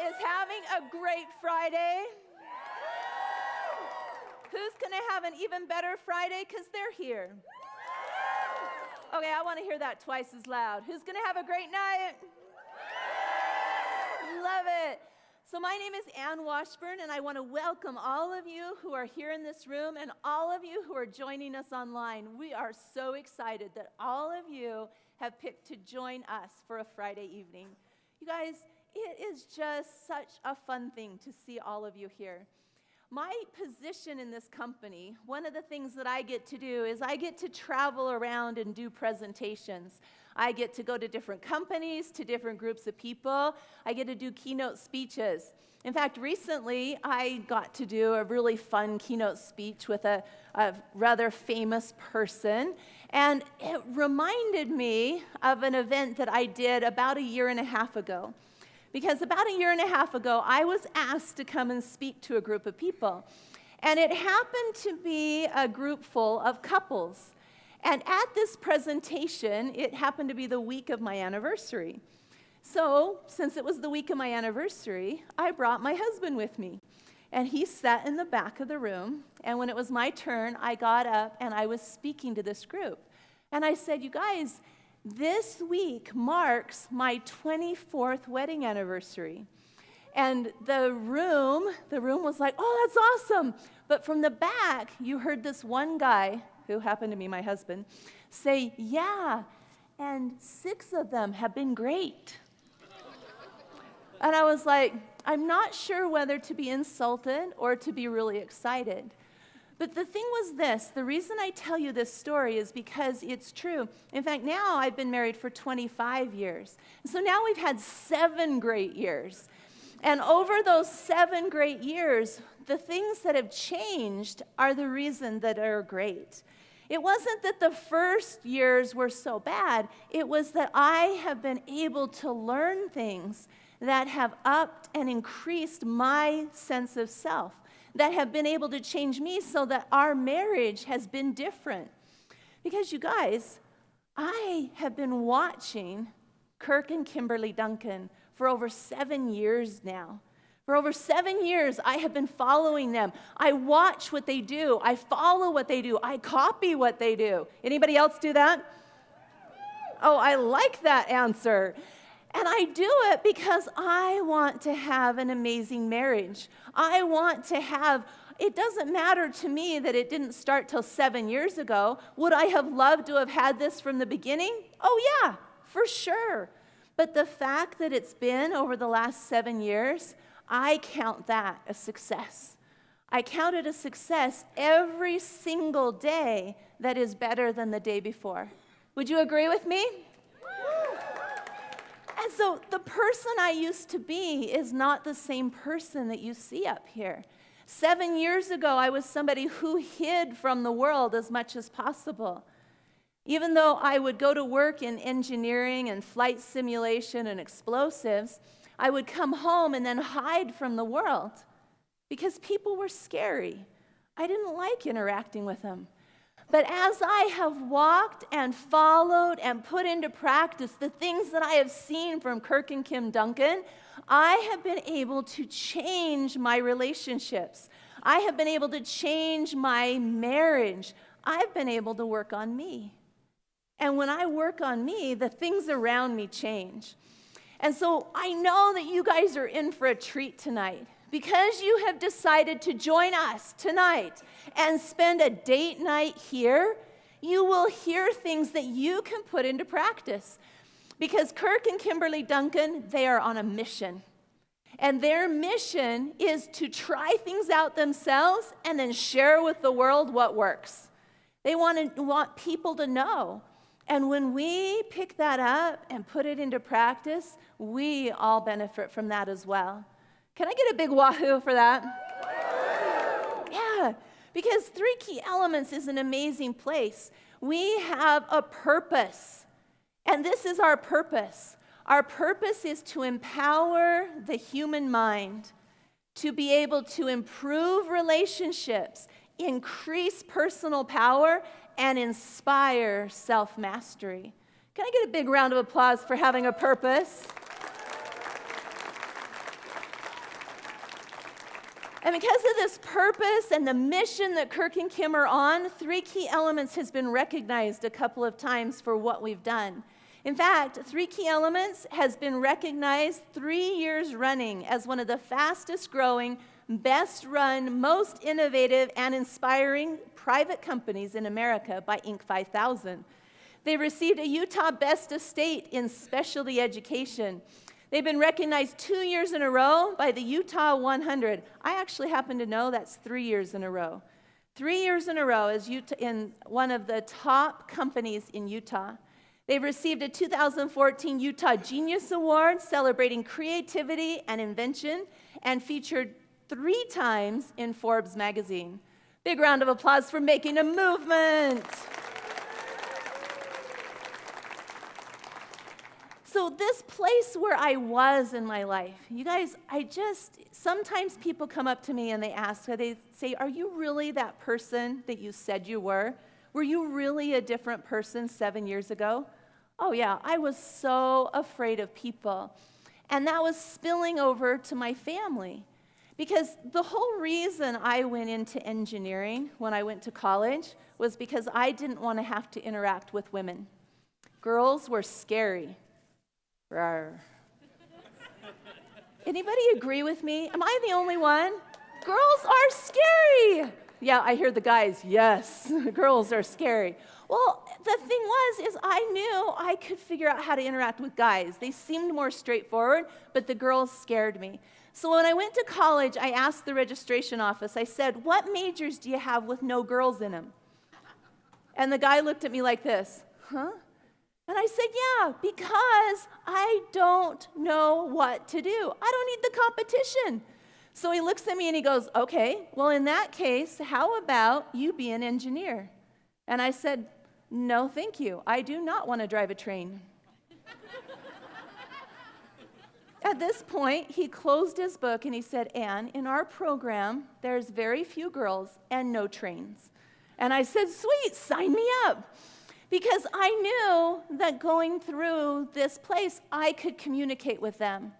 is having a great Friday? Who's going to have an even better Friday because they're here? Okay, I want to hear that twice as loud. Who's going to have a great night? Love it. So my name is Ann Washburn, and I want to welcome all of you who are here in this room and all of you who are joining us online. We are so excited that all of you have picked to join us for a Friday evening. You guys, it is just such a fun thing to see all of you here. My position in this company, one of the things that I get to do is I get to travel around and do presentations. I get to go to different companies, to different groups of people. I get to do keynote speeches. In fact, recently I got to do a really fun keynote speech with a rather famous person. And it reminded me of an event that I did about a year and a half ago. Because about a year and a half ago, I was asked to come and speak to a group of people. And it happened to be a group full of couples. And at this presentation, it happened to be the week of my anniversary. So, since it was the week of my anniversary, I brought my husband with me. And he sat in the back of the room. And when it was my turn, I got up and I was speaking to this group. And I said, you guys, this week marks my 24th wedding anniversary. And the room was like, oh, that's awesome. But from the back, you heard this one guy, who happened to be my husband, say, yeah, and 6 of them have been great. And I was like, I'm not sure whether to be insulted or to be really excited. But the thing was this, the reason I tell you this story is because it's true. In fact, now I've been married for 25 years. So now we've had 7 great years. And over those 7 great years, the things that have changed are the reason that are great. It wasn't that the first years were so bad. It was that I have been able to learn things that have upped and increased my sense of self, that have been able to change me so that our marriage has been different. Because you guys, I have been watching Kirk and Kimberly Duncan for over 7 years now. For over 7 years, I have been following them. I watch what they do. I follow what they do. I copy what they do. Anybody else do that? Oh, I like that answer. And I do it because I want to have an amazing marriage. I want to have, it doesn't matter to me that it didn't start till 7 years ago. Would I have loved to have had this from the beginning? Oh yeah, for sure. But the fact that it's been over the last 7 years, I count that a success. I count it a success every single day that is better than the day before. Would you agree with me? And so the person I used to be is not the same person that you see up here. 7 years ago, I was somebody who hid from the world as much as possible. Even though I would go to work in engineering and flight simulation and explosives, I would come home and then hide from the world because people were scary. I didn't like interacting with them. But as I have walked and followed and put into practice the things that I have seen from Kirk and Kim Duncan, I have been able to change my relationships. I have been able to change my marriage. I've been able to work on me. And when I work on me, the things around me change. And so I know that you guys are in for a treat tonight. Because you have decided to join us tonight and spend a date night here, you will hear things that you can put into practice. Because Kirk and Kimberly Duncan, they are on a mission. And their mission is to try things out themselves and then share with the world what works. They want people to know. And when we pick that up and put it into practice, we all benefit from that as well. Can I get a big wahoo for that? Yeah, because 3 key elements is an amazing place. We have a purpose, and this is our purpose. Our purpose is to empower the human mind to be able to improve relationships, increase personal power, and inspire self-mastery. Can I get a big round of applause for having a purpose? And because of this purpose and the mission that Kirk and Kim are on, 3 Key Elements has been recognized a couple of times for what we've done. In fact, 3 Key Elements has been recognized 3 years running as one of the fastest growing, best run, most innovative, and inspiring private companies in America by Inc. 5000. They received a Utah Best of State in specialty education. They've been recognized 2 years in a row by the Utah 100. I actually happen to know that's 3 years in a row. 3 years in a row as in one of the top companies in Utah. They've received a 2014 Utah Genius Award celebrating creativity and invention and featured 3 times in Forbes magazine. Big round of applause for making a movement. So this place where I was in my life, you guys, sometimes people come up to me and they say, are you really that person that you said you were? Were you really a different person 7 years ago? Oh yeah, I was so afraid of people. And that was spilling over to my family. Because the whole reason I went into engineering when I went to college was because I didn't want to have to interact with women. Girls were scary. Rawr. Anybody agree with me? Am I the only one? Girls are scary. Yeah, I hear the guys, yes, girls are scary. Well, the thing is I knew I could figure out how to interact with guys. They seemed more straightforward, but the girls scared me. So when I went to college, I asked the registration office, I said, what majors do you have with no girls in them? And the guy looked at me like this, huh? And I said, yeah, because I don't know what to do. I don't need the competition. So he looks at me and he goes, okay, well, in that case, how about you be an engineer? And I said, no, thank you. I do not want to drive a train. At this point, he closed his book and he said, Ann, in our program, there's very few girls and no trains. And I said, sweet, sign me up. Because I knew that going through this place, I could communicate with them.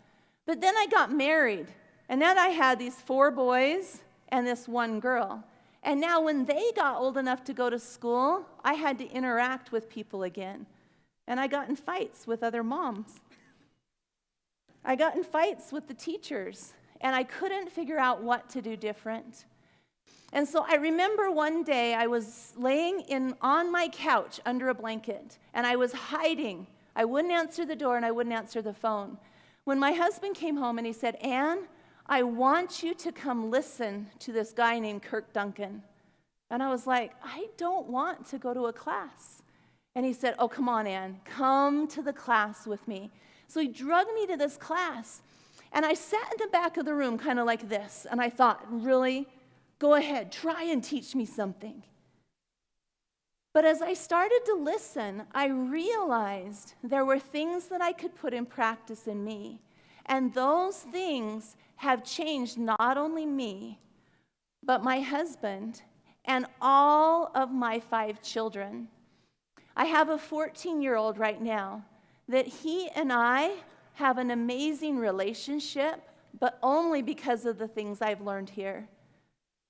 But then I got married, and then I had these 4 boys and this 1 girl. And now when they got old enough to go to school, I had to interact with people again. And I got in fights with other moms. I got in fights with the teachers, and I couldn't figure out what to do different. And so I remember one day I was laying on my couch under a blanket, and I was hiding. I wouldn't answer the door, and I wouldn't answer the phone. When my husband came home, and he said, Ann, I want you to come listen to this guy named Kirk Duncan. And I was like, I don't want to go to a class. And he said, oh, come on, Ann, come to the class with me. So he drugged me to this class, and I sat in the back of the room kind of like this, and I thought, really? Go ahead, try and teach me something. But as I started to listen, I realized there were things that I could put in practice in me. And those things have changed not only me, but my husband and all of my 5 children. I have a 14-year-old right now that he and I have an amazing relationship, but only because of the things I've learned here.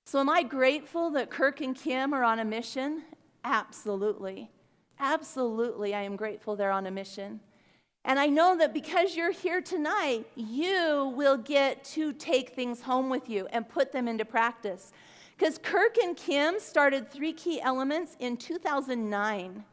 So am I grateful that Kirk and Kim are on a mission? Absolutely. Absolutely, I am grateful they're on a mission. And I know that because you're here tonight, you will get to take things home with you and put them into practice. Because Kirk and Kim started 3 Key Elements in 2009.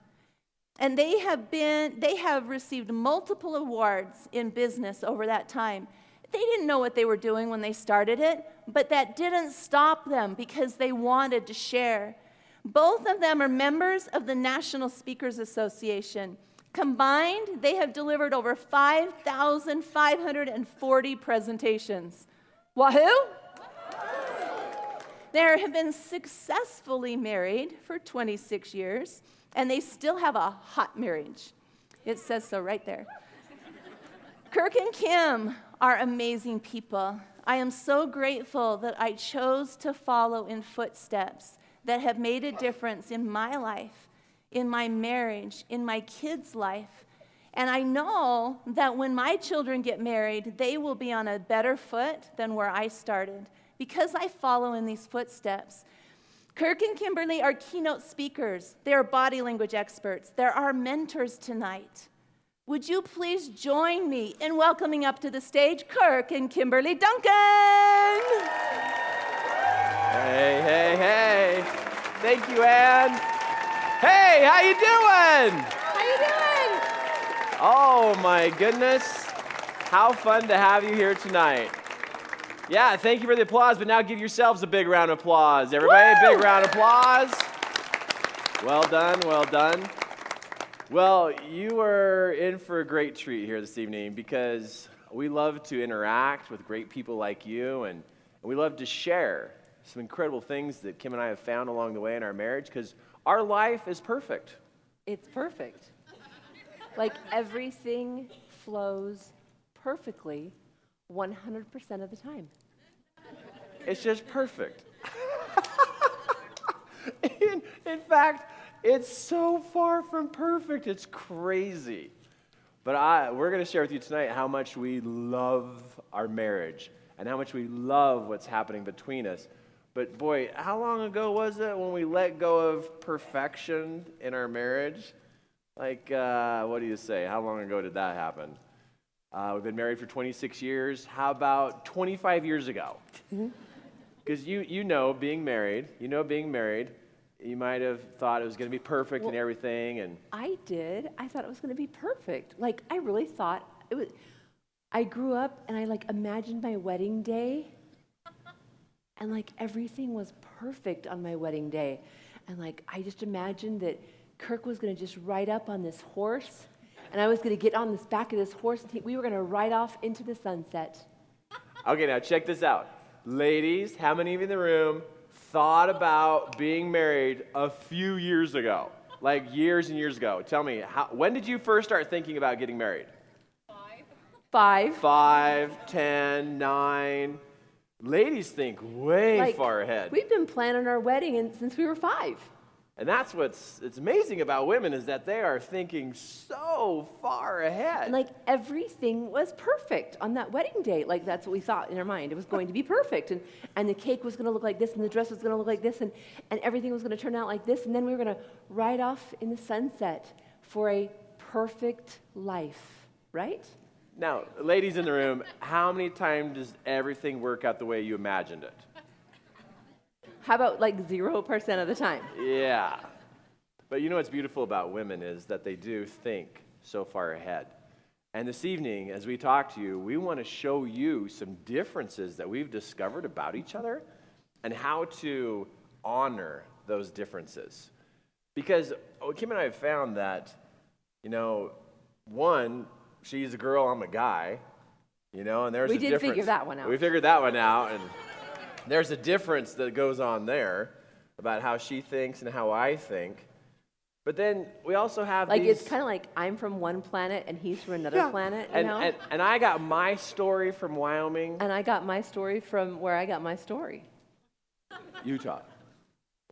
And they have received multiple awards in business over that time. They didn't know what they were doing when they started it, but that didn't stop them because they wanted to share. Both of them are members of the National Speakers Association. Combined, they have delivered over 5,540 presentations. Wahoo! They have been successfully married for 26 years, and they still have a hot marriage. It says so right there. Kirk and Kim are amazing people. I am so grateful that I chose to follow in footsteps that have made a difference in my life, in my marriage, in my kids' life. And I know that when my children get married, they will be on a better foot than where I started because I follow in these footsteps. Kirk and Kimberly are keynote speakers. They are body language experts. They're our mentors tonight. Would you please join me in welcoming up to the stage Kirk and Kimberly Duncan? Hey, hey, hey. Thank you, Ann. Hey, how you doing? How you doing? Oh, my goodness. How fun to have you here tonight. Yeah, thank you for the applause, but now give yourselves a big round of applause. Everybody, Woo! big round of applause. Well done, well done. Well, you are in for a great treat here this evening because we love to interact with great people like you, and we love to share some incredible things that Kim and I have found along the way in our marriage because our life is perfect. It's perfect. Like everything flows perfectly 100% of the time. It's just perfect. In fact, it's so far from perfect, it's crazy. But we're going to share with you tonight how much we love our marriage and how much we love what's happening between us. But boy, how long ago was it when we let go of perfection in our marriage? Like, what do you say? How long ago did that happen? We've been married for 26 years. How about 25 years ago? Because you know being married, you might have thought it was going to be perfect and everything. And I did. I thought it was going to be perfect. Like, I really thought it was. I grew up and I imagined my wedding day, and everything was perfect on my wedding day, and I just imagined that Kirk was going to just ride up on this horse, and I was going to get on this back of this horse, and we were going to ride off into the sunset. Okay, now check this out. Ladies, how many of you in the room thought about being married a few years ago? Like years and years ago. Tell me, when did you first start thinking about getting married? 5. 5, 10, 9. Ladies think way far ahead. We've been planning our wedding since we were 5. And that's it's amazing about women is that they are thinking so far ahead. And everything was perfect on that wedding day. That's what we thought in our mind. It was going to be perfect. And the cake was going to look like this, and the dress was going to look like this, and everything was going to turn out like this. And then we were going to ride off in the sunset for a perfect life, right? Now, ladies in the room, how many times does everything work out the way you imagined it? How about 0% of the time? Yeah. But you know what's beautiful about women is that they do think so far ahead. And this evening, as we talk to you, we want to show you some differences that we've discovered about each other and how to honor those differences. Because Kim and I have found that, one, she's a girl, I'm a guy, and there's a difference. We did figure that one out. We figured that one out, and there's a difference that goes on there about how she thinks and how I think. But then we also have these... It's kind of like I'm from one planet and he's from another planet, you know? And I got my story from Wyoming. And I got my story from where I got my story. Utah.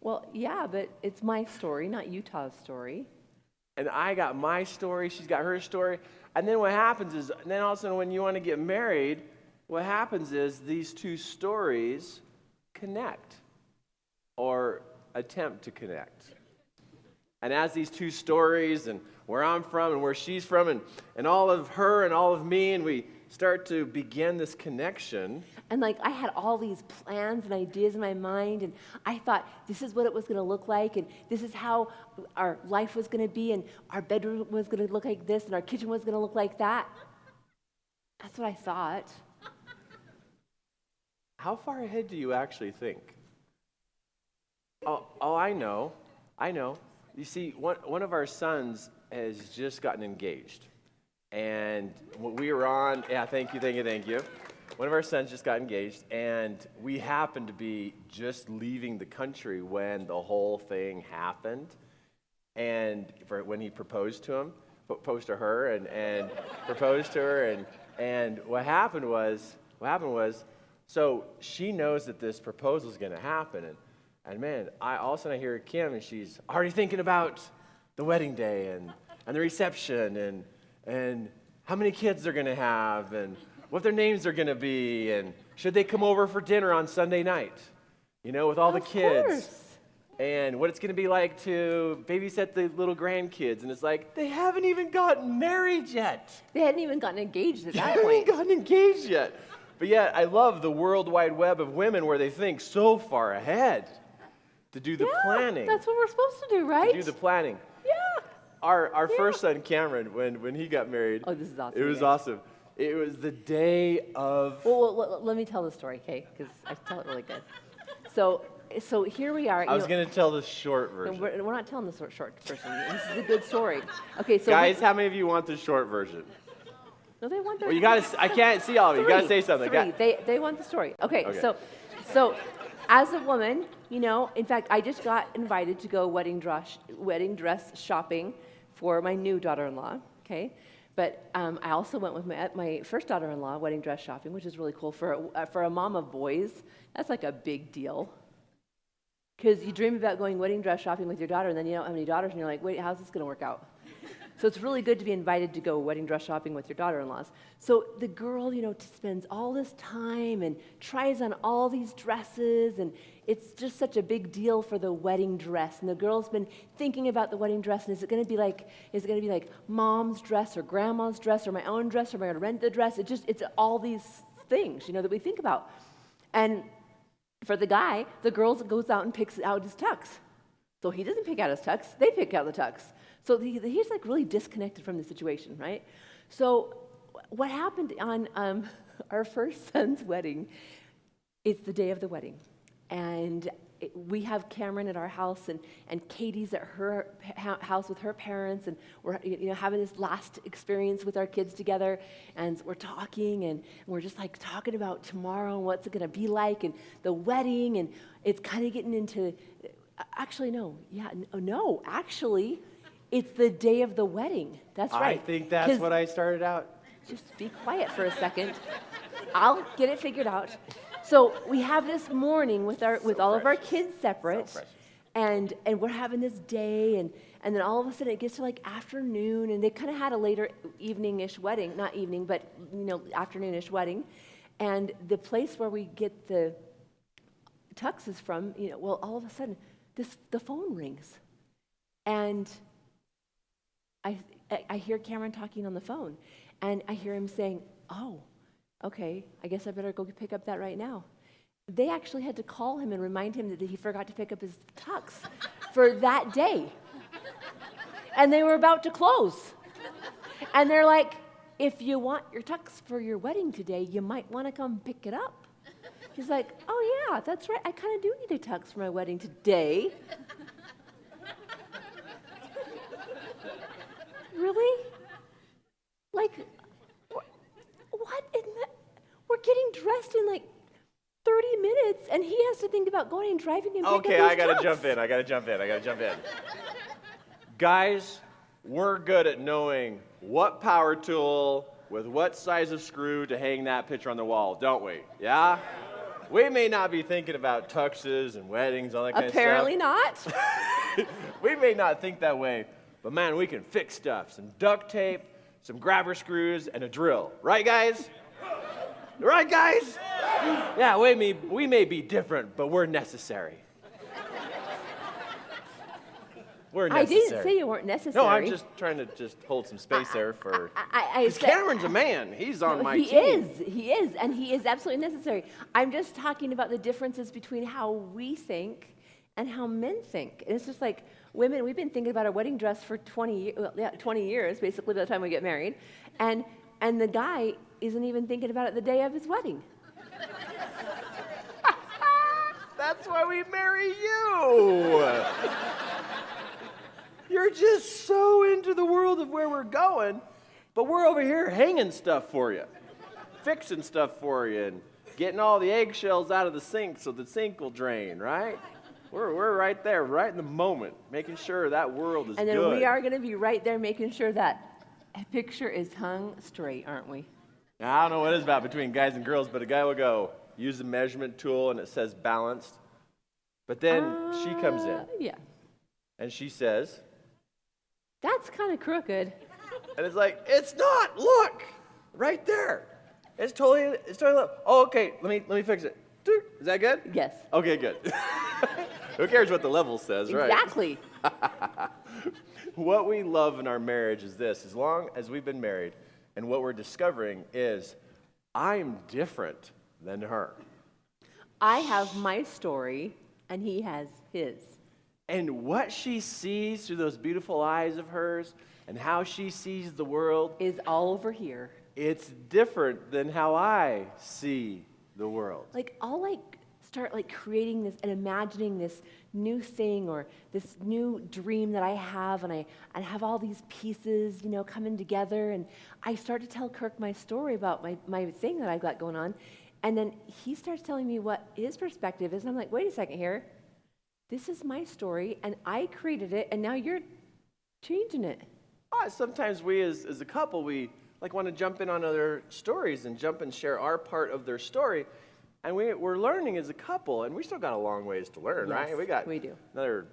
Well, yeah, but it's my story, not Utah's story. And I got my story, she's got her story. And then what happens is, then all of a sudden when you want to get married, what happens is these two stories connect or attempt to connect. And as these two stories and where I'm from and where she's from and all of her and all of me, and we start to begin this connection. And I had all these plans and ideas in my mind, and I thought this is what it was going to look like, and this is how our life was going to be, and our bedroom was going to look like this, and our kitchen was going to look like that. That's what I thought. How far ahead do you actually think? Oh, I know. You see, one of our sons has just gotten engaged. And we were on, thank you. One of our sons just got engaged, and we happened to be just leaving the country when the whole thing happened. And when he proposed to her, and proposed to her, and what happened was, so she knows that this proposal is going to happen, and man, all of a sudden I hear Kim, and she's already thinking about the wedding day and the reception and how many kids they're going to have and what their names are going to be, and should they come over for dinner on Sunday night, with all the kids. Course. And what it's going to be like to babysit the little grandkids. And it's like, they haven't even gotten married yet. They hadn't even gotten engaged at They that haven't point. even gotten engaged yet. But yet, I love the world wide web of women where they think so far ahead to do the planning. That's what we're supposed to do, right? To do the planning. Yeah. Our first son, Cameron, when he got married, Oh, this is awesome, it was guys. awesome. It was the day of... Well, let me tell the story, okay? Because I tell it really good. So here we are. I was going to tell the short No, version. we're not telling the short version. This is a good story. Okay, so Guys, how many of you want the short version? no, they want their. Well, you got to... I can't see all of you. You got to say something. They want the story. Okay, Okay. so as a woman, in fact, I just got invited to go wedding dress shopping for my new daughter-in-law. Okay, but I also went with my first daughter-in-law wedding dress shopping, which is really cool for a mom of boys. That's like a big deal. Because you dream about going wedding dress shopping with your daughter, and then you don't have any daughters, and you're like, wait, how's this going to work out? So it's really good to be invited to go wedding dress shopping with your daughter-in-laws. So the girl, spends all this time and tries on all these dresses, and it's just such a big deal for the wedding dress. And the girl's been thinking about the wedding dress, and is it going to be like mom's dress or grandma's dress or my own dress, or am I going to rent the dress? It's all these things, that we think about. And for the guy, the girl goes out and picks out his tux. So he doesn't pick out his tux, they pick out the tux. So he's like really disconnected from the situation, right? So what happened on our first son's wedding, it's the day of the wedding. And we have Cameron at our house, and Katie's at her house with her parents, and we're having this last experience with our kids together, and we're talking, and we're just like talking about tomorrow and what's it going to be like, and the wedding, and it's kind of getting into, actually, it's the day of the wedding. That's right. I think that's what I started out. Just be quiet for a second. I'll get it figured out. So we have this morning with all of our kids separate, and we're having this day, and then all of a sudden it gets to like afternoon, and they kind of had a later evening-ish wedding, not evening, but afternoon-ish wedding, and the place where we get the tuxes from, all of a sudden the phone rings, and I hear Cameron talking on the phone, and I hear him saying, "Oh, okay, I guess I better go pick up that right now." They actually had to call him and remind him that he forgot to pick up his tux for that day. And they were about to close. And they're like, "If you want your tux for your wedding today, you might want to come pick it up." He's like, "Oh yeah, that's right, I kind of do need a tux for my wedding today." Really? Like, what in the... We're getting dressed in like 30 minutes, and he has to think about going and driving and pick up his Okay, I got to tux. jump in. Guys, we're good at knowing what power tool with what size of screw to hang that picture on the wall, don't we? Yeah? We may not be thinking about tuxes and weddings, all that kind of stuff. Apparently not. We may not think that way, but man, we can fix stuff. Some duct tape, some grabber screws, and a drill. Right, guys? Right, guys? Yeah, we may be different, but we're necessary. We're I necessary. didn't say you weren't necessary. No, I'm just trying to hold some space there for... I Because Cameron's a man. He's on my he team. He is, and he is absolutely necessary. I'm just talking about the differences between how we think and how men think. And it's just like women, we've been thinking about our wedding dress for 20 years, basically, by the time we get married. And the guy isn't even thinking about it the day of his wedding. That's why we marry you. You're just so into the world of where we're going, but we're over here hanging stuff for you, fixing stuff for you, and getting all the eggshells out of the sink so the sink will drain, right? We're right there, right in the moment, making sure that world is good. And then we are going to be right there making sure that picture is hung straight, aren't we? Now, I don't know what it's about between guys and girls, but a guy will go, use the measurement tool, and it says balanced. But then she comes in, Yeah. and she says, That's kind of crooked. and it's like, it's not, look, right there. It's totally love. Oh, okay, let me fix it. Is that good? Yes. Okay, good. Who cares what the level says, right? Exactly. What we love in our marriage is this: as long as we've been married, and what we're discovering is, I'm different than her. I have my story, and he has his. And what she sees through those beautiful eyes of hers, and how she sees the world, Is all over here. it's different than how I see the world. Like, I'll start creating this and imagining this new thing or this new dream that I have, and I have all these pieces, coming together, and I start to tell Kirk my story about my thing that I've got going on, and then he starts telling me what his perspective is, and I'm like, wait a second here. This is my story, and I created it, and now you're changing it. Sometimes we as a couple, we want to jump in on other stories and jump and share our part of their story. And we're learning as a couple, and we still got a long ways to learn, Yes, right? we do. Another,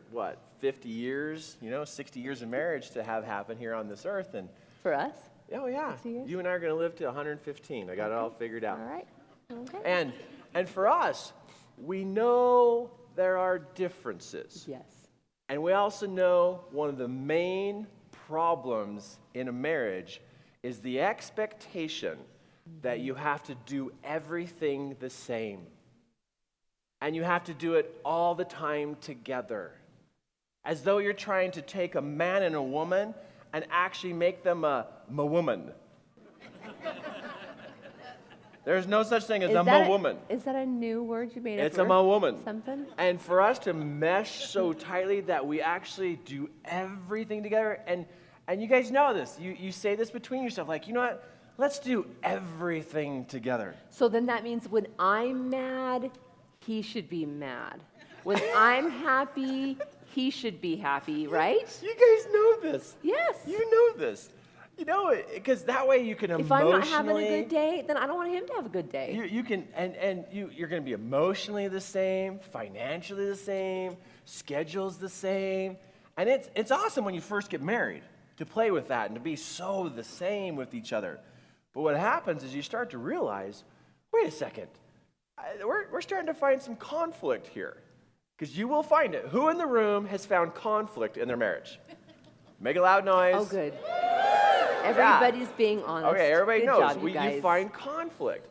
50 years, 60 years of marriage to have happen here on this earth. And For us? oh, yeah, 60 years? you and I are going to live to 115. I got it all figured out. All right. Okay. And for us, we know there are differences. Yes. And we also know one of the main problems in a marriage is the expectation that you have to do everything the same. And you have to do it all the time together. As though you're trying to take a man and a woman and actually make them a woman. There's no such thing as a woman. Is that a new word you made up? It's a woman. Something? And for us to mesh so tightly that we actually do everything together, and you guys know this. You say this between yourself, you know what? Let's do everything together. So then that means when I'm mad, he should be mad. When I'm happy, he should be happy, right? You guys know this. Yes. You know this. You know it, because that way you can If emotionally... I'm not having a good day, then I don't want him to have a good day. You can, you're going to be emotionally the same, financially the same, schedule's the same. And it's awesome when you first get married to play with that and to be so the same with each other. But what happens is you start to realize, wait a second, we're starting to find some conflict here. Because you will find it. Who in the room has found conflict in their marriage? Make a loud noise. Oh, good. Everybody's being honest. Okay, everybody Good knows. job, you guys. You find conflict.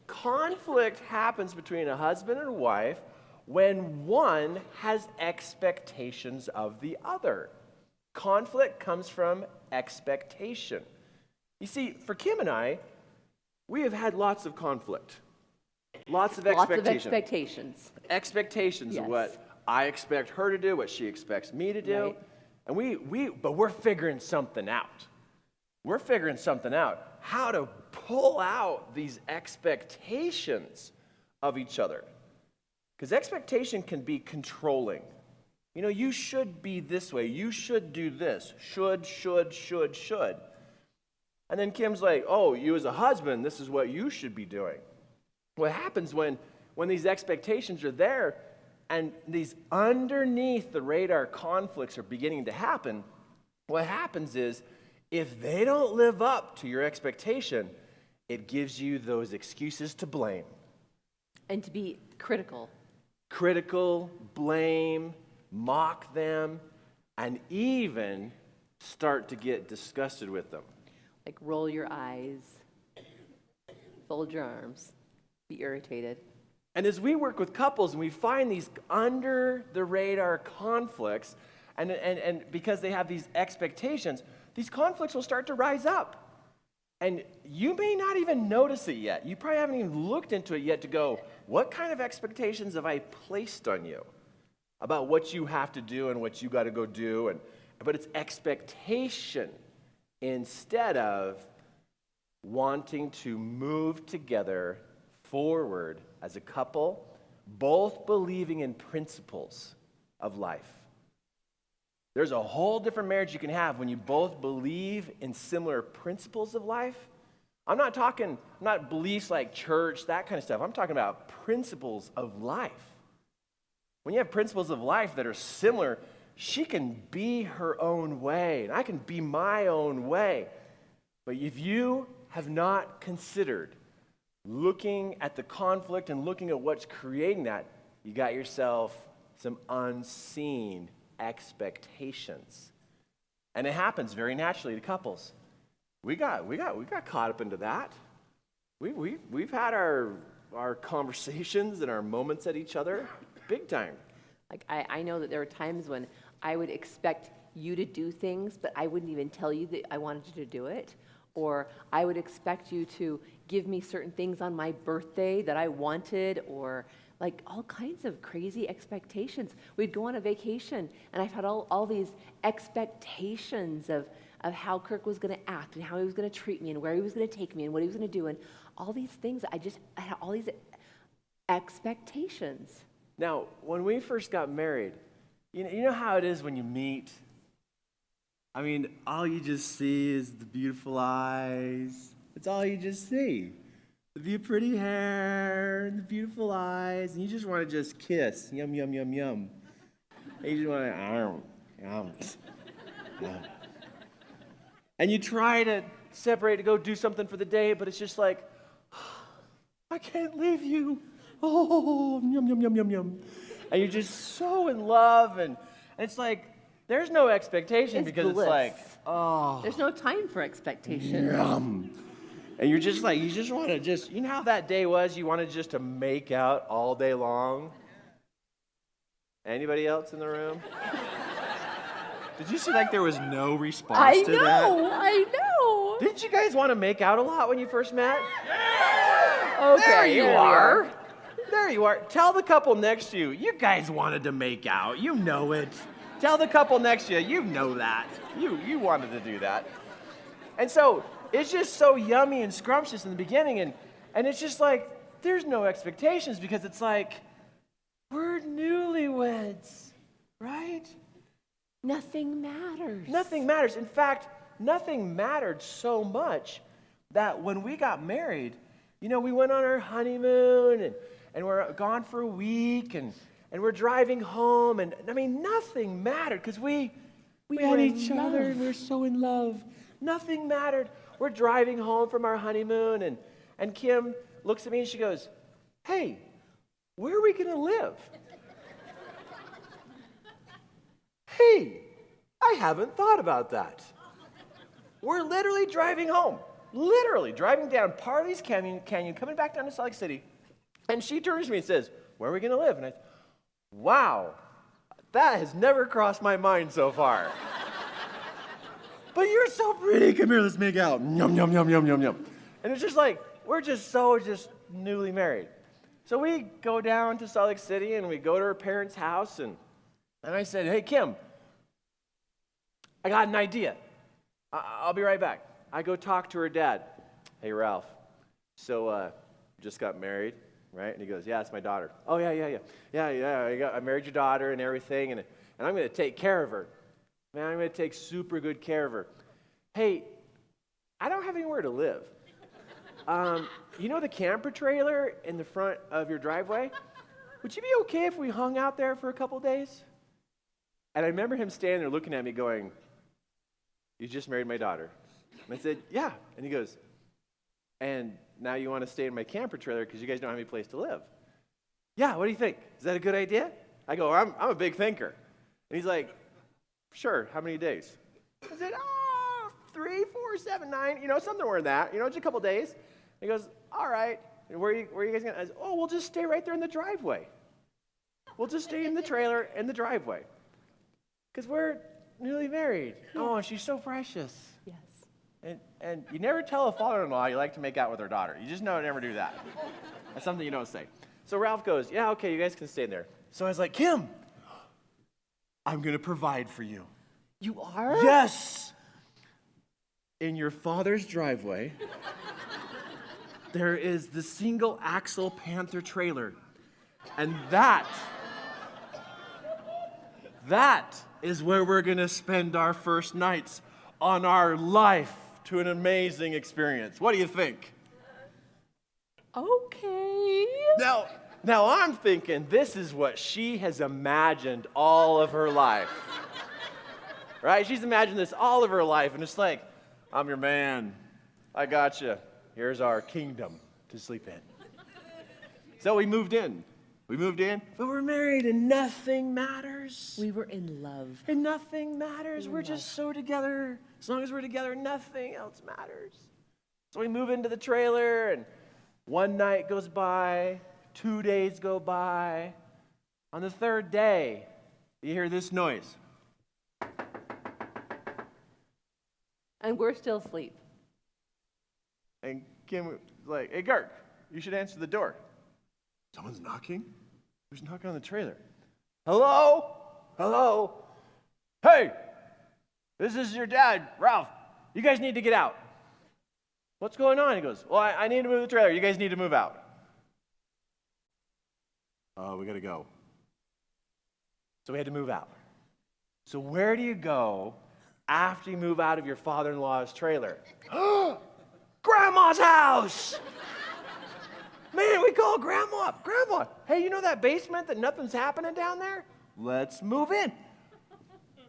Conflict happens between a husband and a wife when one has expectations of the other. Conflict comes from expectation. You see, for Kim and I, we have had lots of conflict. Lots of expectations. Expectations Yes. of what I expect her to do, what she expects me to do. Right. And but we're figuring something out. We're figuring something out, how to pull out these expectations of each other. Because expectation can be controlling. You should be this way. You should do this. Should. And then Kim's like, oh, you as a husband, this is what you should be doing. What happens when these expectations are there and these underneath the radar conflicts are beginning to happen, what happens is if they don't live up to your expectation, it gives you those excuses to blame. And to be critical. Critical, blame, mock them, and even start to get disgusted with them. Like roll your eyes, fold your arms, be irritated. And as we work with couples and we find these under the radar conflicts, and because they have these expectations, these conflicts will start to rise up. And you may not even notice it yet. You probably haven't even looked into it yet to go, what kind of expectations have I placed on you about what you have to do and what you got to go do? But it's expectation instead of wanting to move together forward as a couple, both believing in principles of life. There's a whole different marriage you can have when you both believe in similar principles of life. I'm not beliefs like church, that kind of stuff. I'm talking about principles of life. When you have principles of life that are similar, she can be her own way, and I can be my own way. But if you have not considered looking at the conflict and looking at what's creating that, you got yourself some unseen expectations. And it happens very naturally to couples. We got caught up into that. We've had our conversations and our moments at each other big time. Like, I know that there are times when I would expect you to do things, but I wouldn't even tell you that I wanted you to do it. Or I would expect you to give me certain things on my birthday that I wanted, or like all kinds of crazy expectations. We'd go on a vacation, and I've had all these expectations of how Kirk was going to act and how he was going to treat me and where he was going to take me and what he was going to do and all these things. I had all these expectations. Now, when we first got married, you know how it is when you meet? I mean, all you just see is the beautiful eyes. It's all you just see. The pretty hair and the beautiful eyes, and you just want to just kiss. Yum, yum, yum, yum. And you just want to, yum. And you try to separate to go do something for the day, but it's just like, I can't leave you. Oh, yum, yum, yum, yum, yum. And you're just so in love, and it's like, there's no expectation It's because bliss. it's like, oh. There's no time for expectation. Yum. And you're just like, you just want to just, you know how that day was? You wanted just to make out all day long? Anybody else in the room? Did you see like there was no response to that? I know. Didn't you guys want to make out a lot when you first met? Okay, There you are. There you are. Tell the couple next to you, you guys wanted to make out. You know it. Tell the couple next to you, you know that. You wanted to do that. And so it's just so yummy and scrumptious in the beginning, and it's just like, there's no expectations because it's like, we're newlyweds, right? Nothing matters. Nothing matters. In fact, nothing mattered so much that when we got married, we went on our honeymoon, and we're gone for a week, and we're driving home, and I mean, nothing mattered because we had each other, and we were so in love. Nothing mattered. We're driving home from our honeymoon, and Kim looks at me and she goes, hey, where are we going to live? Hey, I haven't thought about that. We're literally driving home, literally driving down Parley's Canyon, coming back down to Salt Lake City, and she turns to me and says, where are we going to live? And I said, wow, that has never crossed my mind so far. But you're so pretty. Come here, let's make out. Yum, yum, yum, yum, yum, yum. And it's just like, we're just newly married. So we go down to Salt Lake City, and we go to her parents' house, and I said, hey, Kim, I got an idea. I'll be right back. I go talk to her dad. Hey, Ralph, so just got married, right? And he goes, yeah, it's my daughter. Oh, yeah. I married your daughter and everything, and I'm going to take care of her. Man, I'm going to take super good care of her. Hey, I don't have anywhere to live. You know the camper trailer in the front of your driveway? Would you be okay if we hung out there for a couple days? And I remember him standing there looking at me going, you just married my daughter. And I said, yeah. And he goes, and now you want to stay in my camper trailer because you guys don't have any place to live. Yeah, what do you think? Is that a good idea? I go, I'm a big thinker. And he's like, sure, how many days? I said, 3, 4, 7, 9, somewhere in that, just a couple days. He goes, all right. And where are you guys going? I said, we'll just stay right there in the driveway. We'll just stay in the trailer in the driveway. Because we're newly married. Yeah. Oh, she's so precious. Yes. And you never tell a father-in-law you like to make out with their daughter. You just never do that. That's something you don't say. So Ralph goes, yeah, okay, you guys can stay in there. So I was like, Kim, I'm going to provide for you. You are? Yes. In your father's driveway, there is the single axle Panther trailer. And that is where we're going to spend our first nights on our life to an amazing experience. What do you think? Okay. Now I'm thinking this is what she has imagined all of her life. Right? She's imagined this all of her life, and it's like, I'm your man. I got you. Here's our kingdom. to sleep in. So we moved in. But we're married and nothing matters. We were in love. And nothing matters. We're just so together. As long as we're together, nothing else matters. So we move into the trailer, and one night goes by, 2 days go by. On the third day, you hear this noise. And we're still asleep. And Kim was like, hey, Kirk, you should answer the door. Someone's knocking? Who's knocking on the trailer? Hello? Hello? Hey, this is your dad, Ralph. You guys need to get out. What's going on? He goes, well, I need to move the trailer. You guys need to move out. We got to go. So we had to move out. So where do you go after you move out of your father-in-law's trailer? Grandma's house! Man, we call Grandma up. Grandma, hey, you know that basement that nothing's happening down there? Let's move in.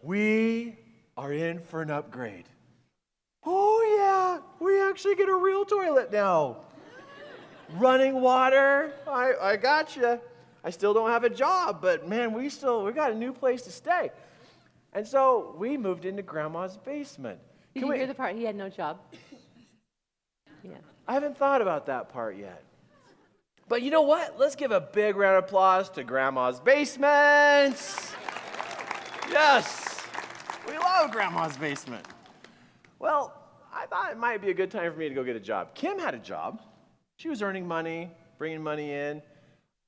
We are in for an upgrade. Oh, yeah, we actually get a real toilet now. Running water, I gotcha. I still don't have a job, but man, we got a new place to stay. And so we moved into Grandma's basement. Did you hear the part he had no job? Yeah. I haven't thought about that part yet. But you know what? Let's give a big round of applause to Grandma's basement. Yes, we love Grandma's basement. Well, I thought it might be a good time for me to go get a job. Kim had a job. She was earning money, bringing money in.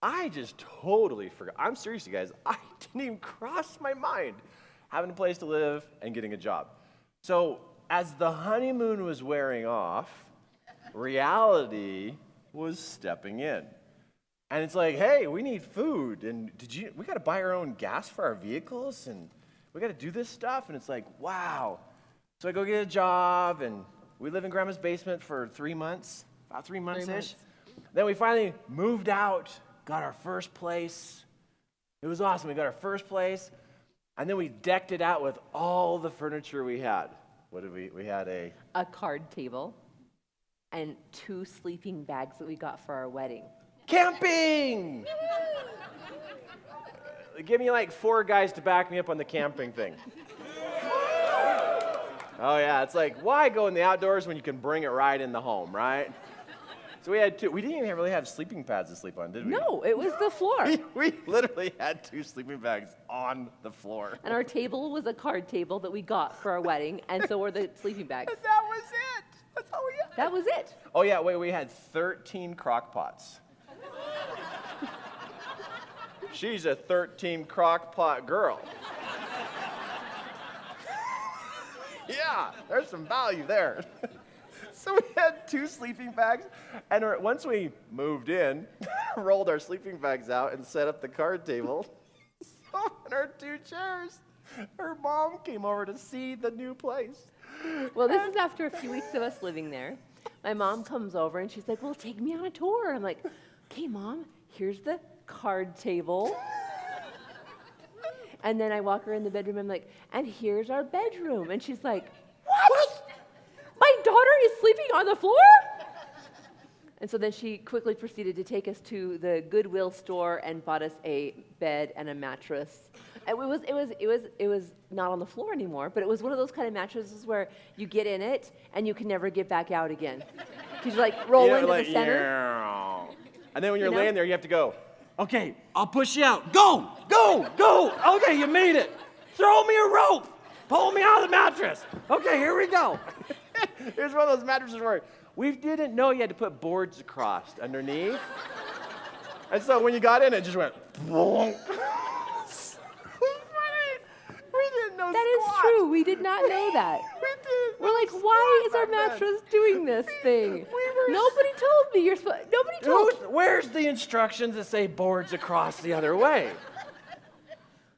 I just totally forgot. I'm serious, you guys. I didn't even cross my mind having a place to live and getting a job. So as the honeymoon was wearing off, reality was stepping in. And it's like, hey, we need food. And we got to buy our own gas for our vehicles. And we got to do this stuff. And it's like, wow. So I go get a job. And we live in Grandma's basement for 3 months, about 3 months-ish. Then we finally moved out, got our first place. It was awesome. We got our first place. And then we decked it out with all the furniture we had. What did we had a card table and 2 sleeping bags that we got for our wedding. Camping! Give me like 4 guys to back me up on the camping thing. Oh yeah, it's like, why go in the outdoors when you can bring it right in the home, right? So we had 2. We didn't even really have sleeping pads to sleep on, did we? No, it was the floor. We literally had 2 sleeping bags on the floor. And our table was a card table that we got for our wedding, and so were the sleeping bags. And that was it. That's all we had. That was it. Oh yeah, wait, we had 13 crock pots. She's a 13 crock pot girl. Yeah, there's some value there. So we had 2 sleeping bags, and once we moved in, rolled our sleeping bags out and set up the card table, so on our 2 chairs, her mom came over to see the new place. Well, this is after a few weeks of us living there. My mom comes over, and she's like, well, take me on a tour. I'm like, okay, Mom, here's the card table. And then I walk her in the bedroom. I'm like, and here's our bedroom. And she's like, what? My daughter is sleeping on the floor? And so then she quickly proceeded to take us to the Goodwill store and bought us a bed and a mattress. It was not on the floor anymore, but it was one of those kind of mattresses where you get in it and you can never get back out again. Because you like roll into the center. Yeah. And then when you're laying there, you have to go, okay, I'll push you out. Go, go, go. Okay, you made it. Throw me a rope. Pull me out of the mattress. Okay, here we go. Here's one of those mattresses where we didn't know you had to put boards across underneath. And so when you got in, it just went, boom. We didn't know That is true. We did not know that. We're like, why is our mattress doing this thing? Nobody told me you're supposed. Nobody told me. Where's the instructions that say boards across the other way?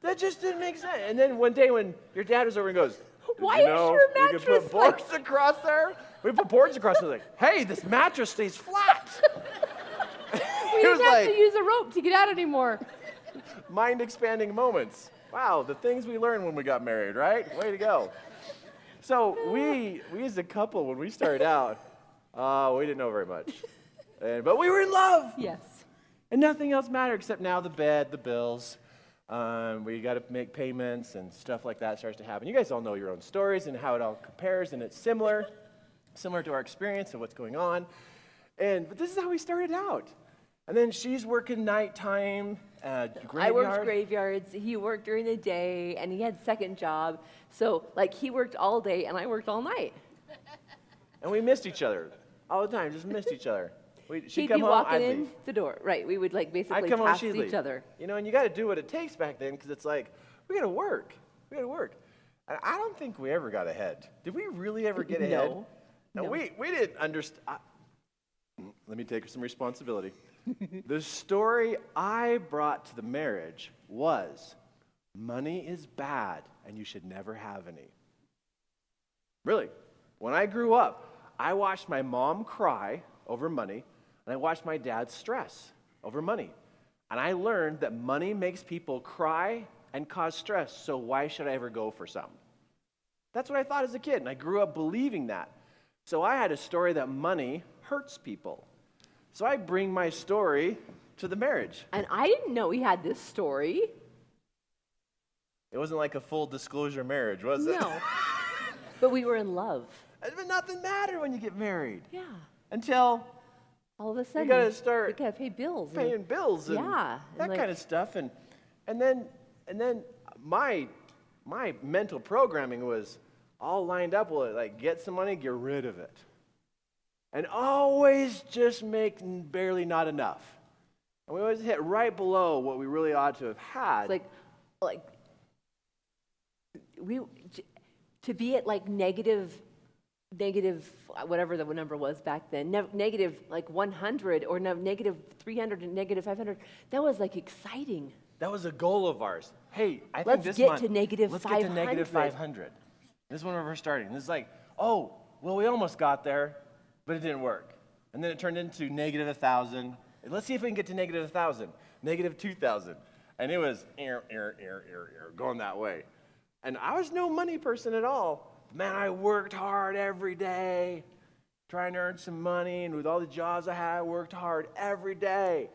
That just didn't make sense. And then one day when your dad was over and goes, why is your mattress you can put boards across there? We put boards across there. Like, hey, this mattress stays flat. We didn't have to use a rope to get out anymore. Mind-expanding moments. Wow, the things we learned when we got married, right? Way to go. So we as a couple, when we started out, we didn't know very much. But we were in love. Yes. And nothing else mattered except now the bed, the bills. We got to make payments and stuff like that starts to happen. You guys all know your own stories and how it all compares, and it's similar to our experience of what's going on. But this is how we started out. And then she's working nighttime, graveyard. I worked graveyards. He worked during the day, and he had second job. So, like, he worked all day, and I worked all night. And we missed each other all the time, just missed each other. She'd He'd come be home, walking I'd in leave. the door. Right. We would, like, basically I'd come home, pass she'd each leave. other. You know, and you got to do what it takes back then because it's like, we got to work. We got to work. And I don't think we ever got ahead. Did we really ever get ahead? No. We didn't understand. Let me take some responsibility. The story I brought to the marriage was money is bad and you should never have any. Really. When I grew up, I watched my mom cry over money and I watched my dad stress over money. And I learned that money makes people cry and cause stress, so why should I ever go for some? That's what I thought as a kid, and I grew up believing that. So I had a story that money hurts people. So I bring my story to the marriage. And I didn't know he had this story. It wasn't like a full disclosure marriage, was it? No. But we were in love. But nothing mattered when you get married. Yeah. Until All of a sudden, you got to start we got to pay bills. paying bills and Yeah, and that kind of stuff. And then my mental programming was all lined up. Well, like get some money, get rid of it. And always just make barely not enough. And we always hit right below what we really ought to have had. It's like we to be at like negative whatever the number was back then, negative like 100 or negative 300 and negative 500. That was like exciting. That was a goal of ours. Hey, I think Let's this get month, to negative let's get to negative 500. 500. This is when we're starting. This is like, oh, well, we almost got there, but it didn't work. And then it turned into negative 1,000. Let's see if we can get to negative 1,000, negative 2,000. And it was going that way. And I was no money person at all. Man, I worked hard every day, trying to earn some money. And with all the jobs I had, I worked hard every day.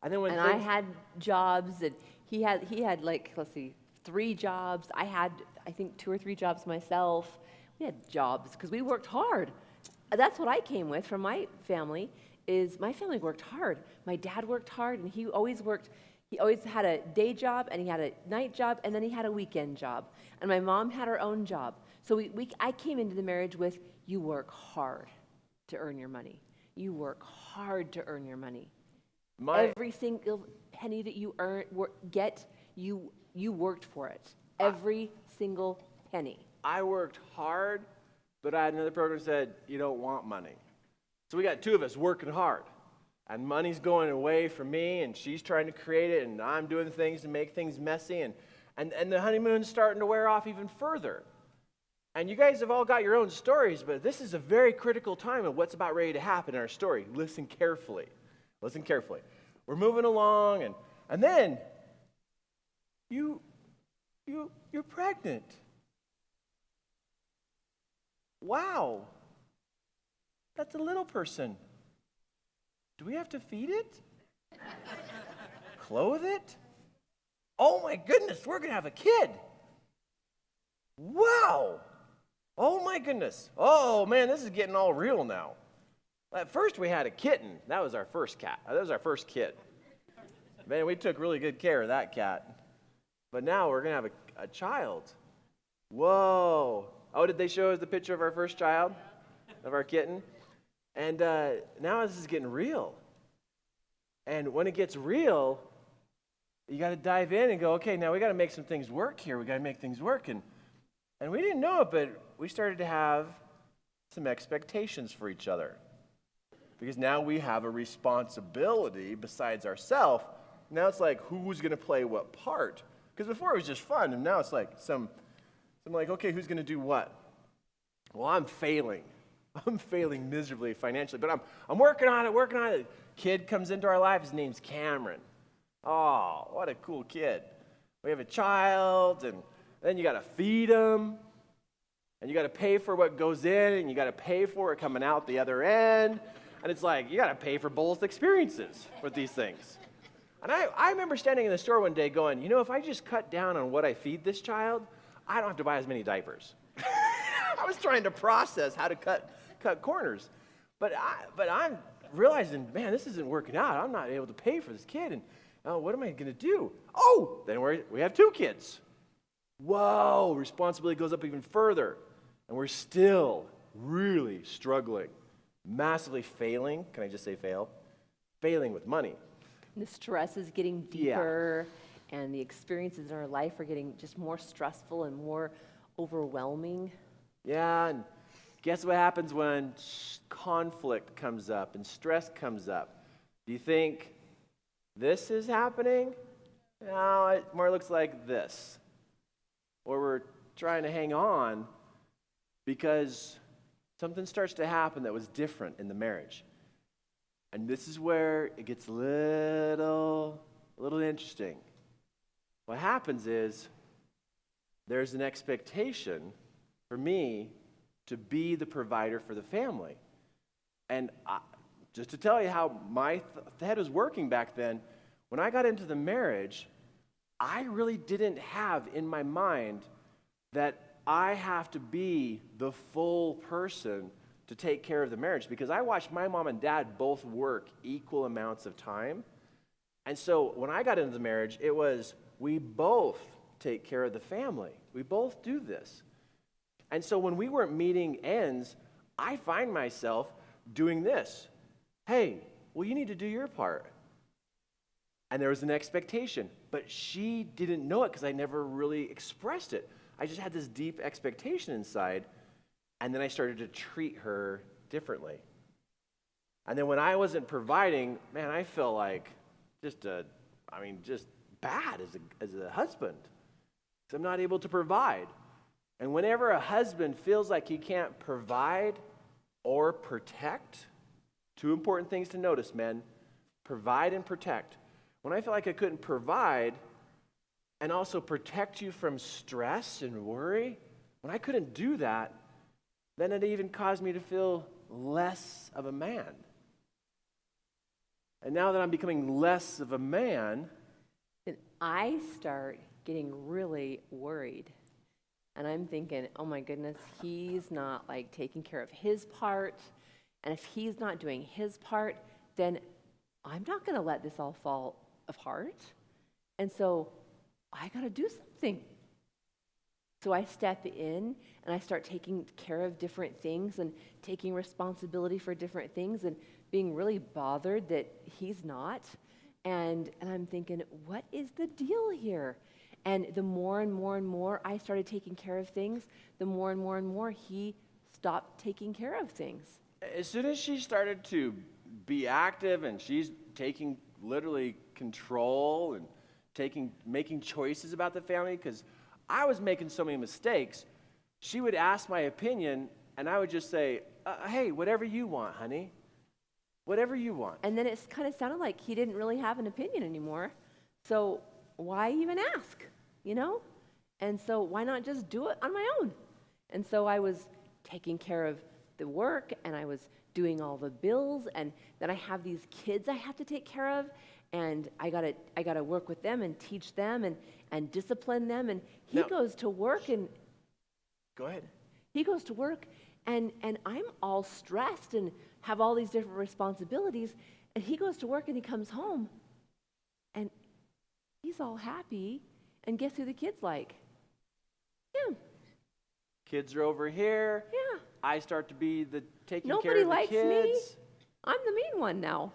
And then I had jobs, and he had like, let's see, 3 jobs. I had, I think, 2 or 3 jobs myself. We had jobs because we worked hard. That's what I came with from my family, is my family worked hard. My dad worked hard, and he always had a day job, and he had a night job, and then he had a weekend job. And my mom had her own job. So I came into the marriage with, you work hard to earn your money. You work hard to earn your money. Every single penny that you get, you worked for it. Every single penny. I worked hard, but I had another program that said, you don't want money. So we got 2 of us working hard. And money's going away from me, and she's trying to create it, and I'm doing things to make things messy, and the honeymoon's starting to wear off even further. And you guys have all got your own stories, but this is a very critical time of what's about ready to happen in our story. Listen carefully. Listen carefully. We're moving along, and then you're pregnant. Wow. That's a little person. Do we have to feed it? Clothe it? Oh my goodness, we're going to have a kid. Wow. Oh my goodness. Oh man, this is getting all real now. At first we had a kitten. That was our first cat. That was our first kid. Man, we took really good care of that cat. But now we're going to have a child. Whoa. Oh, did they show us the picture of our first child? Of our kitten? And now this is getting real. And when it gets real, you got to dive in and go, okay, now we got to make some things work here. We got to make things work. And we didn't know it, but we started to have some expectations for each other. Because now we have a responsibility besides ourselves. Now it's like, who's going to play what part? Because before it was just fun, and now it's like some like, okay, who's going to do what? Well, I'm failing. I'm failing miserably financially, but I'm working on it. Kid comes into our life. His name's Cameron. Oh, what a cool kid. We have a child, and then you got to feed him, and you got to pay for what goes in, and you got to pay for it coming out the other end. And it's like, you got to pay for both experiences with these things. And I remember standing in the store one day going, if I just cut down on what I feed this child, I don't have to buy as many diapers. I was trying to process how to cut corners. But I'm realizing, man, this isn't working out. I'm not able to pay for this kid. And what am I going to do? Oh, then we have 2 kids. Whoa, responsibility goes up even further. And we're still really struggling, massively failing. Can I just say fail? Failing with money. The stress is getting deeper, and the experiences in our life are getting just more stressful and more overwhelming. Yeah, and guess what happens when conflict comes up and stress comes up? Do you think this is happening? No, it more looks like this. Or we're trying to hang on because something starts to happen that was different in the marriage. And this is where it gets a little interesting. What happens is there's an expectation for me to be the provider for the family. And just to tell you how my head was working back then, when I got into the marriage, I really didn't have in my mind that I have to be the full person to take care of the marriage, because I watched my mom and dad both work equal amounts of time. And so when I got into the marriage, it was we both take care of the family. We both do this. And so when we weren't meeting ends, I find myself doing this. Hey, well, you need to do your part. And there was an expectation, but she didn't know it because I never really expressed it. I just had this deep expectation inside, and then I started to treat her differently. And then when I wasn't providing, man, I felt like just bad as a husband, because I'm not able to provide. And whenever a husband feels like he can't provide or protect, 2 important things to notice, men: provide and protect. When I felt like I couldn't provide and also protect you from stress and worry, when I couldn't do that, then it even caused me to feel less of a man. And now that I'm becoming less of a man, Then I start getting really worried. And I'm thinking, oh my goodness, he's not like taking care of his part. And if he's not doing his part, then I'm not going to let this all fall apart. And so I got to do something. So I step in and I start taking care of different things and taking responsibility for different things and being really bothered that he's not. And I'm thinking, what is the deal here? And the more and more and more I started taking care of things, the more and more and more he stopped taking care of things. as soon as she started to be active and she's taking literally control and making choices about the family, because I was making so many mistakes, she would ask my opinion, and I would just say, hey, whatever you want, honey. Whatever you want. And then it kind of sounded like he didn't really have an opinion anymore. So why even ask, you know? And so why not just do it on my own? And so I was taking care of the work, and I was doing all the bills, and then I have these kids I have to take care of, and I gotta work with them and teach them and discipline them. And he goes to work, and go ahead. He goes to work, and I'm all stressed and have all these different responsibilities, and he goes to work and he comes home, and he's all happy, and guess who the kid's like? Him. Kids are over here. Yeah. I start to be the taking Nobody care of the likes kids. me. I'm the mean one now.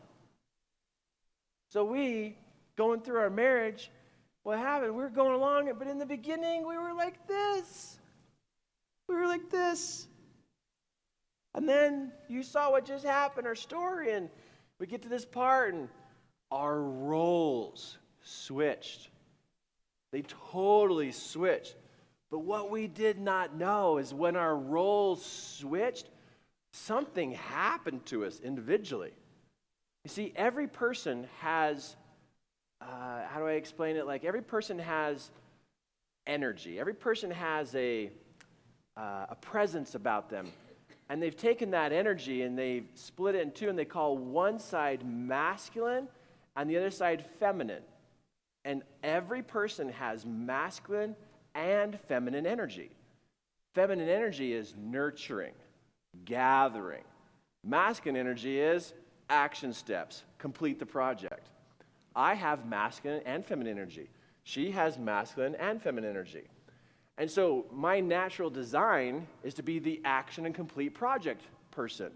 So we, going through our marriage, what happened? We were going along, but in the beginning, we were like this. We were like this. And then you saw what just happened, our story, and we get to this part, and our roles switched. They totally switched. But what we did not know is when our roles switched, something happened to us individually. You see, every person has, how do I explain it? Like, every person has energy. Every person has a presence about them. And they've taken that energy and they've split it in two, and they call one side masculine and the other side feminine. And every person has masculine and feminine energy. Feminine energy is nurturing, gathering. Masculine energy is action steps, complete the project. I have masculine and feminine energy. She has masculine and feminine energy. And so my natural design is to be the action and complete project person.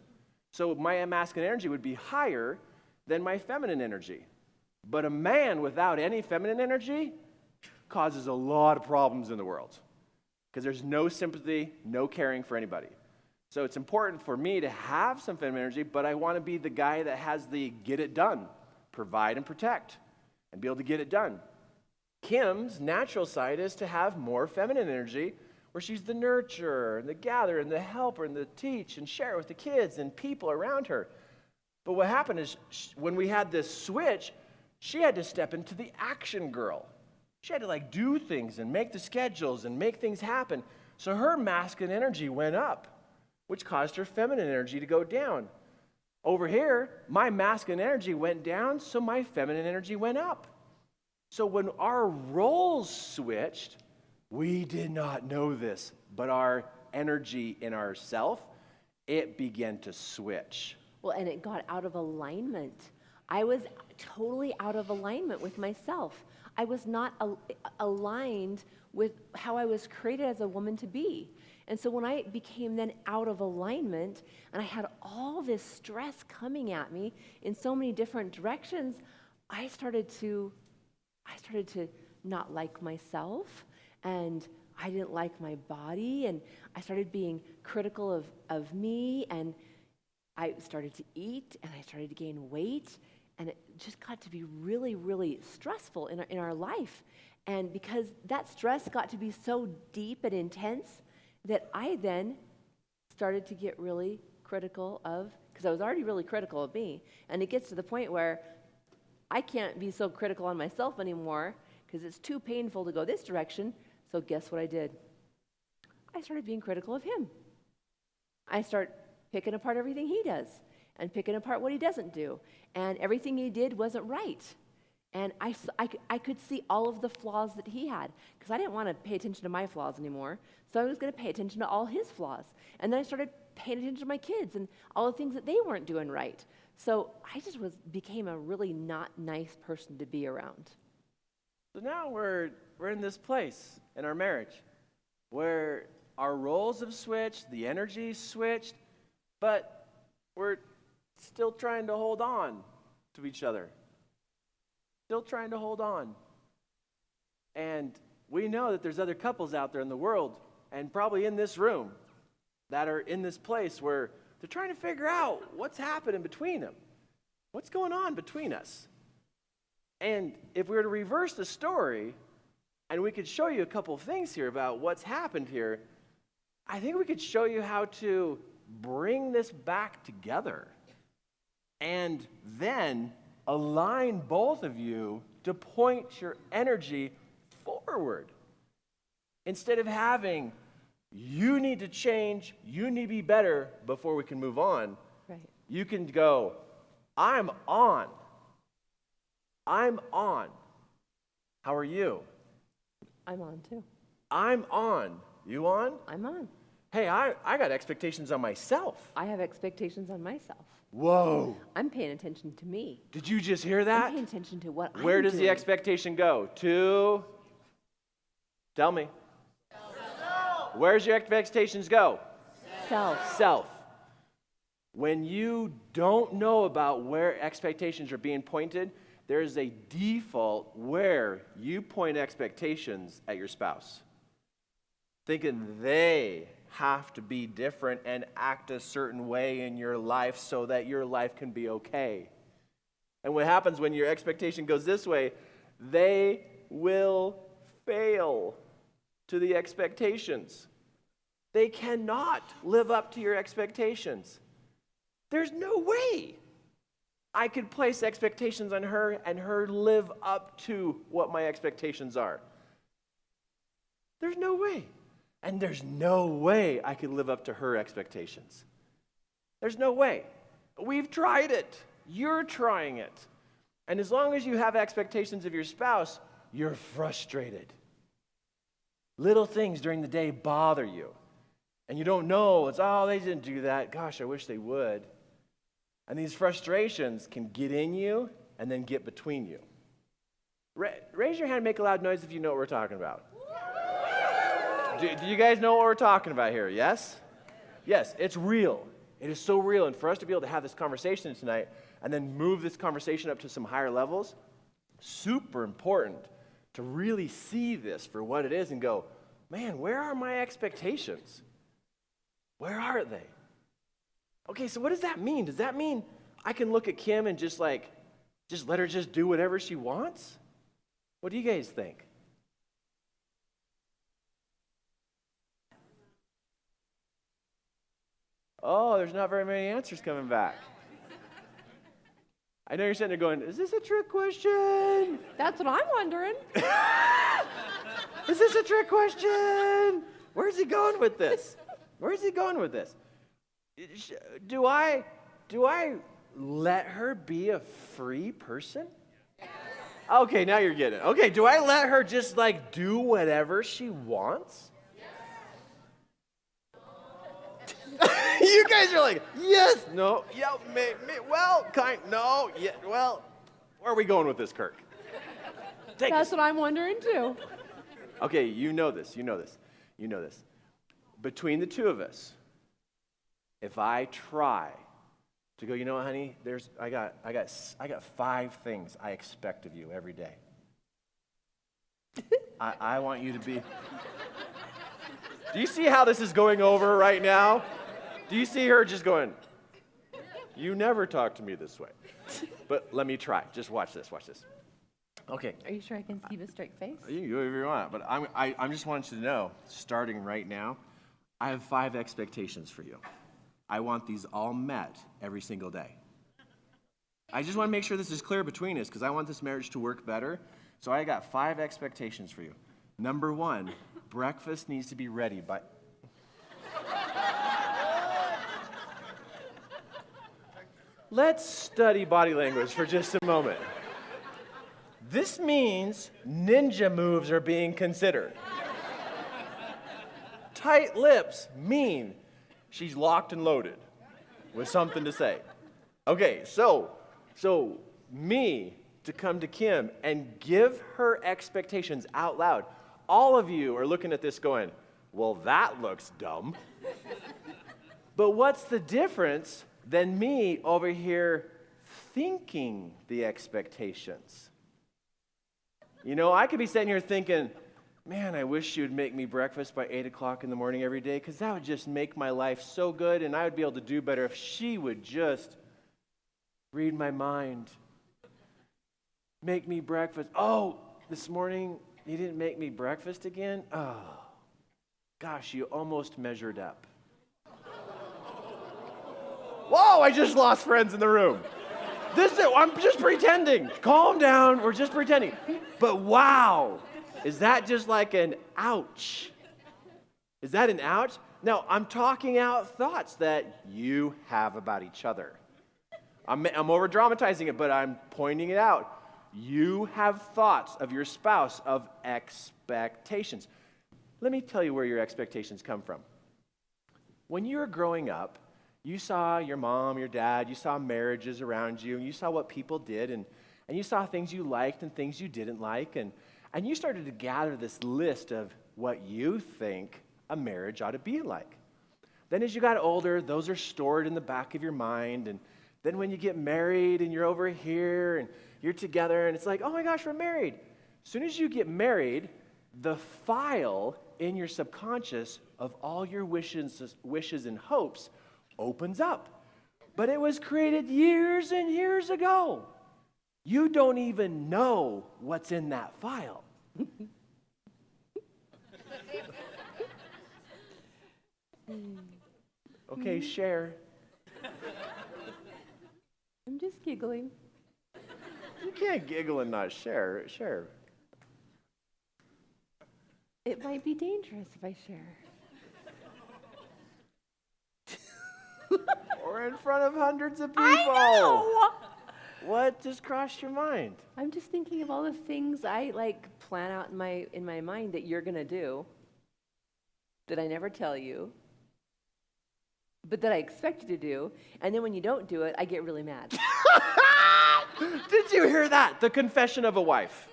So my masculine energy would be higher than my feminine energy. But a man without any feminine energy causes a lot of problems in the world because there's no sympathy, no caring for anybody. So it's important for me to have some feminine energy, but I want to be the guy that has the get it done, provide and protect, and be able to get it done. Kim's natural side is to have more feminine energy, where she's the nurturer and the gatherer and the helper and the teach and share with the kids and people around her. But what happened is when we had this switch, she had to step into the action girl. She had to do things and make the schedules and make things happen. So her masculine energy went up, which caused her feminine energy to go down. Over here, my masculine energy went down, so my feminine energy went up. So when our roles switched, we did not know this, but our energy in ourself, it began to switch. Well, and it got out of alignment. I was totally out of alignment with myself. I was not aligned with how I was created as a woman to be. And so when I became then out of alignment, and I had all this stress coming at me in so many different directions, I started to not like myself, and I didn't like my body, and I started being critical of me, and I started to eat, and I started to gain weight, and it just got to be really, really stressful in our life. And because that stress got to be so deep and intense that I then started to get really critical of, because I was already really critical of me, and it gets to the point where I can't be so critical on myself anymore because it's too painful to go this direction. So guess what I did? I started being critical of him. I start picking apart everything he does and picking apart what he doesn't do. And everything he did wasn't right. And I could see all of the flaws that he had because I didn't want to pay attention to my flaws anymore. So I was going to pay attention to all his flaws. And then I started paying attention to my kids and all the things that they weren't doing right. So I just became a really not nice person to be around. So now we're in this place in our marriage where our roles have switched, the energy's switched, but we're still trying to hold on to each other. Still trying to hold on. And we know that there's other couples out there in the world, and probably in this room, that are in this place where they're trying to figure out what's happening between them. What's going on between us? And if we were to reverse the story, and we could show you a couple of things here about what's happened here, I think we could show you how to bring this back together and then align both of you to point your energy forward. Instead of having, you need to change, you need to be better before we can move on, Right. you can go, I'm on. I'm on. How are you? I'm on too. I'm on. You on? I'm on. Hey, I got expectations on myself. I have expectations on myself. Whoa. I'm paying attention to me. Did you just hear I'm that? paying attention to what I'm Where does doing. the expectation go? To? Tell me. Where's your expectations go? Self. Self. When you don't know about where expectations are being pointed, there's a default where you point expectations at your spouse, thinking they have to be different and act a certain way in your life so that your life can be okay. And what happens when your expectation goes this way, they will fail to the expectations. They cannot live up to your expectations. There's no way I could place expectations on her and her live up to what my expectations are. There's no way. And there's no way I could live up to her expectations. There's no way. We've tried it. You're trying it. And as long as you have expectations of your spouse, you're frustrated. Little things during the day bother you. And you don't know. It's, oh, they didn't do that. Gosh, I wish they would. And these frustrations can get in you and then get between you. Raise your hand and make a loud noise if you know what we're talking about. Do you guys know what we're talking about here? Yes? Yes, it's real. It is so real. And for us to be able to have this conversation tonight and then move this conversation up to some higher levels, super important to really see this for what it is and go, man, where are my expectations? Where are they? Okay, so what does that mean? Does that mean I can look at Kim and just let her just do whatever she wants? What do you guys think? Oh, there's not very many answers coming back. I know you're sitting there going, is this a trick question? That's what I'm wondering. Is this a trick question? Where's he going with this? Where's he going with this? Do I let her be a free person? Okay, now you're getting it. Okay, do I let her just do whatever she wants? You guys are like, yes, no, yeah, well, no, yeah, well, where are we going with this, Kirk? That's what I'm wondering too. Okay, you know this. Between the two of us, if I try to go, you know what, honey, I got 5 things I expect of you every day. I want you to be. Do you see how this is going over right now? Do you see her just going, you never talk to me this way. But let me try. Just watch this. Okay. Are you sure I can keep a straight face? You can do whatever you want. But I'm just wanting you to know, starting right now, I have 5 expectations for you. I want these all met every single day. I just want to make sure this is clear between us because I want this marriage to work better. So I got 5 expectations for you. Number 1, breakfast needs to be ready by... Let's study body language for just a moment. This means ninja moves are being considered. Tight lips mean she's locked and loaded with something to say. Okay, so me to come to Kim and give her expectations out loud. All of you are looking at this going, well, that looks dumb. But what's the difference than me over here thinking the expectations? You know, I could be sitting here thinking, man, I wish she would make me breakfast by 8 o'clock in the morning every day because that would just make my life so good and I would be able to do better if she would just read my mind. Make me breakfast. Oh, this morning you didn't make me breakfast again? Oh, gosh, you almost measured up. Whoa, I just lost friends in the room. I'm just pretending. Calm down, we're just pretending. But wow, is that just like an ouch? Is that an ouch? No, I'm talking out thoughts that you have about each other. I'm over-dramatizing it, but I'm pointing it out. You have thoughts of your spouse, of expectations. Let me tell you where your expectations come from. When you were growing up, you saw your mom, your dad, you saw marriages around you, and you saw what people did, and you saw things you liked and things you didn't like, and you started to gather this list of what you think a marriage ought to be like. Then as you got older, those are stored in the back of your mind, and then when you get married and you're over here and you're together and it's like, oh my gosh, we're married. As soon as you get married, the file in your subconscious of all your wishes and hopes opens up. But it was created years and years ago. You don't even know what's in that file. Okay, share. I'm just giggling. You can't giggle and not share. Share. It might be dangerous if I share. We're in front of hundreds of people. I know. What just crossed your mind? I'm just thinking of all the things I like plan out in my mind that you're gonna do that I never tell you, but that I expect you to do, and then when you don't do it, I get really mad. Did you hear that? The confession of a wife.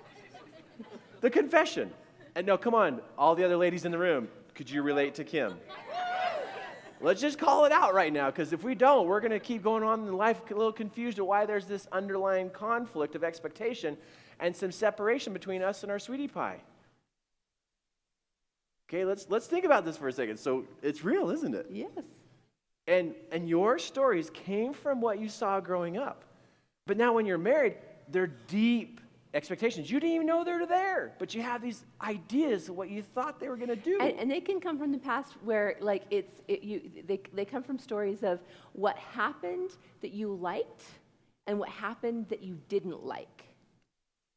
The confession. And no, come on, all the other ladies in the room, could you relate to Kim? Let's just call it out right now, because if we don't, we're going to keep going on in life a little confused at why there's this underlying conflict of expectation and some separation between us and our sweetie pie. Okay, let's think about this for a second. So it's real, isn't it? Yes. And your stories came from what you saw growing up. But now when you're married, they're deep expectations. You didn't even know they're there, but you have these ideas of what you thought they were going to do. And they can come from the past where, like, they come from stories of what happened that you liked and what happened that you didn't like.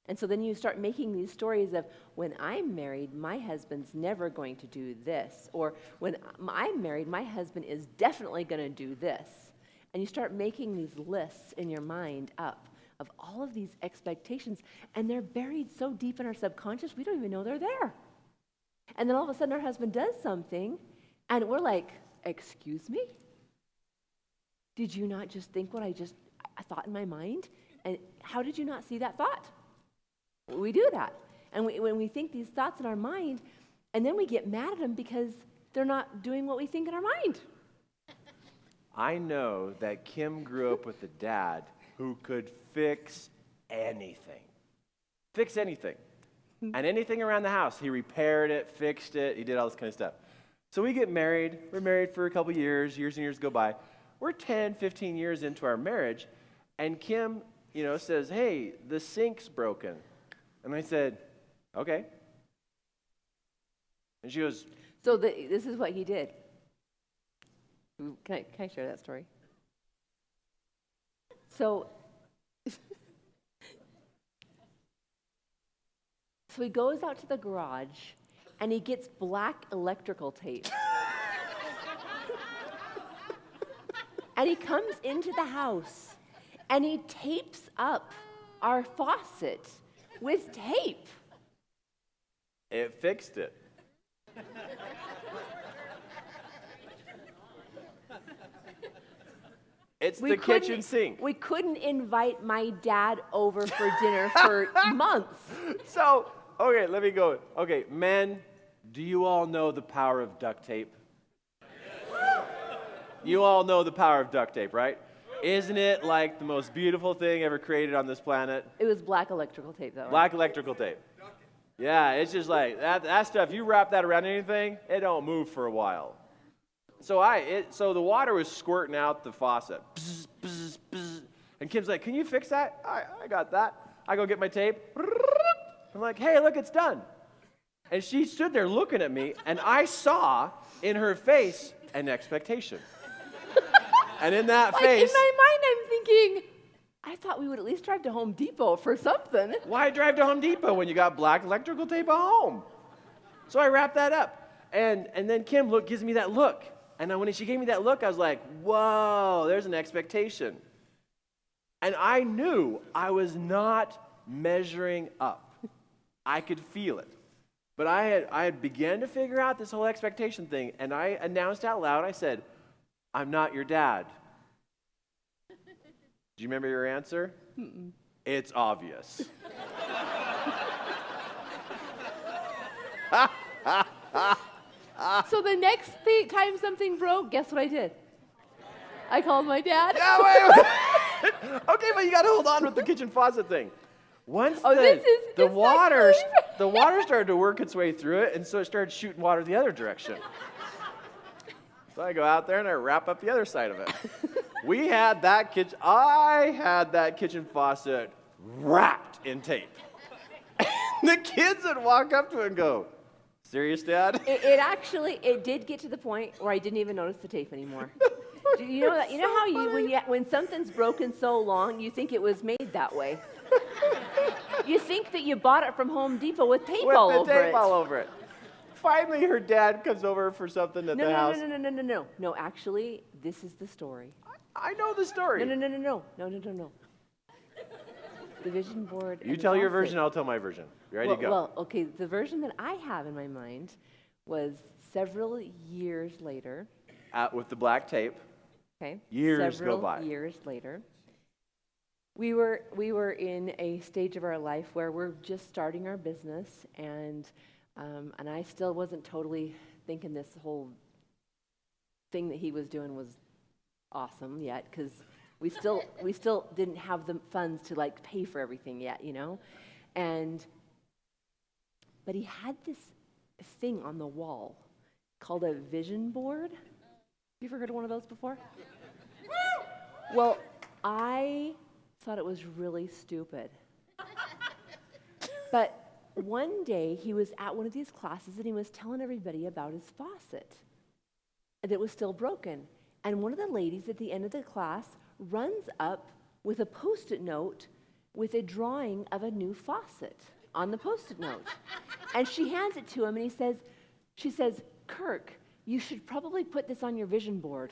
And so then you start making these stories of, when I'm married, my husband's never going to do this. Or when I'm married, my husband is definitely going to do this. And you start making these lists in your mind up of all of these expectations, and they're buried so deep in our subconscious, we don't even know they're there. And then all of a sudden our husband does something, and we're like, excuse me? Did you not just think what I thought in my mind? And how did you not see that thought? We do that. And when we think these thoughts in our mind, and then we get mad at them because they're not doing what we think in our mind. I know that Kim grew up with a dad who could fix anything. Fix anything. And anything around the house. He repaired it, fixed it, he did all this kind of stuff. So we get married. We're married for a couple years and years go by. We're 10, 15 years into our marriage, and Kim, says, hey, the sink's broken. And I said, okay. And she goes, So this is what he did. Can I share that story? So he goes out to the garage and he gets black electrical tape. And he comes into the house and he tapes up our faucet with tape. it fixed it. It's the kitchen sink. We couldn't invite my dad over for dinner for months. So, okay, let me go. Okay, men, do you all know the power of duct tape? You all know the power of duct tape, right? Isn't it like the most beautiful thing ever created on this planet? It was black electrical tape, though. Black electrical tape. Yeah, it's just like, that stuff, you wrap that around anything, it don't move for a while. So the water was squirting out the faucet. Bzz, bzz, bzz. And Kim's like, can you fix that? I got that. I go get my tape. I'm like, hey, look, it's done. And she stood there looking at me, and I saw in her face an expectation. And in that face... in my mind, I'm thinking, I thought we would at least drive to Home Depot for something. Why drive to Home Depot when you got black electrical tape at home? So I wrapped that up. And then Kim gives me that look. And when she gave me that look, I was like, whoa, there's an expectation. And I knew I was not measuring up. I could feel it. But I had began to figure out this whole expectation thing, and I announced out loud, I said, I'm not your dad. Do you remember your answer? Mm-mm. It's obvious. So the next time something broke, guess what I did? I called my dad. Yeah, wait. Okay, but you got to hold on with the kitchen faucet thing. Once the water started to work its way through it, and so it started shooting water the other direction. So I go out there and I wrap up the other side of it. I had that kitchen faucet wrapped in tape. The kids would walk up to it and go, serious, Dad? It did get to the point where I didn't even notice the tape anymore. Do you know that? You know how when something's broken so long, you think it was made that way. You think that you bought it from Home Depot with tape all over it. Finally, her dad comes over for something at the house. No, actually, this is the story. I know the story. No. The vision board. You and the tell your faucet. version, I'll tell my version. You ready to go? Well, okay, the version that I have in my mind was several years later. With the black tape. Okay. Years several go by. Years later. We were in a stage of our life where we're just starting our business, and I still wasn't totally thinking this whole thing that he was doing was awesome yet, because we still didn't have the funds to like pay for everything yet, you know, but he had this thing on the wall called a vision board. You ever heard of one of those before? Well, I thought it was really stupid. But one day he was at one of these classes and he was telling everybody about his faucet that was still broken. And one of the ladies at the end of the class runs up with a Post-it note with a drawing of a new faucet on the Post-it note. And she hands it to him and she says, "Kirk, you should probably put this on your vision board."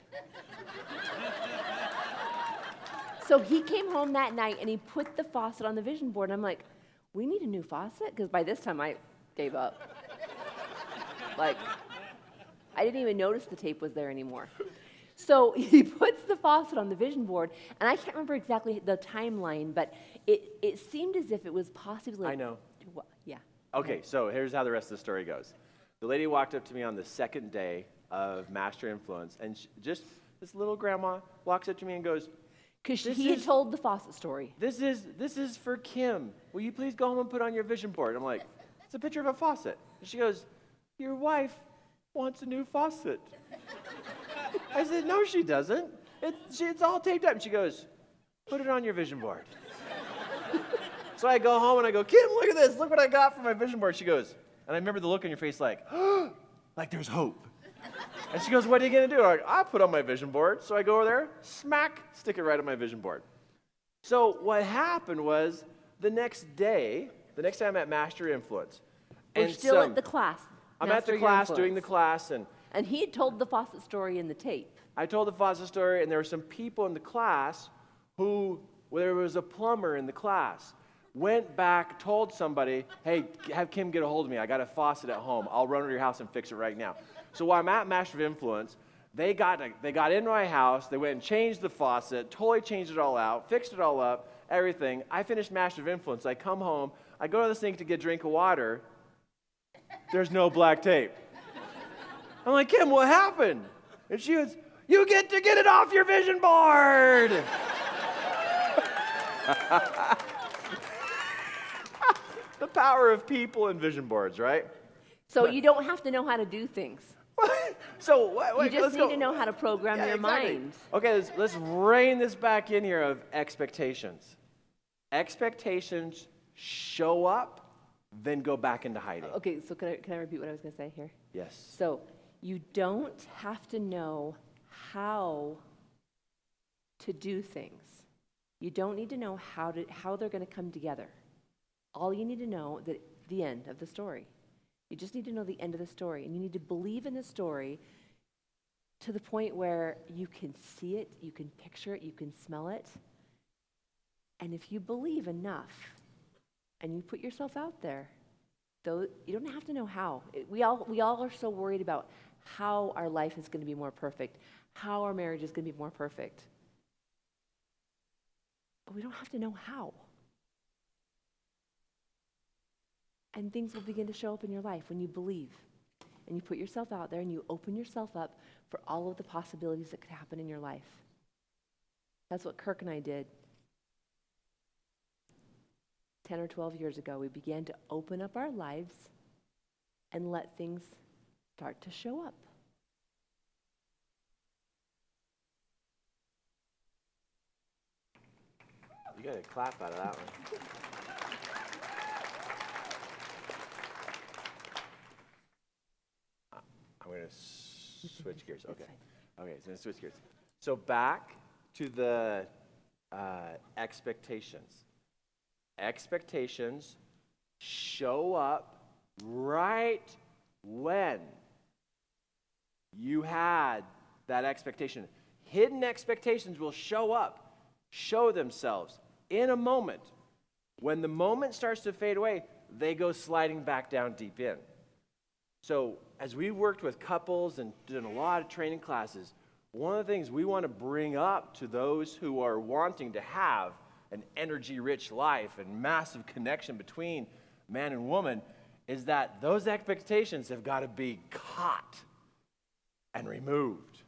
So he came home that night and he put the faucet on the vision board. And I'm like, we need a new faucet? Because by this time I gave up. Like, I didn't even notice the tape was there anymore. So he puts the faucet on the vision board, and I can't remember exactly the timeline, but it seemed as if it was possibly... I know. Yeah. Okay, so here's how the rest of the story goes. The lady walked up to me on the second day of Master Influence, and just this little grandma walks up to me and goes, Because he had told the faucet story. This is for Kim. Will you please go home and put on your vision board? I'm like, it's a picture of a faucet. And she goes, your wife wants a new faucet. I said, no, she doesn't. It's all taped up. And she goes, put it on your vision board. So I go home and I go, Kim, look at this. Look what I got for my vision board. She goes, and I remember the look on your face like, like there's hope. And she goes, what are you going to do? I'm like, I put on my vision board. So I go over there, smack, stick it right on my vision board. So what happened was the next time I'm at Master Influence. We're still at the class. I'm at the class, doing the class. And he had told the faucet story in the tape. I told the faucet story, and there were some people in the class there was a plumber in the class, went back, told somebody, hey, have Kim get a hold of me. I got a faucet at home. I'll run to your house and fix it right now. So while I'm at Master of Influence, they got into my house, they went and changed the faucet, totally changed it all out, fixed it all up, everything. I finished Master of Influence. I come home, I go to the sink to get a drink of water. There's no black tape. I'm like, Kim, what happened? And she goes, you get to get it off your vision board. The power of people and vision boards, right? So you don't have to know how to do things. So you just need to know how to program your mind. Okay, let's rein this back in here of expectations. Expectations show up, then go back into hiding. Okay, so can I repeat what I was going to say here? Yes. So you don't have to know how to do things. You don't need to know how they're going to come together. All you need to know is the end of the story. You just need to know the end of the story, and you need to believe in the story to the point where you can see it, you can picture it, you can smell it. And if you believe enough and you put yourself out there, though you don't have to know how. We all are so worried about how our life is going to be more perfect, how our marriage is going to be more perfect. But we don't have to know how. And things will begin to show up in your life when you believe and you put yourself out there and you open yourself up for all of the possibilities that could happen in your life. That's what Kirk and I did 10 or 12 years ago. We began to open up our lives and let things start to show up. You got to clap out of that one. I'm going to switch gears. Okay. Okay, so switch gears. So back to the expectations. Expectations show up right when you had that expectation. hidden expectations will show themselves in a moment. When the moment starts to fade away, they go sliding back down deep in. So as we worked with couples and did a lot of training classes, one of the things we want to bring up to those who are wanting to have an energy-rich life and massive connection between man and woman is that those expectations have got to be caught and removed.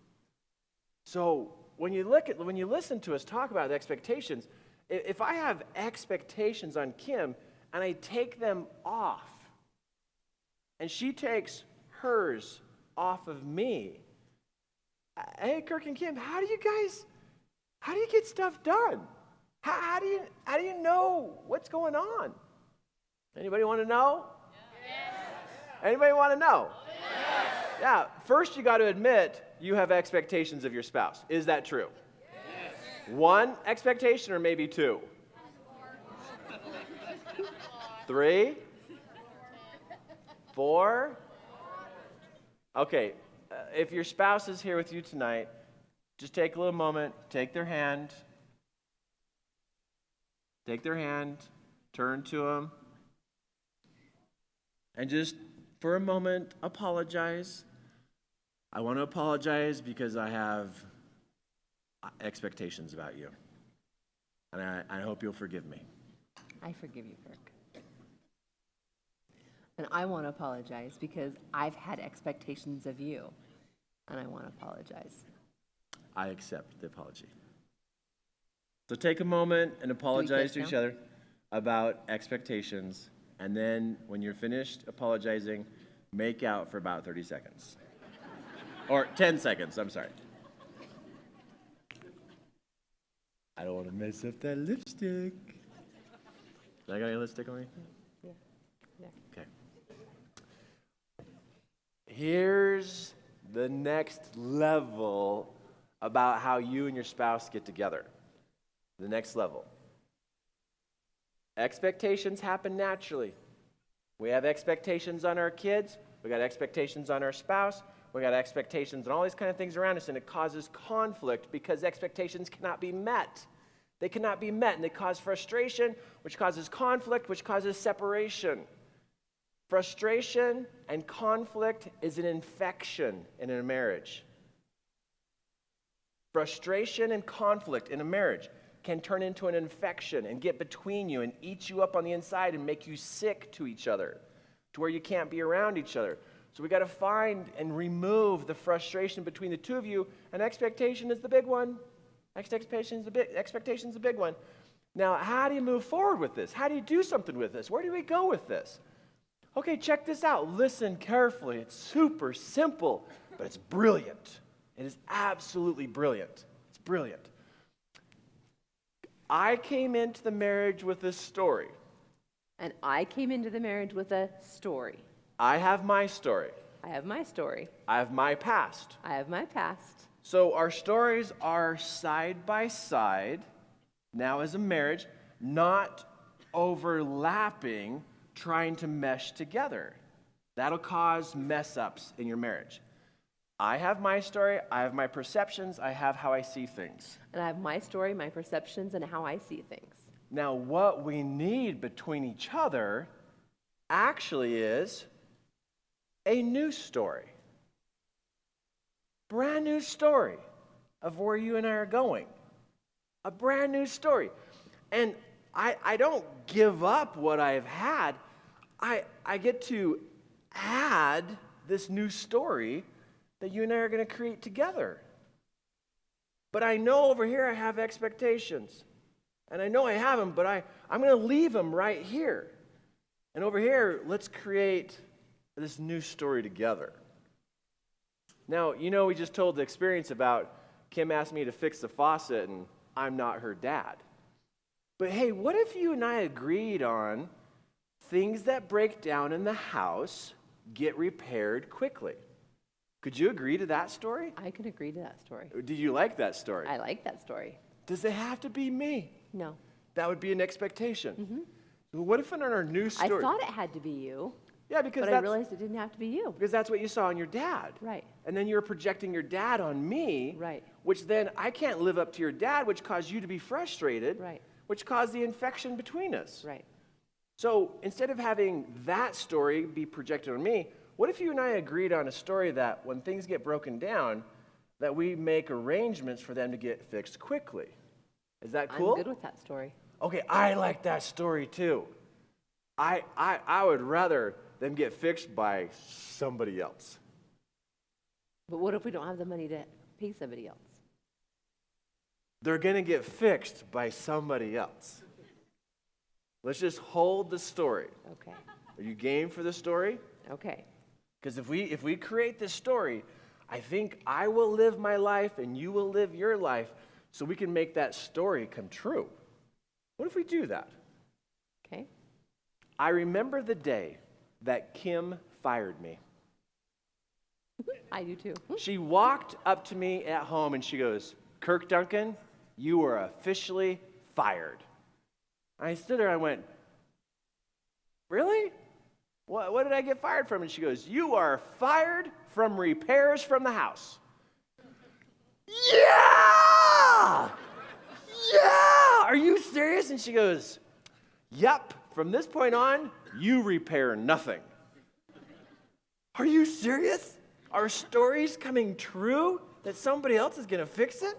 So when you listen to us talk about expectations, if I have expectations on Kim and I take them off, and she takes hers off of me, hey, Kirk and Kim, how do you get stuff done? How do you know what's going on? Anybody want to know? Yes. Anybody want to know? Yes. Yeah. First, you got to admit you have expectations of your spouse. Is that true? Yes. One expectation or maybe two? 3? 4? Okay. If your spouse is here with you tonight, just take a little moment, take their hand, turn to them, and just for a moment, apologize. I want to apologize because I have expectations about you. And I hope you'll forgive me. I forgive you, Kirk. And I want to apologize because I've had expectations of you, and I want to apologize. I accept the apology. So take a moment and apologize to each other about expectations, and then when you're finished apologizing, make out for about 30 seconds. Or 10 seconds, I'm sorry. I don't want to mess up that lipstick. I got any lipstick on me? Yeah. Okay. Here's the next level about how you and your spouse get together. The next level. Expectations happen naturally. We have expectations on our kids. We got expectations on our spouse. We got expectations and all these kind of things around us, and it causes conflict because expectations cannot be met. They cannot be met, and they cause frustration, which causes conflict, which causes separation. Frustration and conflict is an infection in a marriage. Frustration and conflict in a marriage can turn into an infection and get between you and eat you up on the inside and make you sick to each other, to where you can't be around each other. So we got to find and remove the frustration between the two of you, and expectation is the big one. Expectation is the big one. Now, how do you move forward with this? How do you do something with this? Where do we go with this? Okay, check this out. Listen carefully. It's super simple, but it's brilliant. It is absolutely brilliant. It's brilliant. I came into the marriage with this story. And I came into the marriage with a story. I have my story. I have my story. I have my past. I have my past. So our stories are side by side, now as a marriage, not overlapping, trying to mesh together. That'll cause mess ups in your marriage. I have my story, I have my perceptions, I have how I see things. And I have my story, my perceptions, and how I see things. Now, what we need between each other actually is a new story. Brand new story of where you and I are going. A brand new story. And I don't give up what I've had. I get to add this new story that you and I are going to create together. But I know over here I have expectations. And I know I have them, but I'm going to leave them right here. And over here, let's create this new story together. Now, we just told the experience about Kim asked me to fix the faucet and I'm not her dad. But hey, what if you and I agreed on things that break down in the house get repaired quickly? Could you agree to that story? I could agree to that story. Do you like that story? I like that story. Does it have to be me? No. That would be an expectation. Mm-hmm. What if in our new story... I thought it had to be you. Yeah, because But I realized it didn't have to be you. because that's what you saw in your dad. Right. And then you're projecting your dad on me. Right. Which then I can't live up to your dad, which caused you to be frustrated. Right. Which caused the infection between us. Right. So instead of having that story be projected on me, what if you and I agreed on a story that when things get broken down, that we make arrangements for them to get fixed quickly? Is that cool? I'm good with that story. Okay, I like that story too. I would rather them get fixed by somebody else. But what if we don't have the money to pay somebody else? They're going to get fixed by somebody else. Let's just hold the story. Okay. Are you game for the story? Okay. Because if we create this story, I think I will live my life and you will live your life so we can make that story come true. What if we do that? Okay. I remember the day that Kim fired me. I do too. She walked up to me at home and she goes, "Kirk Duncan, you are officially fired." I stood there and I went, "Really? What did I get fired from?" And she goes, "You are fired from repairs from the house." Yeah! Yeah! Are you serious? And she goes, "Yep, from this point on, you repair nothing." Are you serious? Are stories coming true that somebody else is going to fix it?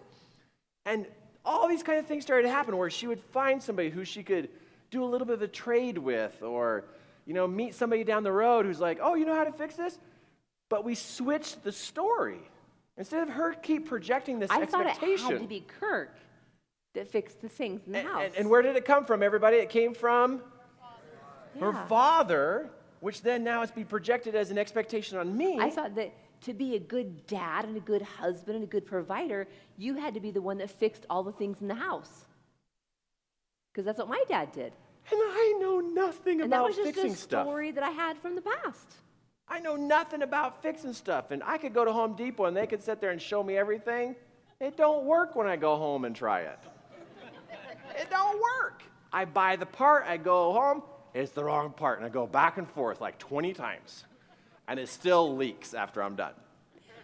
And all these kind of things started to happen where she would find somebody who she could do a little bit of a trade with, or meet somebody down the road who's like, "Oh, you know how to fix this?" But we switched the story. Instead of her keep projecting this I thought expectation. it had to be Kirk that fixed the things in the house. And where did it come from, everybody? It came from her Yeah. father, which then now is be projected as an expectation on me. I thought that to be a good dad and a good husband and a good provider, you had to be the one that fixed all the things in the house. Because that's what my dad did. And I know nothing And that about was just fixing a stuff. story that I had from the past. I know nothing about fixing stuff. And I could go to Home Depot and they could sit there and show me everything. It don't work when I go home and try it. It don't work. I buy the part, I go home, it's the wrong part. And I go back and forth like 20 times. And it still leaks after I'm done.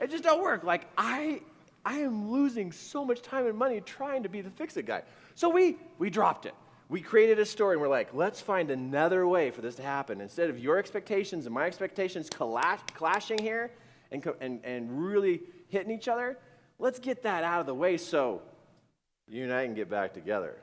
It just don't work. Like, I am losing so much time and money trying to be the fix-it guy. So we dropped it. We created a story, and we're like, let's find another way for this to happen. Instead of your expectations and my expectations clashing here and really hitting each other, let's get that out of the way so you and I can get back together.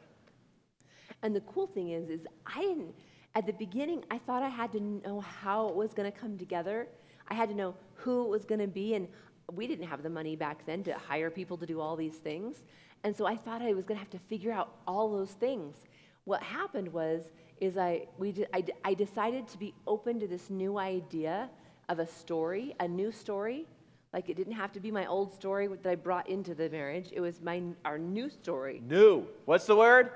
And the cool thing is I didn't, at the beginning, I thought I had to know how it was going to come together. I had to know who it was going to be, and we didn't have the money back then to hire people to do all these things. And so I thought I was going to have to figure out all those things. What happened I decided to be open to this new idea of a story, a new story. Like, it didn't have to be my old story that I brought into the marriage. It was our new story. New. What's the word?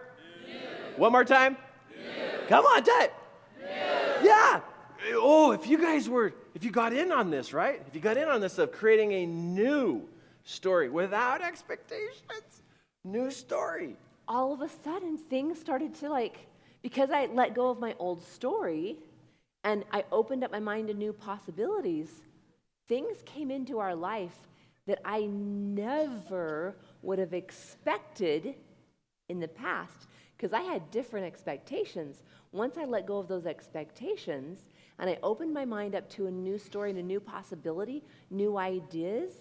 New. One more time. New. Come on, type. New. Yeah. Oh, if you got in on this, right? If you got in on this of creating a new story without expectations, new story. All of a sudden, things started to because I let go of my old story and I opened up my mind to new possibilities, things came into our life that I never would have expected in the past because I had different expectations. Once I let go of those expectations and I opened my mind up to a new story and a new possibility, new ideas,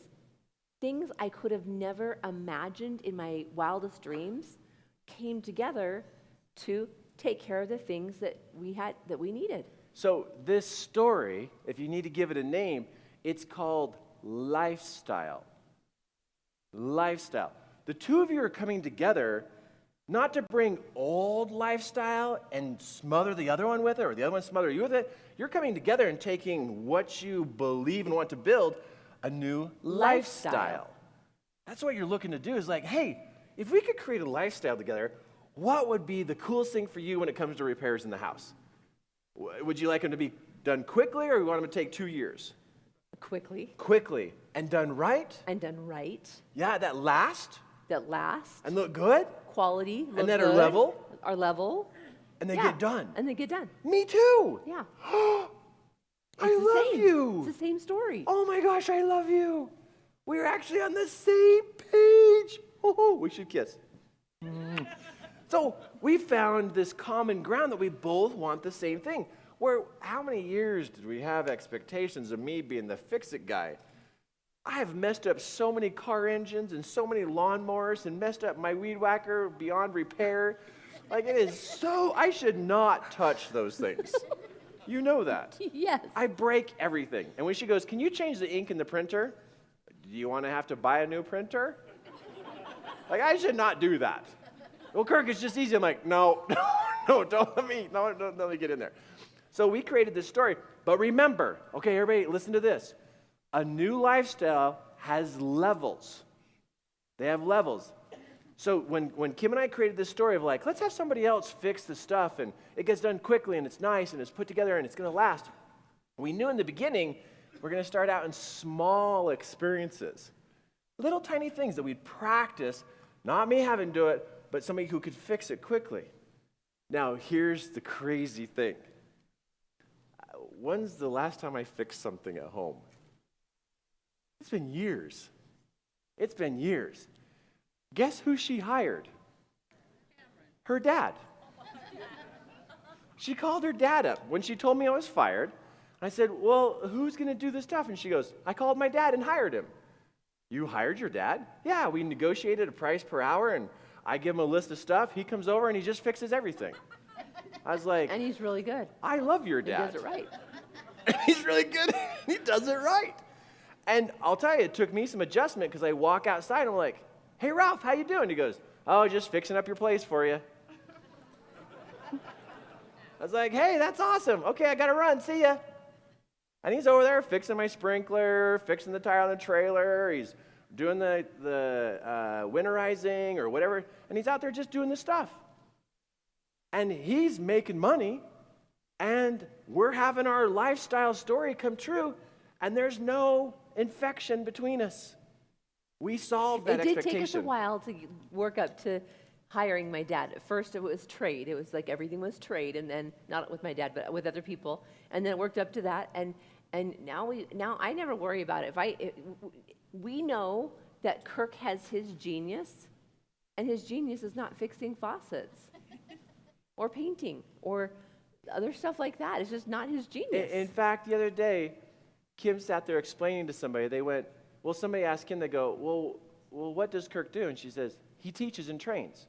things I could have never imagined in my wildest dreams came together to take care of the things that we needed. So this story, if you need to give it a name, it's called lifestyle. Lifestyle. The two of you are coming together not to bring old lifestyle and smother the other one with it, or the other one smother you with it. You're coming together and taking what you believe and want to build, a new lifestyle. That's what you're looking to do is like, hey, if we could create a lifestyle together, what would be the coolest thing for you when it comes to repairs in the house? Would you like them to be done quickly, or you want them to take 2 years? Quickly. Quickly. And done right? And done right. Yeah, that last. That last. And look good? Quality. Look And that good, are level? Are level. And they Yeah, get done. And they get done. Me too. Yeah. I love you. It's the same story. Oh my gosh, I love you. We're actually on the same page. Oh, we should kiss. So we found this common ground that we both want the same thing. Where how many years did we have expectations of me being the fix-it guy? I have messed up so many car engines and so many lawnmowers and messed up my weed whacker beyond repair. Like it is so, I should not touch those things. You know that. Yes. I break everything. And when she goes, can you change the ink in the printer? Do you want to have to buy a new printer? Like, I should not do that. Well, Kirk, it's just easy. I'm like, no, don't let me get in there. So we created this story. But remember, okay, everybody, listen to this. A new lifestyle has levels. They have levels. So when Kim and I created this story of like, let's have somebody else fix the stuff, and it gets done quickly, and it's nice, and it's put together, and it's going to last. We knew in the beginning we're going to start out in small experiences. Little tiny things that we'd practice, not me having to do it, but somebody who could fix it quickly. Now, here's the crazy thing. When's the last time I fixed something at home? It's been years. It's been years. Guess who she hired? Her dad. She called her dad up when she told me I was fired. I said, well, who's going to do this stuff? And she goes, I called my dad and hired him. You hired your dad? Yeah, we negotiated a price per hour, and I give him a list of stuff. He comes over, and he just fixes everything. I was like... And he's really good. I love your He dad. does it right. He's really good. He does it right. And I'll tell you, it took me some adjustment because I walk outside, and I'm like, hey, Ralph, how you doing? He goes, oh, just fixing up your place for you. I was like, hey, that's awesome. Okay, I got to run. See ya. And he's over there fixing my sprinkler, fixing the tire on the trailer. He's doing the winterizing or whatever. And he's out there just doing this stuff. And he's making money. And we're having our lifestyle story come true. And there's no infection between us. We solved that expectation. It did take us a while to work up to hiring my dad. At first, it was trade. It was like everything was trade, and then not with my dad, but with other people. And then it worked up to that. And now I never worry about it. We know that Kirk has his genius, and his genius is not fixing faucets or painting or other stuff like that. It's just not his genius. In fact, the other day, Kim sat there explaining to somebody. They went, well, somebody asked Kim, they go, well, what does Kirk do? And she says, he teaches and trains.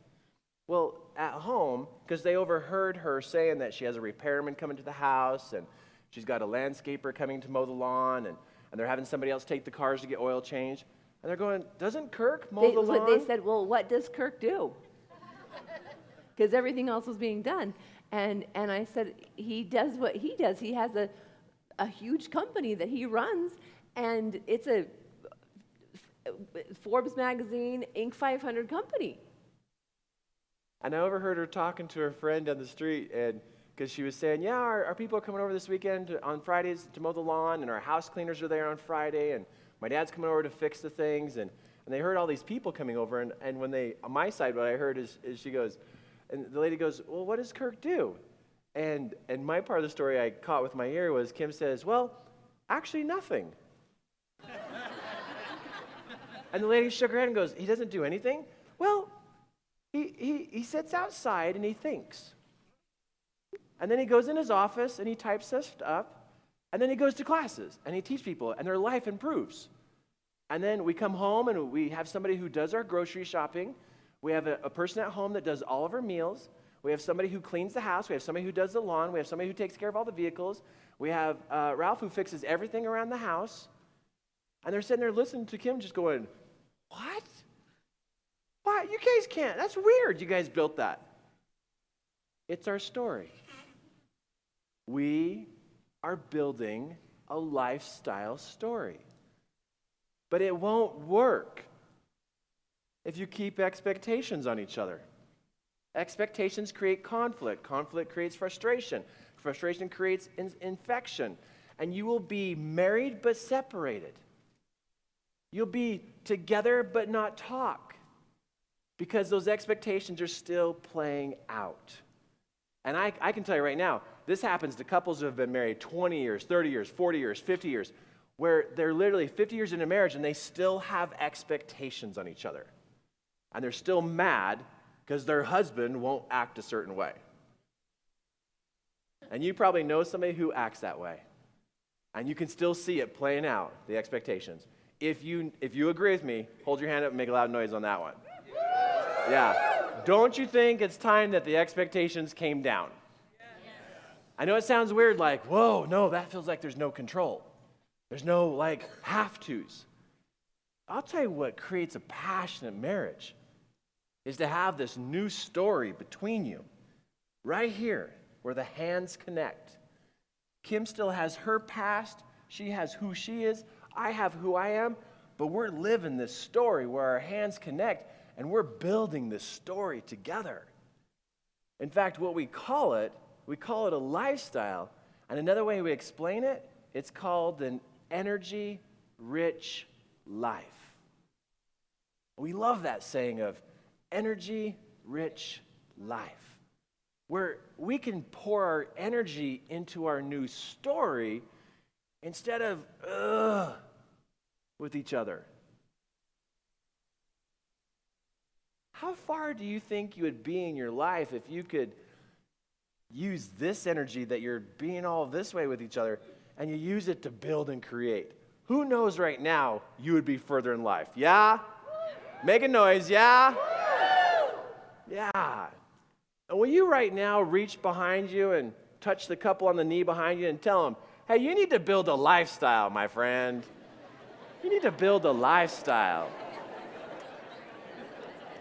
Well, at home, because they overheard her saying that she has a repairman coming to the house, and she's got a landscaper coming to mow the lawn, and they're having somebody else take the cars to get oil changed. And they're going, doesn't Kirk mow the lawn? They said, well, what does Kirk do? Because everything else was being done. And I said, he does what he does. He has a huge company that he runs, and it's a Forbes magazine, Inc. 500 company. And I overheard her talking to her friend down the street, and because she was saying, yeah, our people are coming over this weekend on Fridays to mow the lawn, and our house cleaners are there on Friday, and my dad's coming over to fix the things, and they heard all these people coming over, and when they, on my side, what I heard is she goes, and the lady goes, well, what does Kirk do? And my part of the story I caught with my ear was Kim says, well, actually nothing. And the lady shook her head and goes, he doesn't do anything? Well, he sits outside and he thinks. And then he goes in his office and he types stuff up. And then he goes to classes and he teaches people and their life improves. And then we come home and we have somebody who does our grocery shopping. We have a person at home that does all of our meals. We have somebody who cleans the house. We have somebody who does the lawn. We have somebody who takes care of all the vehicles. We have Ralph who fixes everything around the house. And they're sitting there listening to Kim just going, what? What? You guys can't. That's weird. You guys built that. It's our story. We are building a lifestyle story. But it won't work if you keep expectations on each other. Expectations create conflict. Conflict creates frustration. Frustration creates infection. And you will be married but separated. You'll be together but not talk because those expectations are still playing out. And I can tell you right now, this happens to couples who have been married 20 years, 30 years, 40 years, 50 years, where they're literally 50 years into marriage and they still have expectations on each other. And they're still mad because their husband won't act a certain way. And you probably know somebody who acts that way. And you can still see it playing out, the expectations. If you agree with me, hold your hand up and make a loud noise on that one. Yeah. Don't you think it's time that the expectations came down? I know it sounds weird, like, whoa, no, that feels like there's no control. There's no, like, have-tos. I'll tell you what creates a passionate marriage is to have this new story between you, right here, where the hands connect. Kim still has her past. She has who she is. I have who I am. But we're living this story where our hands connect, and we're building this story together. In fact, what we call it a lifestyle. And another way we explain it, it's called an energy-rich life. We love that saying of energy-rich life, where we can pour our energy into our new story instead of with each other. How far do you think you would be in your life if you could use this energy that you're being all this way with each other and you use it to build and create? Who knows right now you would be further in life? Yeah? Make a noise, yeah? Yeah. And will you right now reach behind you and touch the couple on the knee behind you and tell them, hey, you need to build a lifestyle, my friend. You need to build a lifestyle.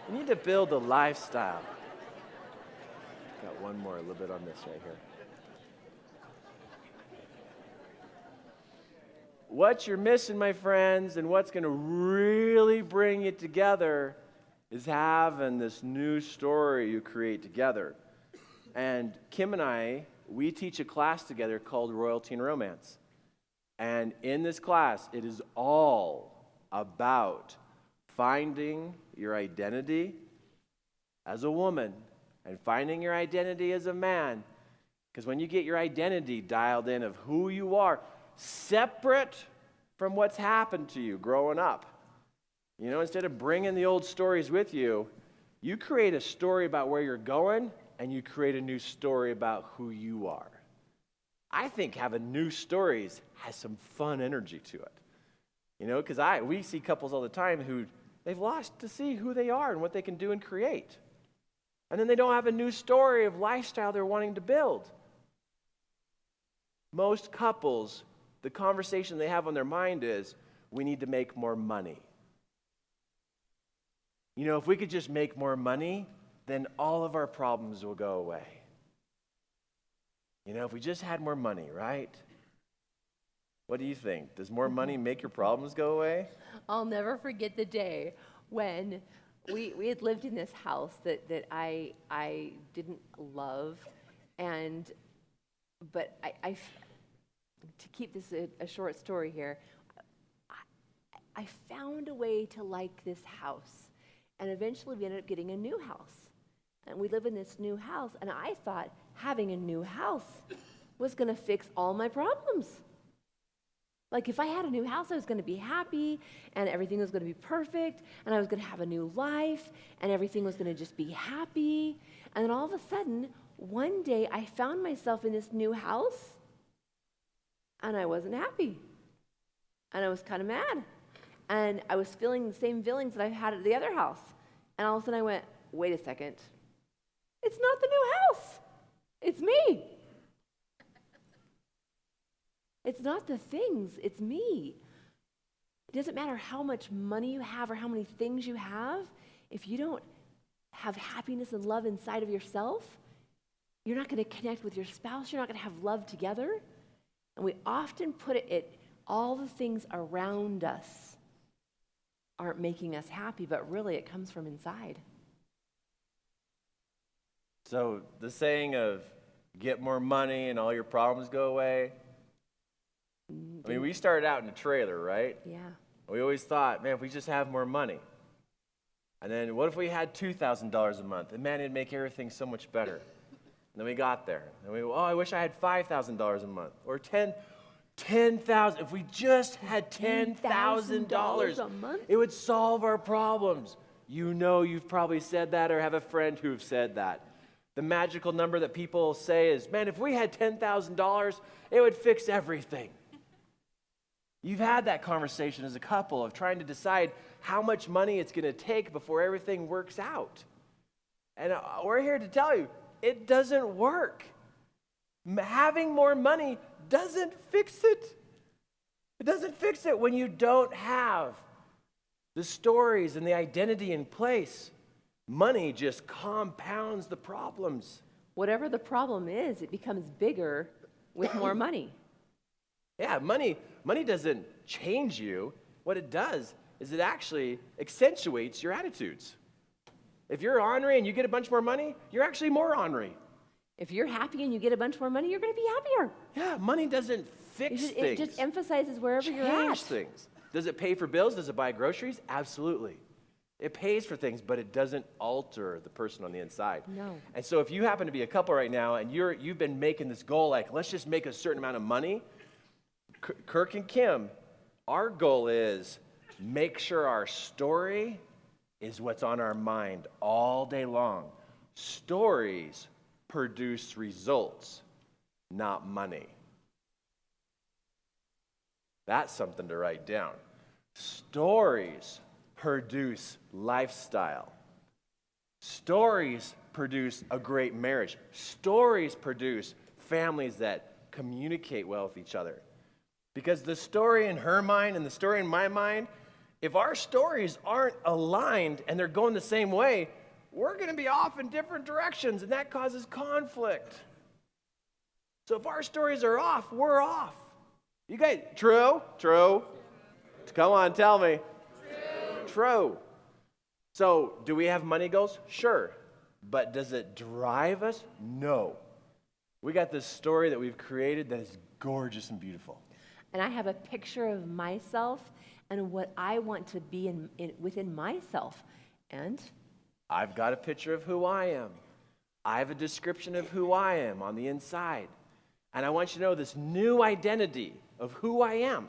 You need to build a lifestyle. Got one more, a little bit on this right here. What you're missing, my friends, and what's going to really bring it together is having this new story you create together. And Kim and I, we teach a class together called Royalty and Romance. And in this class, it is all about finding your identity as a woman and finding your identity as a man. Because when you get your identity dialed in of who you are, separate from what's happened to you growing up, you know, instead of bringing the old stories with you, you create a story about where you're going and you create a new story about who you are. I think having new stories has some fun energy to it. You know, because we see couples all the time who they've lost to see who they are and what they can do and create. And then they don't have a new story of lifestyle they're wanting to build. Most couples, the conversation they have on their mind is, we need to make more money. You know, if we could just make more money, then all of our problems will go away. You know, if we just had more money, right? What do you think? Does more money make your problems go away? I'll never forget the day when we had lived in this house that I didn't love, but I to keep this a short story here, I found a way to like this house, and eventually we ended up getting a new house, and we live in this new house, and I thought having a new house was going to fix all my problems. Like if I had a new house, I was going to be happy, and everything was going to be perfect, and I was going to have a new life, and everything was going to just be happy. And then all of a sudden, one day, I found myself in this new house, and I wasn't happy. And I was kind of mad. And I was feeling the same feelings that I had at the other house. And all of a sudden, I went, wait a second. It's not the new house. It's me. It's not the things, it's me. It doesn't matter how much money you have or how many things you have. If you don't have happiness and love inside of yourself, you're not going to connect with your spouse. You're not going to have love together. And we often put it, all the things around us aren't making us happy, but really it comes from inside. So the saying of get more money and all your problems go away, I mean, we started out in a trailer, right? Yeah. We always thought, man, if we just have more money. And then what if we had $2,000 a month? And man, it'd make everything so much better. then we got there. And we, I wish I had $5,000 a month or $10,000. If we just had $10,000 a month? it would solve our problems. You know, you've probably said that or have a friend who've said that. The magical number that people say is, man, if we had $10,000, it would fix everything. You've had that conversation as a couple of trying to decide how much money it's going to take before everything works out. And we're here to tell you, it doesn't work. Having more money doesn't fix it. It doesn't fix it when you don't have the stories and the identity in place. Money just compounds the problems. Whatever the problem is, it becomes bigger with more money. Yeah, money doesn't change you. What it does is it actually accentuates your attitudes. If you're ornery and you get a bunch more money, you're actually more ornery. If you're happy and you get a bunch more money, you're going to be happier. Yeah, money doesn't fix things. It just emphasizes wherever you're at. Change things. Does it pay for bills? Does it buy groceries? Absolutely. It pays for things, but it doesn't alter the person on the inside. No. And so if you happen to be a couple right now and you've been making this goal, like, let's just make a certain amount of money, Kirk and Kim, our goal is make sure our story is what's on our mind all day long. Stories produce results, not money. That's something to write down. Stories produce lifestyle. Stories produce a great marriage. Stories produce families that communicate well with each other. Because the story in her mind and the story in my mind, if our stories aren't aligned and they're going the same way, we're going to be off in different directions, and that causes conflict. So if our stories are off, we're off. You guys, true? True. Come on, tell me. True. So, do we have money goals? Sure. But does it drive us? No. We got this story that we've created that is gorgeous and beautiful. And I have a picture of myself and what I want to be within myself. And I've got a picture of who I am. I have a description of who I am on the inside. And I want you to know this new identity of who I am.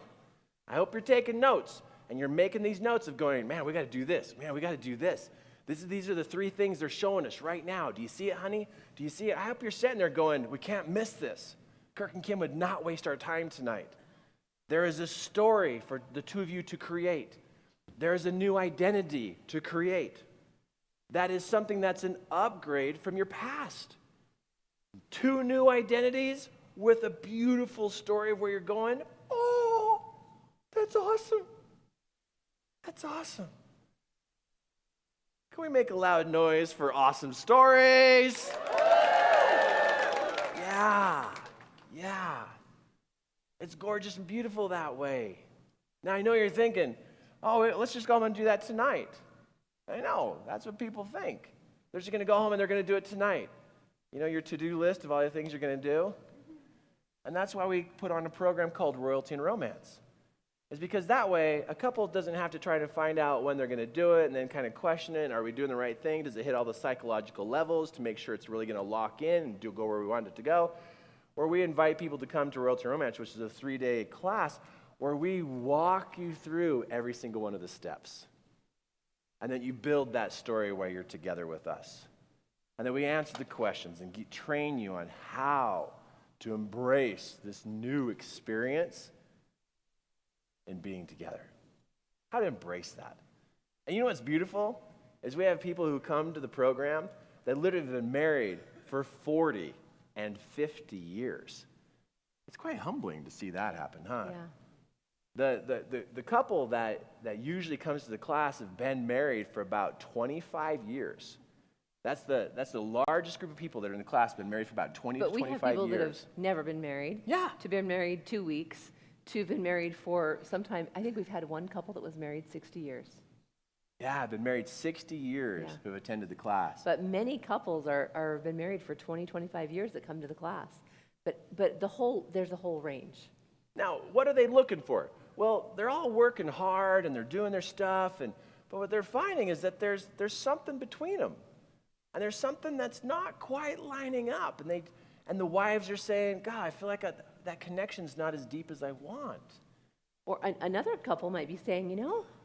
I hope you're taking notes. And you're making these notes of going, man, we got to do this. Man, we got to do this. These are the three things they're showing us right now. Do you see it, honey? Do you see it? I hope you're sitting there going, we can't miss this. Kirk and Kim would not waste our time tonight. There is a story for the two of you to create. There is a new identity to create. That is something that's an upgrade from your past. Two new identities with a beautiful story of where you're going. Oh, that's awesome. That's awesome. Can we make a loud noise for awesome stories? Yeah. It's gorgeous and beautiful that way. Now, I know you're thinking, let's just go home and do that tonight. I know, that's what people think. They're just going to go home and they're going to do it tonight. You know, your to-do list of all the things you're going to do? And that's why we put on a program called Royalty and Romance. Is because that way, a couple doesn't have to try to find out when they're going to do it and then kind of question it. Are we doing the right thing? Does it hit all the psychological levels to make sure it's really going to lock in and go where we want it to go? Or we invite people to come to Royalty and Romance, which is a 3-day class where we walk you through every single one of the steps. And then you build that story while you're together with us. And then we answer the questions and train you on how to embrace this new experience in being together. How to embrace that. And you know what's beautiful? Is we have people who come to the program that literally have been married for 40 and 50 years. It's quite humbling to see that happen, huh? yeah. The couple that usually comes to the class have been married for about 25 years. That's the largest group of people that are in the class, been married for about 20 to 25 years. But we have people that have never been married. Yeah. To been married 2 weeks. To been married for some time. I think we've had one couple that was married 60 years. Yeah, been married 60 years who have attended the class. But many couples are been married for 20, 25 years that come to the class. But there's a whole range. Now, what are they looking for? Well, they're all working hard and they're doing their stuff, but what they're finding is that there's something between them. And there's something that's not quite lining up. And the wives are saying, God, I feel like that connection's not as deep as I want. Or another couple might be saying,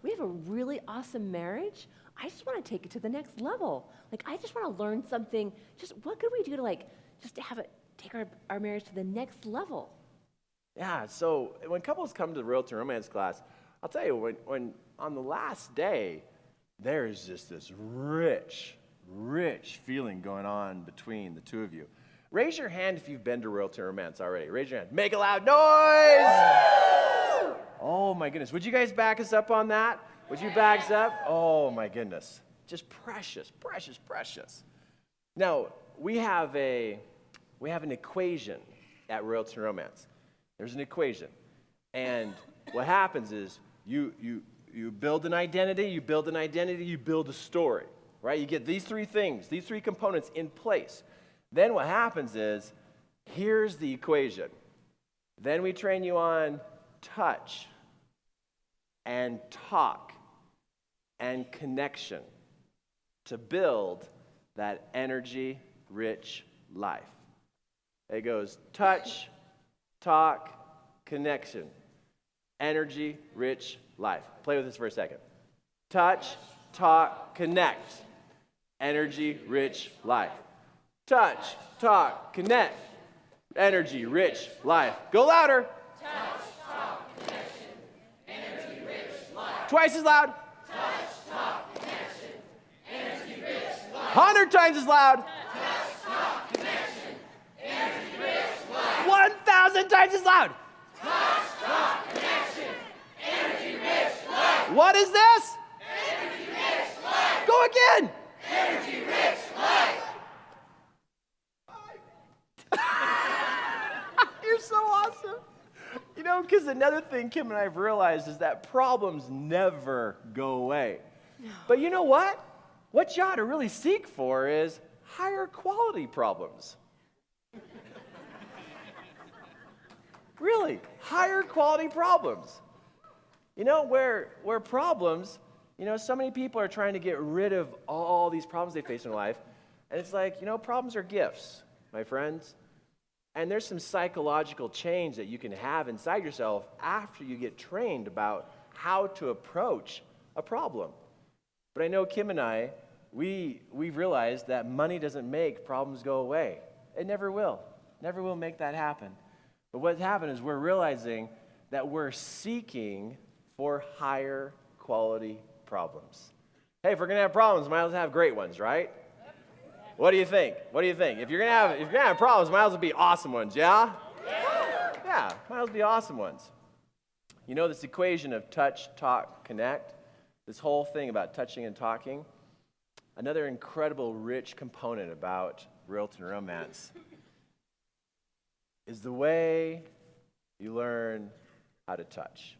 we have a really awesome marriage. I just want to take it to the next level. Like, I just want to learn something. Just what could we do to just to have it take our marriage to the next level? Yeah, so when couples come to the Realtor Romance class, I'll tell you, when on the last day, there's just this rich feeling going on between the two of you. Raise your hand if you've been to Realtor Romance already. Raise your hand. Make a loud noise! Oh my goodness. Would you guys back us up on that? Would you back us up? Oh my goodness. Just precious. Now, we have an equation at Realtor Romance. There's an equation. And what happens is you build an identity, you build a story, right? You get these three things, these three components in place. Then what happens is, here's the equation. Then we train you on touch and talk and connection to build that energy-rich life. It goes touch, talk, connection, energy-rich life. Play with this for a second. Touch, talk, connect, energy-rich life. Touch, talk, connect, energy-rich life. Go louder. Touch, talk, connection, energy-rich life. Twice as loud. Touch, talk, connection, energy-rich life. 100 times as loud. Touch, talk, connection, energy-rich life. 1,000 times as loud. Touch, talk, connection, energy-rich life. What is this? Energy-rich life. Go again. Energy-rich life. You're so awesome. Because another thing Kim and I have realized is that problems never go away. But you know what? What you ought to really seek for is higher quality problems. Really, higher quality problems. Where problems, so many people are trying to get rid of all these problems they face in life. And it's like, problems are gifts, my friends. And there's some psychological change that you can have inside yourself after you get trained about how to approach a problem. But I know Kim and I, we've realized that money doesn't make problems go away. It never will. Never will make that happen. But what's happened is we're realizing that we're seeking for higher quality problems. Hey, if we're going to have problems, might as well have great ones, right? What do you think? If you're gonna have problems, might as well be awesome ones, yeah? Yeah, might as well be awesome ones. This equation of touch, talk, connect, this whole thing about touching and talking, another incredible rich component about Realtor Romance is the way you learn how to touch.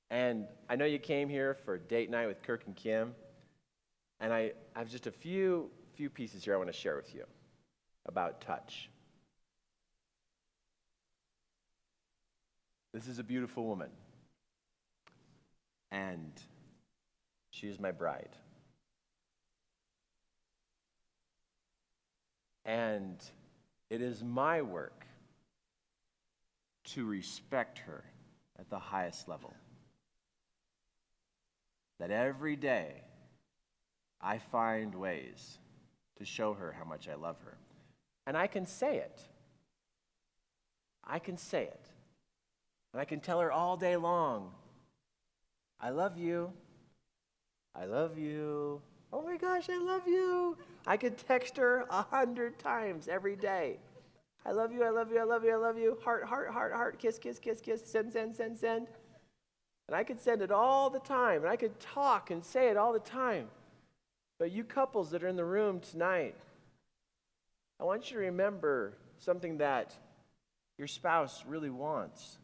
And I know you came here for date night with Kirk and Kim. And I have just a few pieces here I want to share with you about touch. This is a beautiful woman. And she is my bride. And it is my work to respect her at the highest level. That every day, I find ways to show her how much I love her. And I can say it. And I can tell her all day long, I love you. I love you. Oh my gosh, I love you. I could text her 100 times every day. I love you, I love you, I love you, I love you. Heart, heart, heart, heart, kiss, kiss, kiss, kiss, send, send, send, send. And I could send it all the time. And I could talk and say it all the time. But you couples that are in the room tonight, I want you to remember something that your spouse really wants.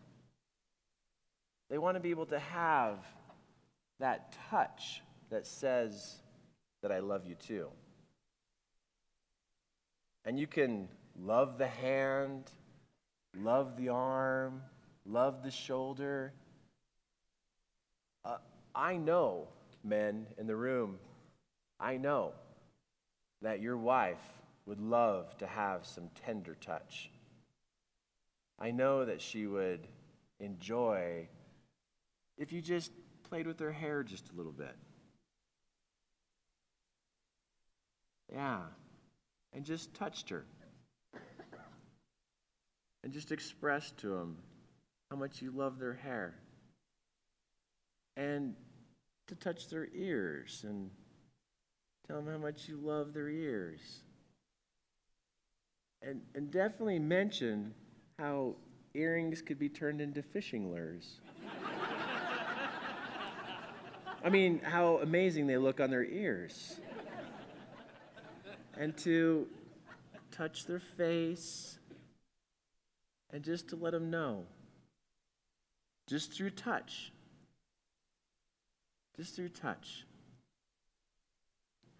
They want to be able to have that touch that says that I love you too. And you can love the hand, love the arm, love the shoulder. I know, men in the room, I know that your wife would love to have some tender touch. I know that she would enjoy if you just played with her hair just a little bit. Yeah, and just touched her. And just expressed to them how much you love their hair. And to touch their ears and tell them how much you love their ears. And definitely mention how earrings could be turned into fishing lures. I mean, how amazing they look on their ears. And to touch their face and just to let them know, just through touch,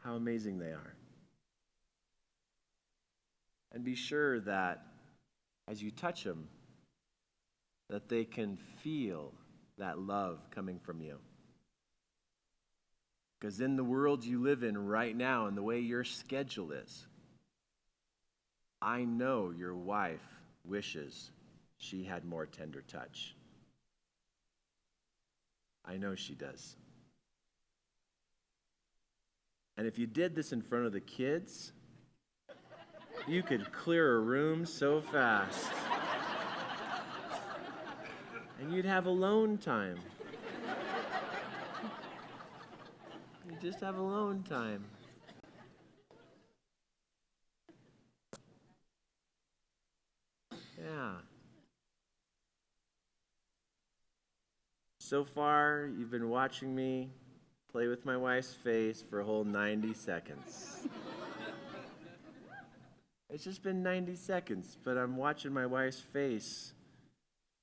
how amazing they are. And be sure that as you touch them, that they can feel that love coming from you. Because in the world you live in right now and the way your schedule is, I know your wife wishes she had more tender touch. I know she does. And if you did this in front of the kids, you could clear a room so fast. And you'd have alone time. You just have alone time. Yeah. So far, you've been watching me play with my wife's face for a whole 90 seconds. It's just been 90 seconds, but I'm watching my wife's face.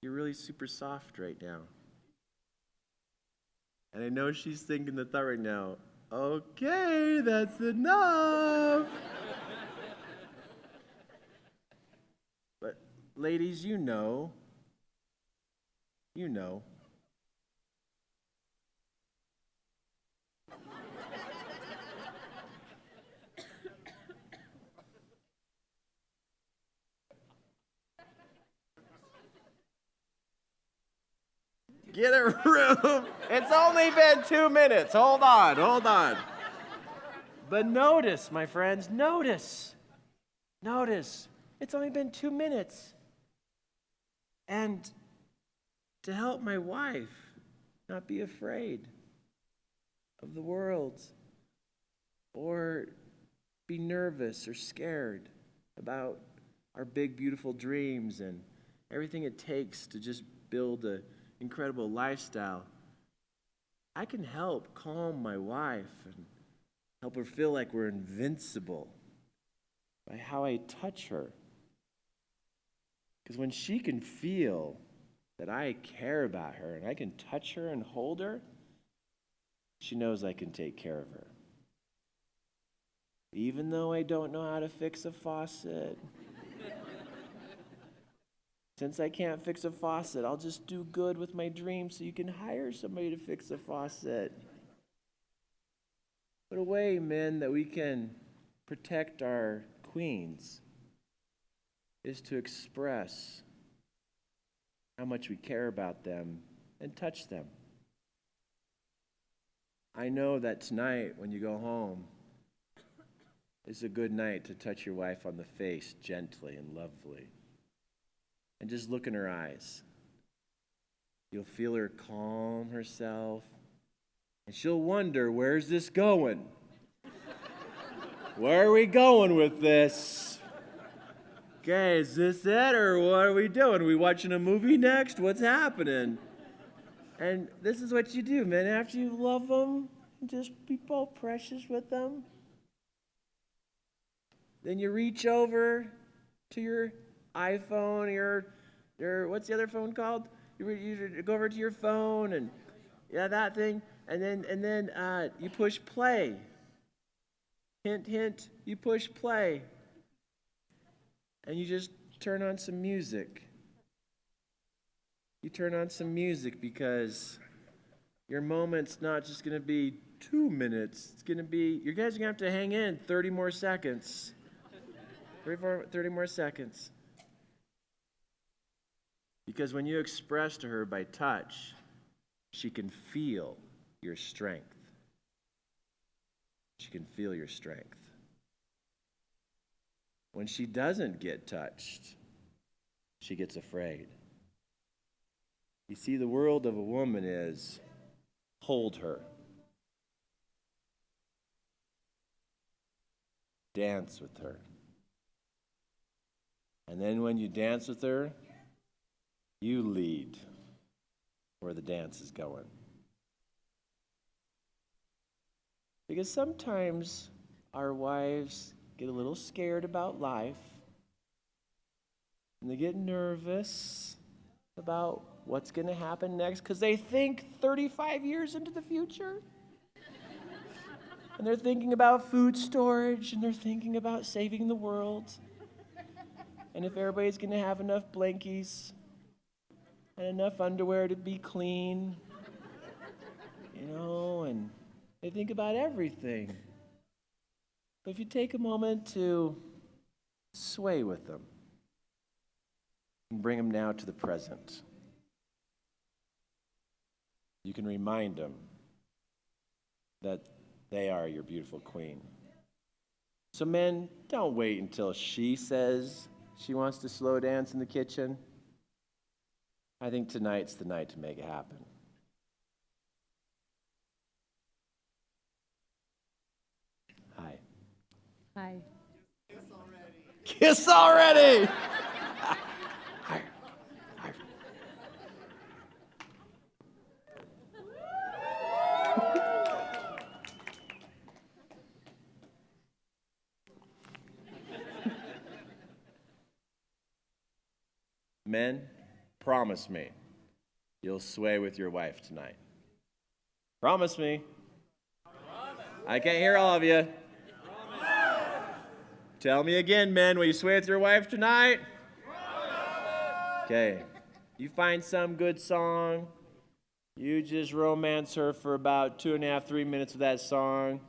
You're really super soft right now. And I know she's thinking the thought right now, okay, that's enough. But ladies, you know. Get a room. It's only been 2 minutes. Hold on. But notice, my friends, notice. It's only been 2 minutes. And to help my wife not be afraid of the world or be nervous or scared about our big, beautiful dreams and everything it takes to just build an incredible lifestyle, I can help calm my wife and help her feel like we're invincible by how I touch her. Because when she can feel that I care about her and I can touch her and hold her, she knows I can take care of her. Even though I don't know how to fix a faucet. Since I can't fix a faucet, I'll just do good with my dreams so you can hire somebody to fix a faucet. What a way, men, that we can protect our queens is to express how much we care about them and touch them. I know that tonight when you go home, it's a good night to touch your wife on the face gently and lovely. And just look in her eyes. You'll feel her calm herself. And she'll wonder, where's this going? Where are we going with this? Okay, is this it or what are we doing? Are we watching a movie next? What's happening? And this is what you do, man. After you love them, just be all precious with them. Then you reach over to your iPhone, your what's the other phone called? You go over to your phone and that thing, and then you push play. Hint, hint. You push play, and you just turn on some music. You turn on some music because your moment's not just going to be 2 minutes. It's going to be, you guys are going to have to hang in 30 more seconds. 30 more seconds. Because when you express to her by touch, she can feel your strength. She can feel your strength. When she doesn't get touched, she gets afraid. You see, the world of a woman is hold her, dance with her. And then when you dance with her, you lead where the dance is going. Because sometimes our wives get a little scared about life, and they get nervous about what's going to happen next because they think 35 years into the future. And they're thinking about food storage, and they're thinking about saving the world. And if everybody's going to have enough blankies and enough underwear to be clean, and they think about everything. But if you take a moment to sway with them and bring them now to the present, you can remind them that they are your beautiful queen. So men, don't wait until she says she wants to slow dance in the kitchen. I think tonight's the night to make it happen. Hi. Hi. Kiss already! Hi. Hi. Men, promise me you'll sway with your wife tonight. Promise me. I can't hear all of you. Tell me again, men, will you sway with your wife tonight? Okay. You find some good song. You just romance her for about 2.5, 3 minutes of that song,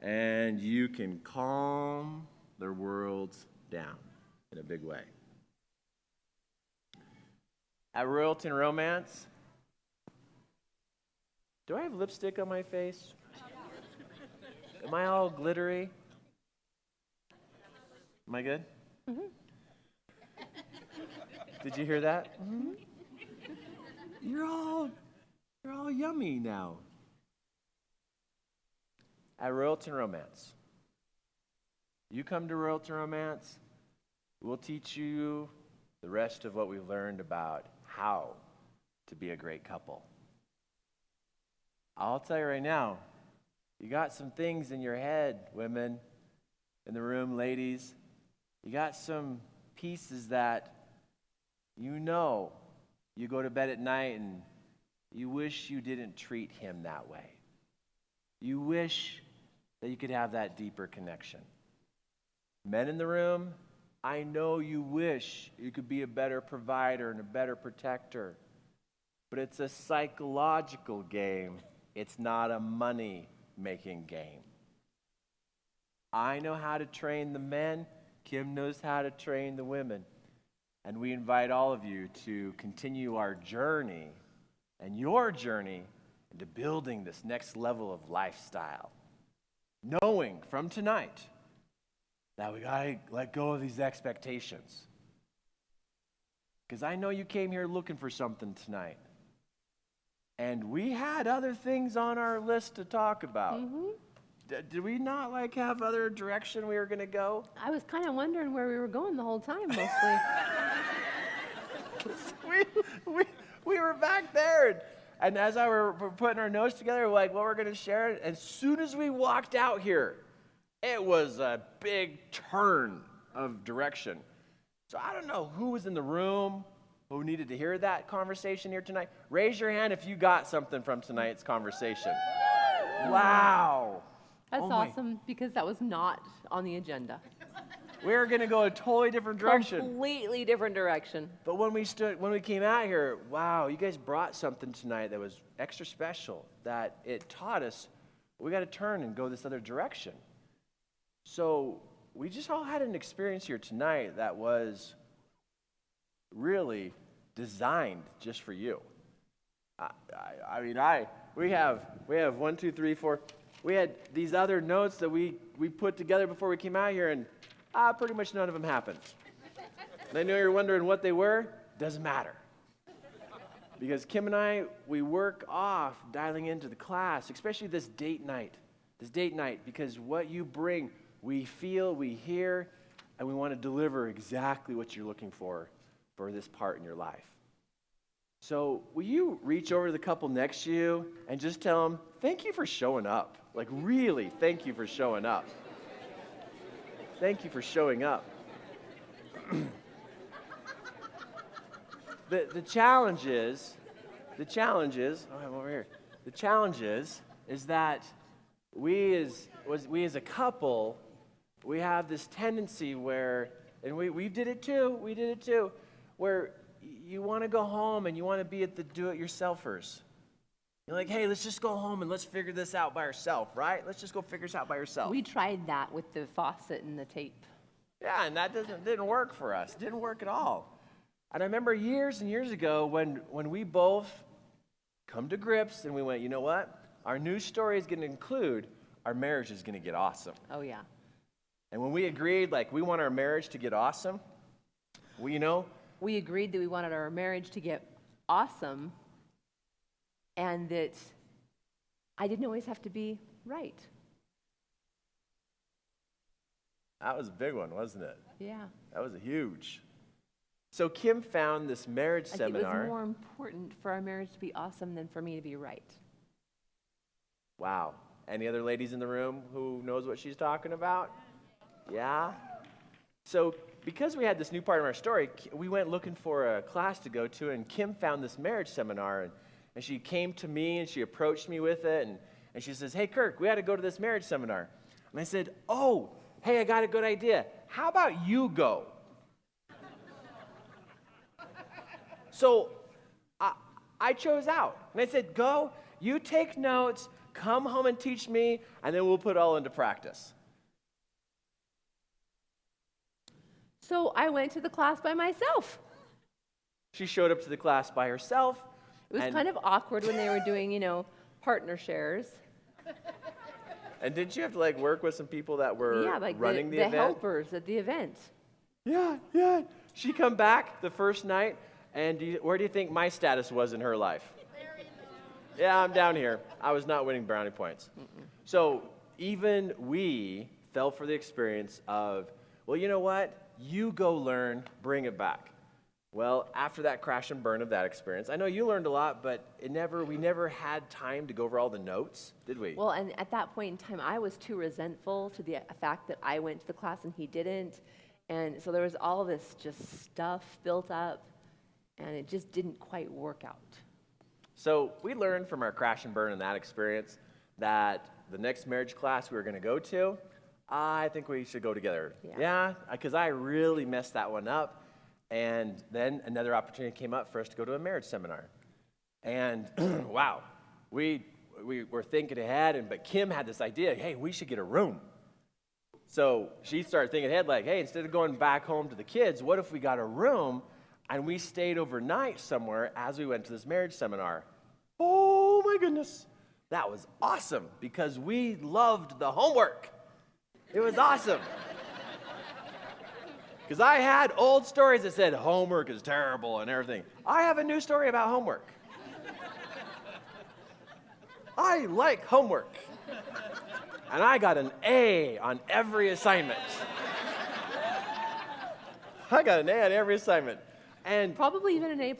and you can calm their worlds down in a big way. At Royalton Romance, do I have lipstick on my face? Am I all glittery? Am I good? Mm-hmm. Did you hear that? Mm-hmm. You're all yummy now. At Royalton Romance, you come to Royalton Romance, we'll teach you the rest of what we've learned about how to be a great couple. I'll tell you right now, you got some things in your head, women, in the room, ladies. You got some pieces that you go to bed at night and you wish you didn't treat him that way. You wish that you could have that deeper connection. Men in the room, I know you wish you could be a better provider and a better protector, but it's a psychological game. It's not a money-making game. I know how to train the men. Kim knows how to train the women. And we invite all of you to continue our journey and your journey into building this next level of lifestyle. Knowing from tonight that we got to let go of these expectations. Because I know you came here looking for something tonight. And we had other things on our list to talk about. Mm-hmm. Did we not have other direction we were going to go? I was kind of wondering where we were going the whole time, mostly. we were back there. And as we're putting our notes together, what we're going to share, as soon as we walked out here, it was a big turn of direction. So I don't know who was in the room who needed to hear that conversation here tonight. Raise your hand if you got something from tonight's conversation. Wow. That's awesome, because that was not on the agenda. We're going to go a totally different direction. Completely different direction. But when we came out here, wow, you guys brought something tonight that was extra special, that it taught us We got to turn and go this other direction. So we just all had an experience here tonight that was really designed just for you. We have 1, 2, 3, 4. We had these other notes that we put together before we came out here, and pretty much none of them happened. And I know you're wondering what they were. Doesn't matter. Because Kim and I, we work off dialing into the class, especially this date night, because what you bring, we feel, we hear, and we want to deliver exactly what you're looking for this part in your life. So will you reach over to the couple next to you and just tell them, thank you for showing up. Like, really, thank you for showing up. Thank you for showing up. The challenge is, I'm over here. The challenge is that we as a couple, we have this tendency where, and we did it too, where you want to go home and you want to be at the do-it-yourselfers. You're like, hey, let's just go home and let's figure this out by ourselves, right? Let's just go figure this out by ourselves. We tried that with the faucet and the tape. Yeah, and that didn't work for us. It didn't work at all. And I remember years and years ago when we both come to grips and we went, you know what? Our new story is going to include our marriage is going to get awesome. Oh, yeah. And when we agreed, like, we want our marriage to get awesome, we agreed that we wanted our marriage to get awesome and that I didn't always have to be right. That was a big one, wasn't it? Yeah. That was a huge. So Kim found this marriage seminar. It was more important for our marriage to be awesome than for me to be right. Wow. Any other ladies in the room who knows what she's talking about? Yeah? So because we had this new part of our story, we went looking for a class to go to, and Kim found this marriage seminar, and she came to me, and she approached me with it, and she says, hey, Kirk, we had to go to this marriage seminar. And I said, oh, hey, I got a good idea. How about you go? So I chose out. And I said, go, you take notes, come home and teach me, and then we'll put it all into practice. So I went to the class by myself. She showed up to the class by herself. It was kind of awkward when they were doing, partner shares. And didn't you have to work with some people that were running the event? The helpers at the event. Yeah. She come back the first night, and where do you think my status was in her life? Yeah, I'm down here. I was not winning brownie points. So even we fell for the experience of, well, you know what? You go learn, bring it back. Well, after that crash and burn of that experience, I know you learned a lot, but we never had time to go over all the notes, did we? Well, and at that point in time, I was too resentful to the fact that I went to the class and he didn't. And so there was all this just stuff built up, and it just didn't quite work out. So we learned from our crash and burn in that experience that the next marriage class we were going to go to, I think we should go together. Yeah, because I really messed that one up. And then another opportunity came up for us to go to a marriage seminar. And wow, we were thinking ahead, but Kim had this idea, hey, we should get a room. So she started thinking ahead hey, instead of going back home to the kids, what if we got a room and we stayed overnight somewhere as we went to this marriage seminar? Oh my goodness, that was awesome because we loved the homework. It was awesome. Because I had old stories that said homework is terrible and everything. I have a new story about homework. I like homework. And I got an A on every assignment. I got an A on every assignment. And probably even an A+.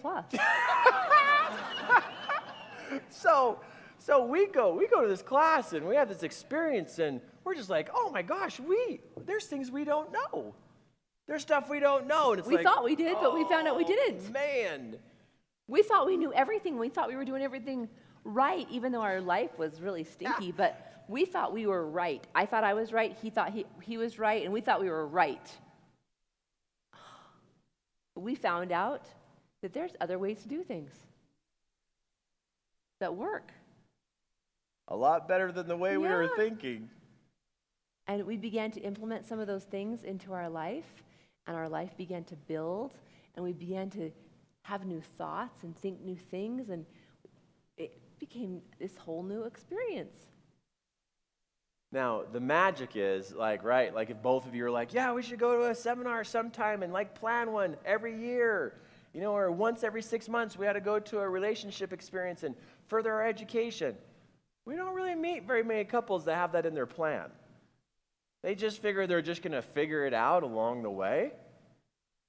So we go to this class and we have this experience and we're just like, oh my gosh, there's things we don't know. There's stuff we don't know. And it's we thought we did, but we found out we didn't. Man. We thought we knew everything. We thought we were doing everything right, even though our life was really stinky. Yeah. But we thought we were right. I thought I was right. He thought he was right. And we thought we were right. We found out that there's other ways to do things that work. a lot better than the way we were Yeah. thinking. And we began to implement some of those things into our life, and our life began to build, and we began to have new thoughts and think new things, and it became this whole new experience. Now, the magic is, right, if both of you are like, yeah, we should go to a seminar sometime and, plan one every year, or once every 6 months, we had to go to a relationship experience and further our education. We don't really meet very many couples that have that in their plan. They just figure they're just going to figure it out along the way.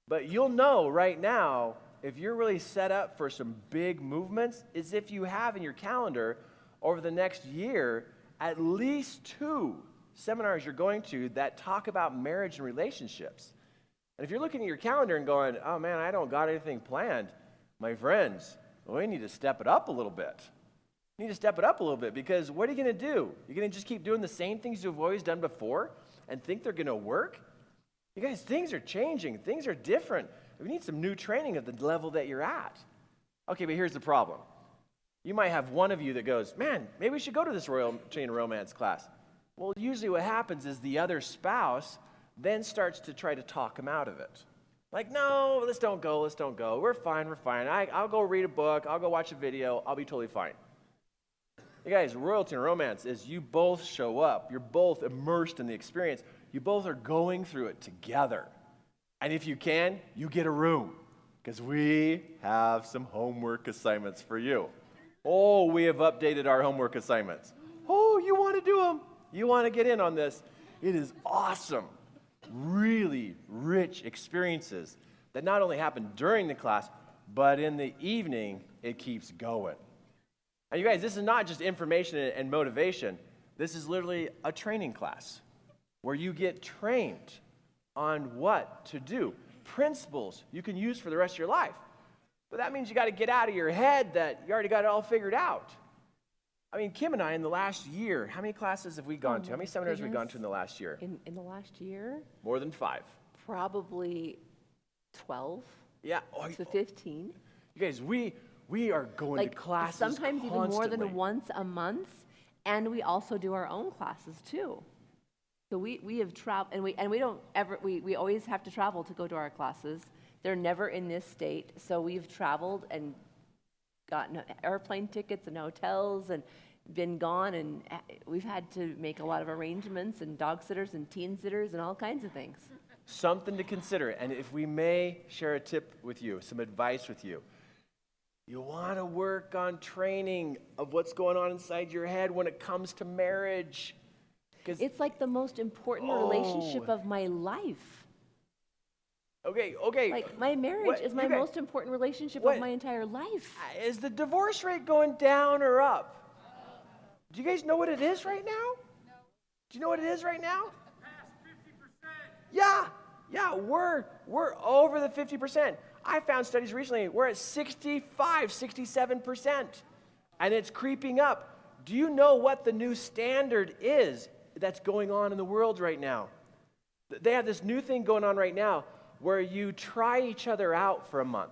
But you'll know right now, if you're really set up for some big movements, is if you have in your calendar over the next year at least 2 seminars you're going to that talk about marriage and relationships. And if you're looking at your calendar and going, oh man, I don't got anything planned, my friends, we need to step it up a little bit. You need to step it up a little bit, because what are you going to do? You're going to just keep doing the same things you've always done before and think they're going to work? You guys, things are changing. Things are different. We need some new training at the level that you're at. Okay, but here's the problem. You might have one of you that goes, man, maybe we should go to this Royal Chain Romance class. Well, usually what happens is the other spouse then starts to try to talk them out of it. Like, no, let's don't go. We're fine. I'll go read a book. I'll go watch a video. I'll be totally fine. You guys, royalty and romance is you both show up. You're both immersed in the experience. You both are going through it together. And if you can, you get a room, because we have some homework assignments for you. Oh, we have updated our homework assignments. Oh, you want to do them? You want to get in on this? It is awesome. Really rich experiences that not only happen during the class, but in the evening, it keeps going. And you guys, this is not just information and motivation. This is literally a training class where you get trained on what to do, principles you can use for the rest of your life. But that means you got to get out of your head that you already got it all figured out. I mean, Kim and I, in the last year, how many classes have we gone to? How many seminars have we gone to in the last year? In the last year? More than 5. Probably 12 Yeah. to 15. You guys, we are going to classes sometimes even more than constantly. once a month, and we also do our own classes too. So we have traveled, and we don't ever, we always have to travel to go to our classes. They're never in this state, so we've traveled and gotten airplane tickets and hotels and been gone, and we've had to make a lot of arrangements and dog sitters and teen sitters and all kinds of things. Something to consider, and if we may share a tip with you, some advice with you. You want to work on training of what's going on inside your head when it comes to marriage. It's like the most important relationship of my life. Okay. Like my marriage is my most important relationship of my entire life. Is the divorce rate going down or up? Do you guys know what it is right now? No. Do you know what it is right now? Past 50%. Yeah, we're over the 50%. I found studies recently, we're at 65, 67%, and it's creeping up. Do you know what the new standard is that's going on in the world right now? They have this new thing going on right now where you try each other out for a month.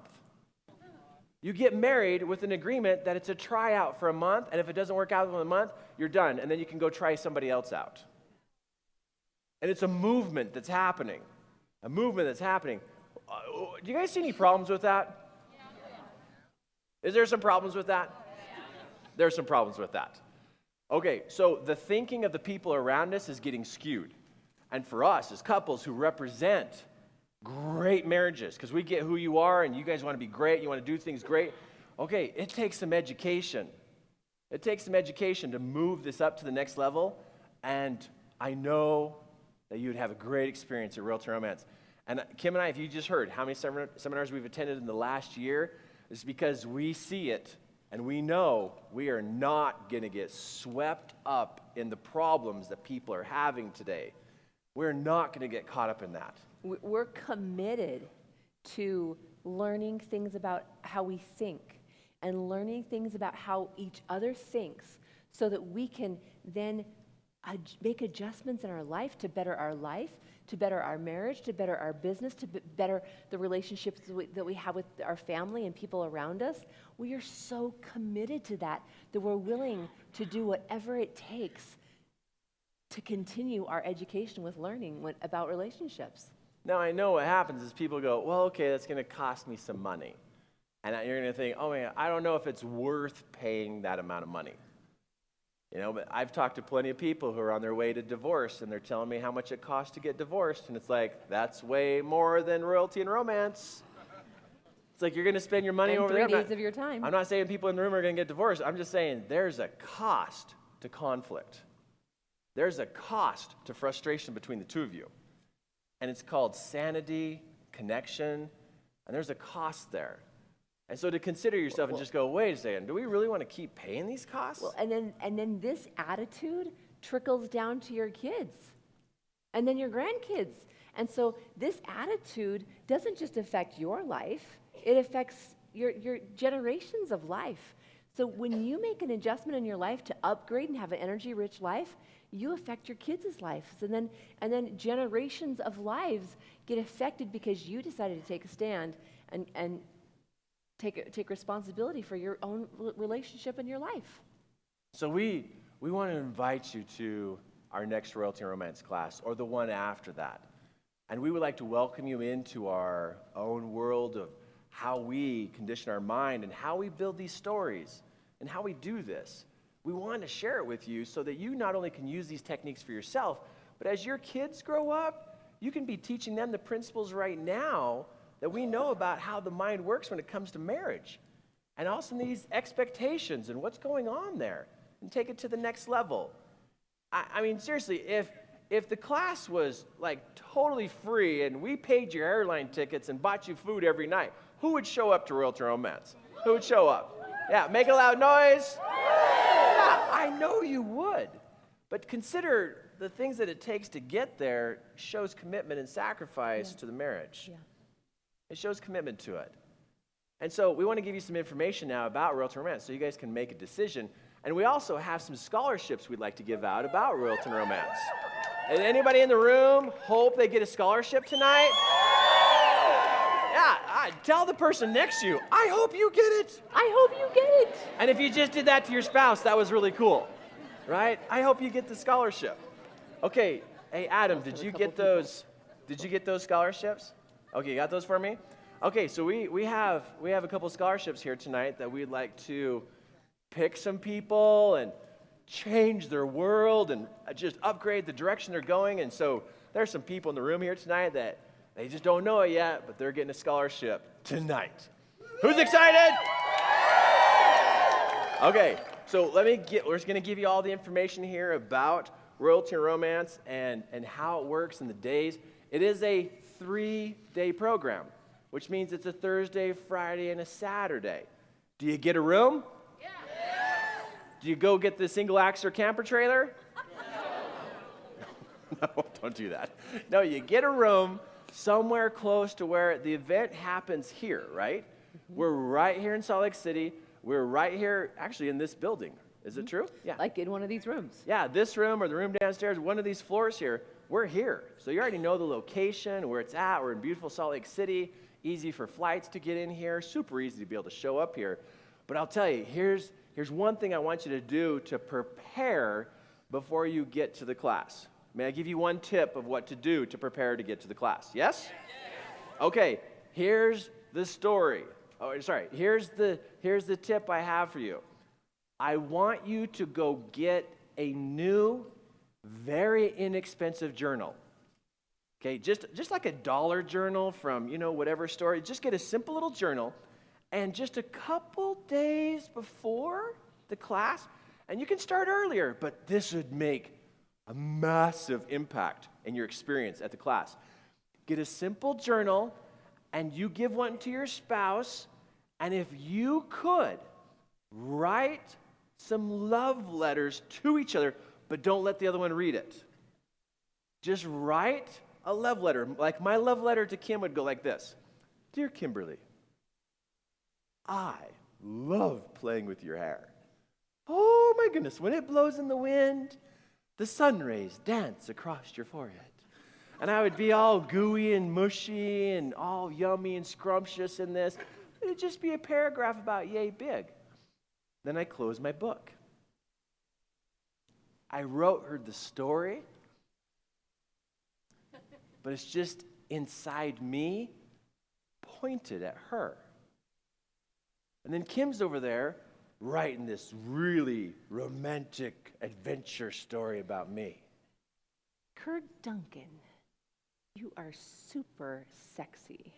You get married with an agreement that it's a tryout for a month, and if it doesn't work out in a month, you're done, and then you can go try somebody else out. And it's a movement that's happening. Do you guys see any problems with that? Is there some problems with that? There's some problems with that. Okay, so the thinking of the people around us is getting skewed. And for us as couples who represent great marriages, because we get who you are and you guys want to be great, you want to do things great. Okay, it takes some education. It takes some education to move this up to the next level. And I know that you'd have a great experience at Realtor Romance. And Kim and I, if you just heard how many seminars we've attended in the last year, it's because we see it and we know we are not going to get swept up in the problems that people are having today. We're not going to get caught up in that. We're committed to learning things about how we think and learning things about how each other thinks so that we can then make adjustments in our life to better our life, to better our marriage, to better our business, to better the relationships that we have with our family and people around us. We are so committed to that we're willing to do whatever it takes to continue our education with learning about relationships. Now, I know what happens is people go, well, okay, that's going to cost me some money. And you're going to think, oh, man, I don't know if it's worth paying that amount of money. But I've talked to plenty of people who are on their way to divorce, and they're telling me how much it costs to get divorced. And it's like, that's way more than royalty and romance. It's like you're going to spend your money and over 3 there. days of your time. I'm not saying people in the room are going to get divorced. I'm just saying there's a cost to conflict. There's a cost to frustration between the two of you. And it's called sanity, connection, and there's a cost there. And so to consider yourself and just go, wait a second, do we really want to keep paying these costs? Well, and then this attitude trickles down to your kids and then your grandkids. And so this attitude doesn't just affect your life, it affects your generations of life. So when you make an adjustment in your life to upgrade and have an energy-rich life, you affect your kids' lives. And then generations of lives get affected because you decided to take a stand and take responsibility for your own relationship in your life. So we want to invite you to our next Royalty and Romance class, or the one after that. And we would like to welcome you into our own world of how we condition our mind and how we build these stories and how we do this. We want to share it with you so that you not only can use these techniques for yourself, but as your kids grow up, you can be teaching them the principles right now that we know about how the mind works when it comes to marriage. And also these expectations and what's going on there, and take it to the next level. I mean, seriously, if the class was like totally free and we paid your airline tickets and bought you food every night, who would show up to Royalty and Romance? Who would show up? Yeah, make a loud noise. Yeah, I know you would. But consider the things that it takes to get there shows commitment and sacrifice to the marriage. Yeah. It shows commitment to it. And so we want to give you some information now about Royalty and Romance so you guys can make a decision. And we also have some scholarships we'd like to give out about Royalty and Romance. And anybody in the room hope they get a scholarship tonight? Yeah, tell the person next to you, I hope you get it. I hope you get it. And if you just did that to your spouse, that was really cool, right? I hope you get the scholarship. Okay, hey Adam, did you get those scholarships? Okay, you got those for me? Okay, so we have a couple scholarships here tonight that we'd like to pick some people and change their world and just upgrade the direction they're going. And so there's some people in the room here tonight that they just don't know it yet, but they're getting a scholarship tonight. Who's excited? Okay, so we're just going to give you all the information here about Royalty and Romance and how it works and the days. It is a 3-day program, which means it's a Thursday, Friday, and a Saturday. Do you get a room? Yeah. Do you go get the single axle or camper trailer? No, don't do that. No, you get a room somewhere close to where the event happens here, right? We're right here in Salt Lake City. We're right here, actually, in this building. Is it true? Yeah. Like in one of these rooms. Yeah, this room or the room downstairs, one of these floors here, we're here. So you already know the location, where it's at. We're in beautiful Salt Lake City. Easy for flights to get in here. Super easy to be able to show up here. But I'll tell you, here's one thing I want you to do to prepare before you get to the class. May I give you one tip of what to do to prepare to get to the class? Yes? Okay, here's the story. Oh, sorry. Here's the tip I have for you. I want you to go get a new, very inexpensive journal. Okay, just like a dollar journal from, whatever store. Just get a simple little journal, and just a couple days before the class, and you can start earlier, but this would make a massive impact in your experience at the class. Get a simple journal, and you give one to your spouse, and if you could, write some love letters to each other, but don't let the other one read it. Just write a love letter. Like my love letter to Kim would go like this. Dear Kimberly, I love playing with your hair. Oh my goodness, when it blows in the wind, the sun rays dance across your forehead. And I would be all gooey and mushy and all yummy and scrumptious in this. It would just be a paragraph about yay big. Then I closed my book. I wrote her the story, but it's just inside me, pointed at her. And then Kim's over there writing this really romantic adventure story about me. Kirk Duncan, you are super sexy.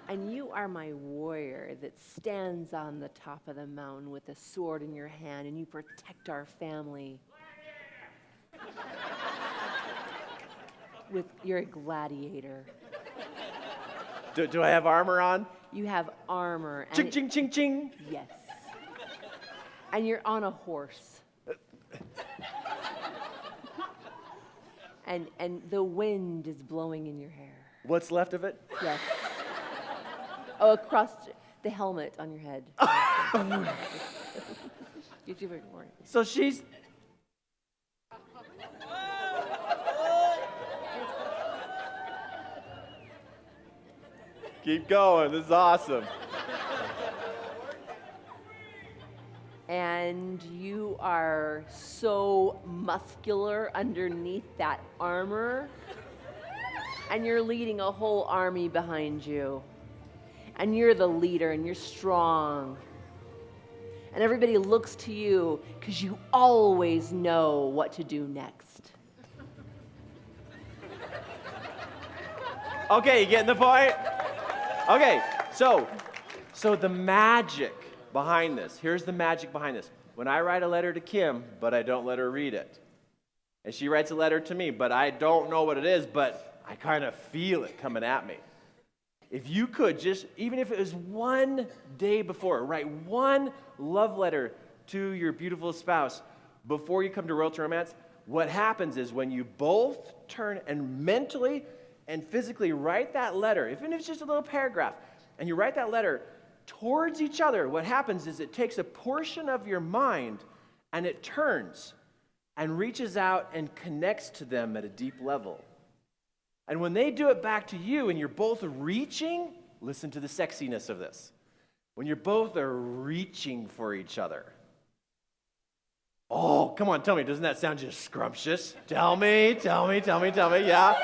And you are my warrior that stands on the top of the mountain with a sword in your hand, and you protect our family. You're a gladiator. Do I have armor on? You have armor. And Ching, ching, ching, ching. Yes. And you're on a horse. And the wind is blowing in your hair. What's left of it? Yes. Oh, across the helmet on your head. You're too big for it. So she's... Keep going. This is awesome. And you are so muscular underneath that armor. And you're leading a whole army behind you. And you're the leader, and you're strong. And everybody looks to you because you always know what to do next. Okay, you getting the point? Okay, so the magic behind this, here's the magic behind this. When I write a letter to Kim, but I don't let her read it, and she writes a letter to me, but I don't know what it is, but I kind of feel it coming at me. If you could just, even if it was one day before, write one love letter to your beautiful spouse before you come to Royalty Romance, what happens is when you both turn and mentally and physically write that letter, even if it's just a little paragraph, and you write that letter towards each other, what happens is it takes a portion of your mind and it turns and reaches out and connects to them at a deep level. And when they do it back to you and you're both reaching, listen to the sexiness of this. When you're both are reaching for each other. Oh, come on, tell me, doesn't that sound just scrumptious? Tell me, yeah.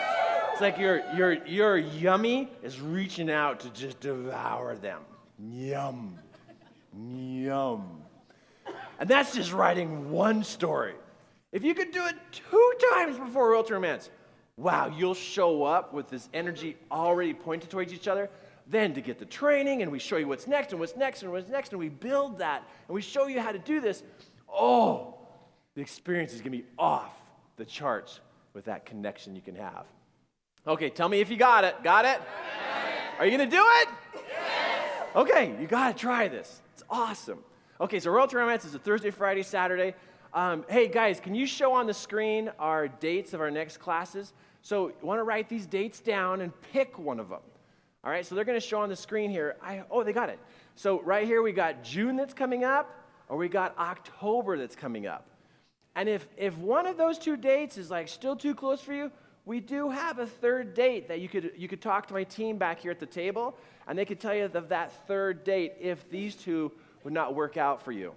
It's like your yummy is reaching out to just devour them. Yum, yum. And that's just writing one story. If you could do it 2 times before Royalty Romance, wow, you'll show up with this energy already pointed towards each other. Then to get the training, and we show you what's next, and what's next, and what's next, and we build that, and we show you how to do this. Oh, the experience is going to be off the charts with that connection you can have. Okay, tell me if you got it. Got it? Are you going to do it? Yes. Okay, you got to try this. It's awesome. Okay, so Royalty Romance is a Thursday, Friday, Saturday. Hey, guys, can you show on the screen our dates of our next classes? So you want to write these dates down and pick one of them. All right, so they're going to show on the screen here. They got it. So right here we got June that's coming up, or we got October that's coming up. And if one of those 2 dates is like still too close for you, we do have a third date that you could talk to my team back here at the table, and they could tell you of that third date if these 2 would not work out for you.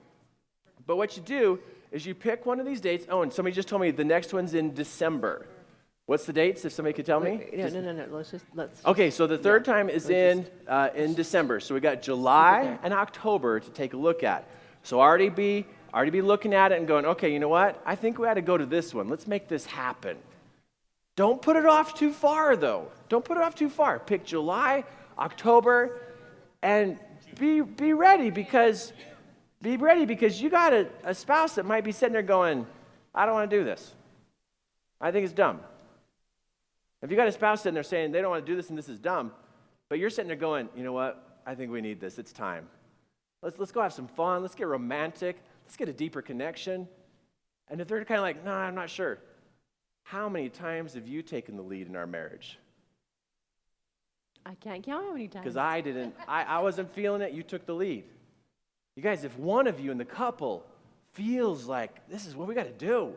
But what you do is you pick one of these dates. Oh, and somebody just told me the next one's in December. What's the dates, if somebody could tell me? No. Let's. Okay, so the third time is in December. So we got July and October to take a look at. So already be looking at it and going, okay, you know what? I think we ought to go to this one. Let's make this happen. Don't put it off too far, though. Don't put it off too far. Pick July, October, and be ready because you got a spouse that might be sitting there going, I don't want to do this. I think it's dumb. If you got a spouse sitting there saying they don't want to do this and this is dumb, but you're sitting there going, you know what? I think we need this. It's time. Let's go have some fun. Let's get romantic. Let's get a deeper connection. And if they're kind of like, no, I'm not sure. How many times have you taken the lead in our marriage? I can't count how many times. Because I didn't. I wasn't feeling it. You took the lead. You guys, if one of you in the couple feels like this is what we got to do,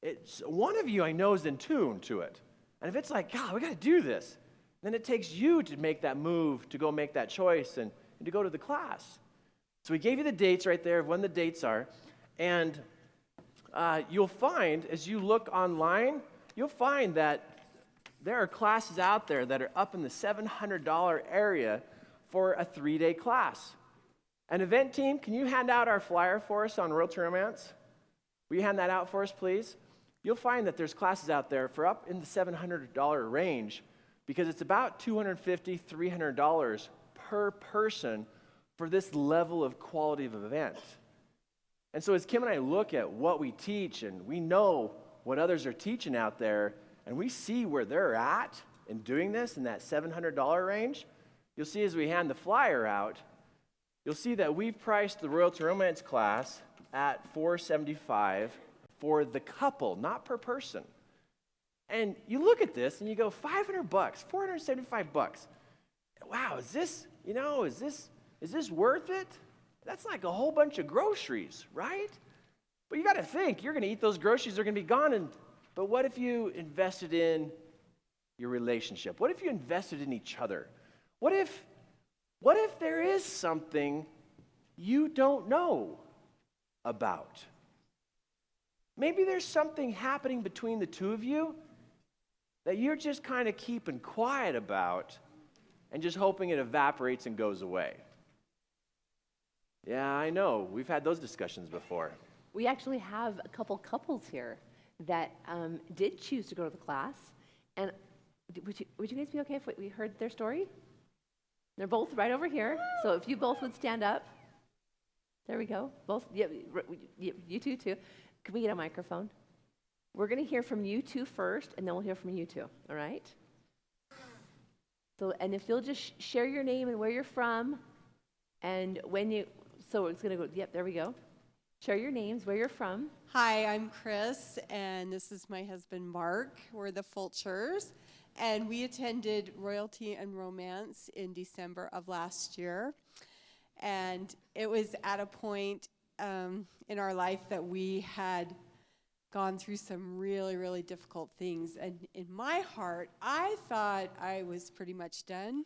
it's one of you I know is in tune to it. And if it's like, God, we got to do this, then it takes you to make that move, to go make that choice, and to go to the class. So we gave you the dates right there of when the dates are. And you'll find, as you look online, you'll find that there are classes out there that are up in the $700 area for a 3-day class. An event team, can you hand out our flyer for us on Royalty Romance? Will you hand that out for us, please? You'll find that there's classes out there for up in the $700 range because it's about $250, $300 per person for this level of quality of event. And so as Kim and I look at what we teach, and we know what others are teaching out there, and we see where they're at in doing this in that $700 range, you'll see as we hand the flyer out, you'll see that we've priced the Royalty Romance class at $475 for the couple, not per person. And you look at this and you go, $500, $475. Wow, is this worth it? That's like a whole bunch of groceries, right? But you got to think, you're going to eat those groceries, they're going to be gone. But what if you invested in your relationship? What if you invested in each other? What if there is something you don't know about? Maybe there's something happening between the two of you that you're just kind of keeping quiet about and just hoping it evaporates and goes away. Yeah, I know. We've had those discussions before. We actually have a couple couples here that did choose to go to the class. And would you guys be okay if we heard their story? They're both right over here. So if you both would stand up. There we go. Both. Yeah, you two too. Can we get a microphone? We're going to hear from you two first, and then we'll hear from you two. All right? So, and if you'll just share your name and where you're from, and when you, so it's going to go, yep, there we go. Share your names, where you're from. Hi, I'm Chris, and this is my husband, Mark. We're the Fulchers, and we attended Royalty and Romance in December of last year. And it was at a point in our life that we had gone through some really, really difficult things. And in my heart, I thought I was pretty much done.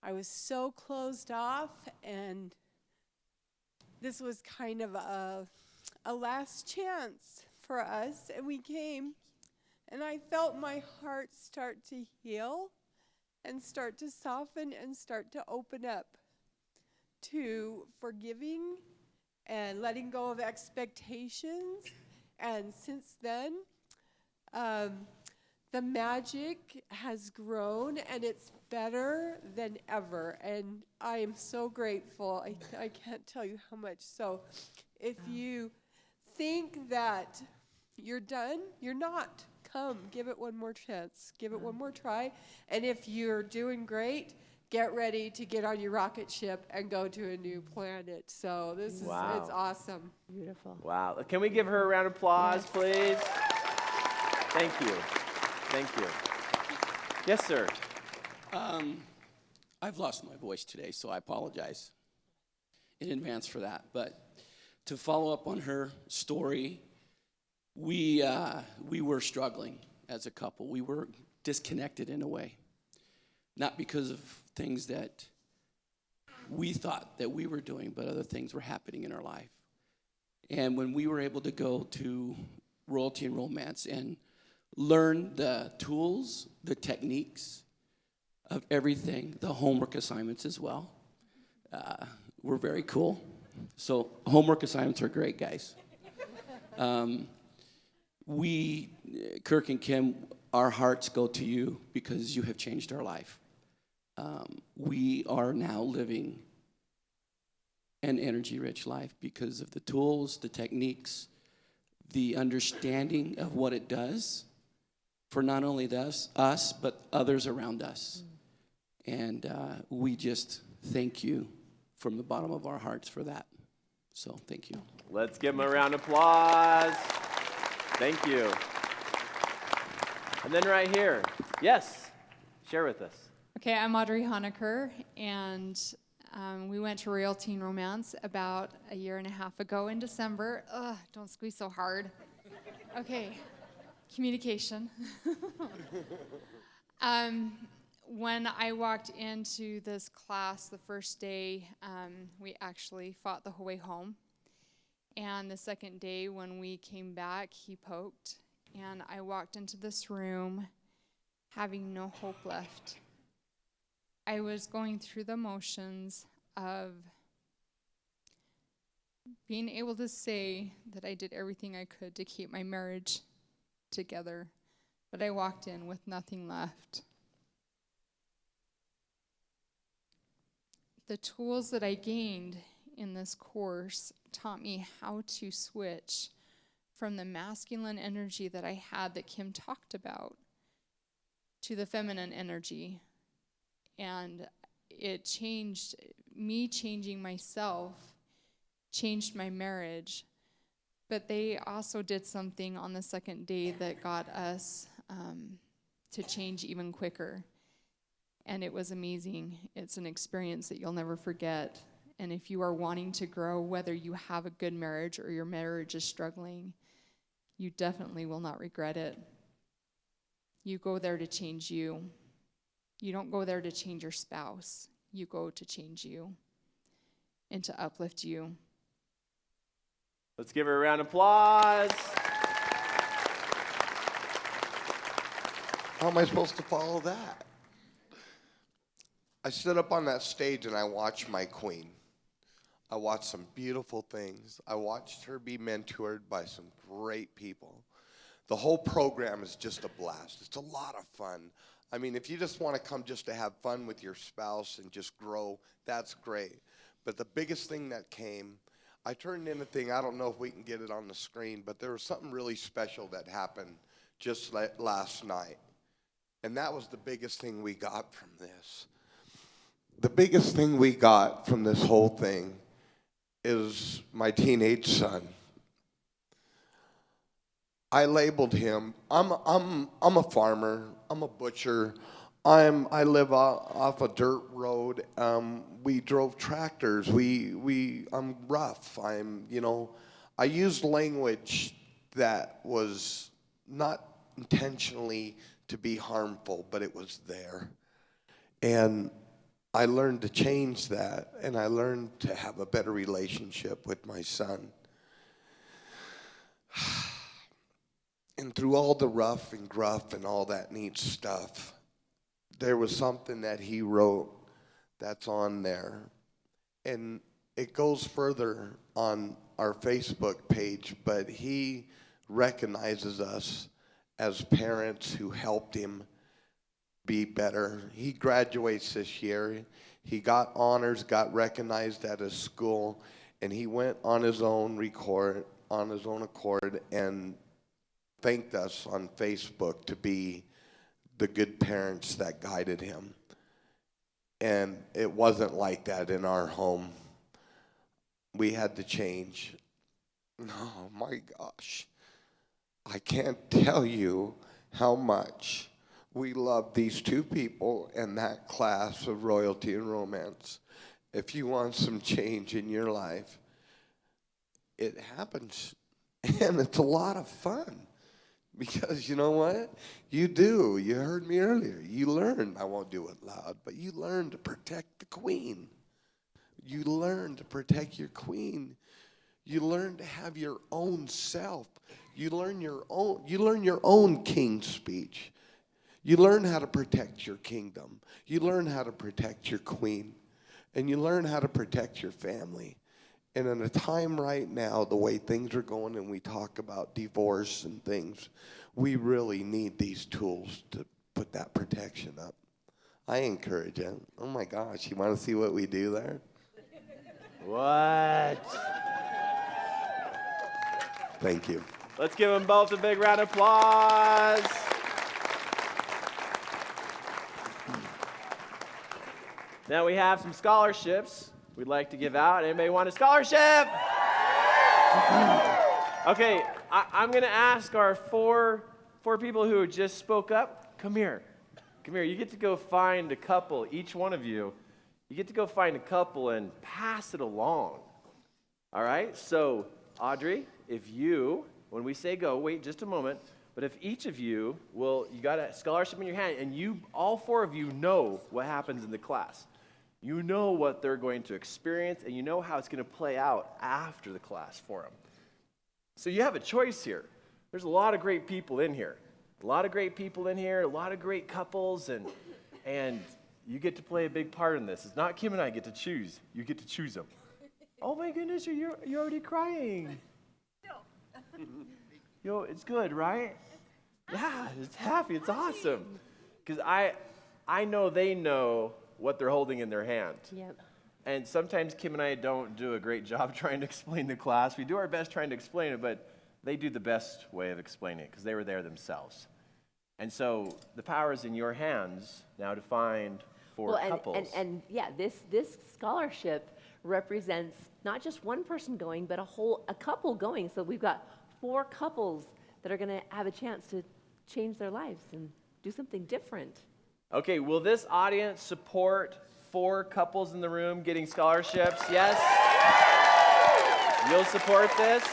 I was so closed off, and this was kind of a last chance for us. And we came, and I felt my heart start to heal and start to soften and start to open up to forgiving and letting go of expectations. And since then, the magic has grown, and it's better than ever. And I am so grateful. I can't tell you how much. So if you think that you're done, you're not. Come, give it one more chance. Give it one more try. And if you're doing great, get ready to get on your rocket ship and go to a new planet. So this is, it's awesome. Beautiful. Wow. Can we give her a round of applause, please? Thank you. Thank you. Yes, sir. I've lost my voice today, so I apologize in advance for that. But to follow up on her story, we were struggling as a couple. We were disconnected in a way. Not because of things that we thought that we were doing, but other things were happening in our life. And when we were able to go to Royalty and Romance and learn the tools, the techniques of everything, the homework assignments as well, were very cool. So homework assignments are great, guys. Kirk and Kim, our hearts go to you because you have changed our life. We are now living an energy-rich life because of the tools, the techniques, the understanding of what it does for not only us, but others around us. And we just thank you from the bottom of our hearts for that. So thank you. Let's give them a round of applause. Thank you. And then right here, yes, share with us. Okay, I'm Audrey Honecker, and we went to Royalty and Romance about a year and a half ago in December. Ugh, don't squeeze so hard. Okay, communication. When I walked into this class the first day, we actually fought the whole way home. And the second day when we came back, he poked. And I walked into this room having no hope left. I was going through the motions of being able to say that I did everything I could to keep my marriage together, but I walked in with nothing left. The tools that I gained in this course taught me how to switch from the masculine energy that I had that Kim talked about to the feminine energy. And it changed me, changing myself, changed my marriage. But they also did something on the second day that got us to change even quicker. And it was amazing. It's an experience that you'll never forget. And if you are wanting to grow, whether you have a good marriage or your marriage is struggling, you definitely will not regret it. You go there to change you. You don't go there to change your spouse. You go to change you and to uplift you. Let's give her a round of applause. How am I supposed to follow that? I stood up on that stage and I watched my queen. I watched some beautiful things. I watched her be mentored by some great people. The whole program is just a blast. It's a lot of fun. I mean, if you just want to come just to have fun with your spouse and just grow, that's great. But the biggest thing that came, I turned in a thing, I don't know if we can get it on the screen, but there was something really special that happened just last night. And that was the biggest thing we got from this. The biggest thing we got from this whole thing is my teenage son. I labeled him. I'm a farmer. I'm a butcher. I live off a dirt road. We drove tractors. I'm rough. I used language that was not intentionally to be harmful, but it was there. And I learned to change that, and I learned to have a better relationship with my son. And through all the rough and gruff and all that neat stuff, there was something that he wrote that's on there. And it goes further on our Facebook page, but he recognizes us as parents who helped him be better. He graduates this year. He got honors, got recognized at his school, and he went on his own accord, and thanked us on Facebook to be the good parents that guided him. And it wasn't like that in our home. We had to change. Oh my gosh. I can't tell you how much we love these two people in that class of royalty and romance. If you want some change in your life, it happens. And it's a lot of fun. Because you know what? You do. You heard me earlier. You learn. I won't do it loud, but you learn to protect the queen. You learn to protect your queen. You learn to have your own self. You learn your own king speech. You learn how to protect your kingdom. You learn how to protect your queen. And you learn how to protect your family. And in a time right now, the way things are going and we talk about divorce and things, we really need these tools to put that protection up. I encourage it. Oh my gosh, you want to see what we do there? What? Thank you. Let's give them both a big round of applause. Now we have some scholarships we'd like to give out. Anybody want a scholarship? Okay, I'm going to ask our four people who just spoke up, come here. Come here. You get to go find a couple, each one of you. You get to go find a couple and pass it along. All right? So, Audrey, if you, when we say go, wait just a moment, But if each of you you got a scholarship in your hand, and all 4 of you know what happens in the class. You know what they're going to experience, and you know how it's going to play out after the class for them. So you have a choice here. There's a lot of great people in here. A lot of great people in here, a lot of great couples, and you get to play a big part in this. It's not Kim and I get to choose. You get to choose them. Oh my goodness, you're already crying. It's good, right? Yeah, it's happy. It's awesome. Because I know they know what they're holding in their hand. Yep. And sometimes Kim and I don't do a great job trying to explain the class. We do our best trying to explain it, but they do the best way of explaining it because they were there themselves. And so the power is in your hands now to find 4 couples. And this scholarship represents not just one person going, but a couple going. So we've got 4 couples that are going to have a chance to change their lives and do something different. Okay, will this audience support 4 couples in the room getting scholarships? Yes? You'll support this?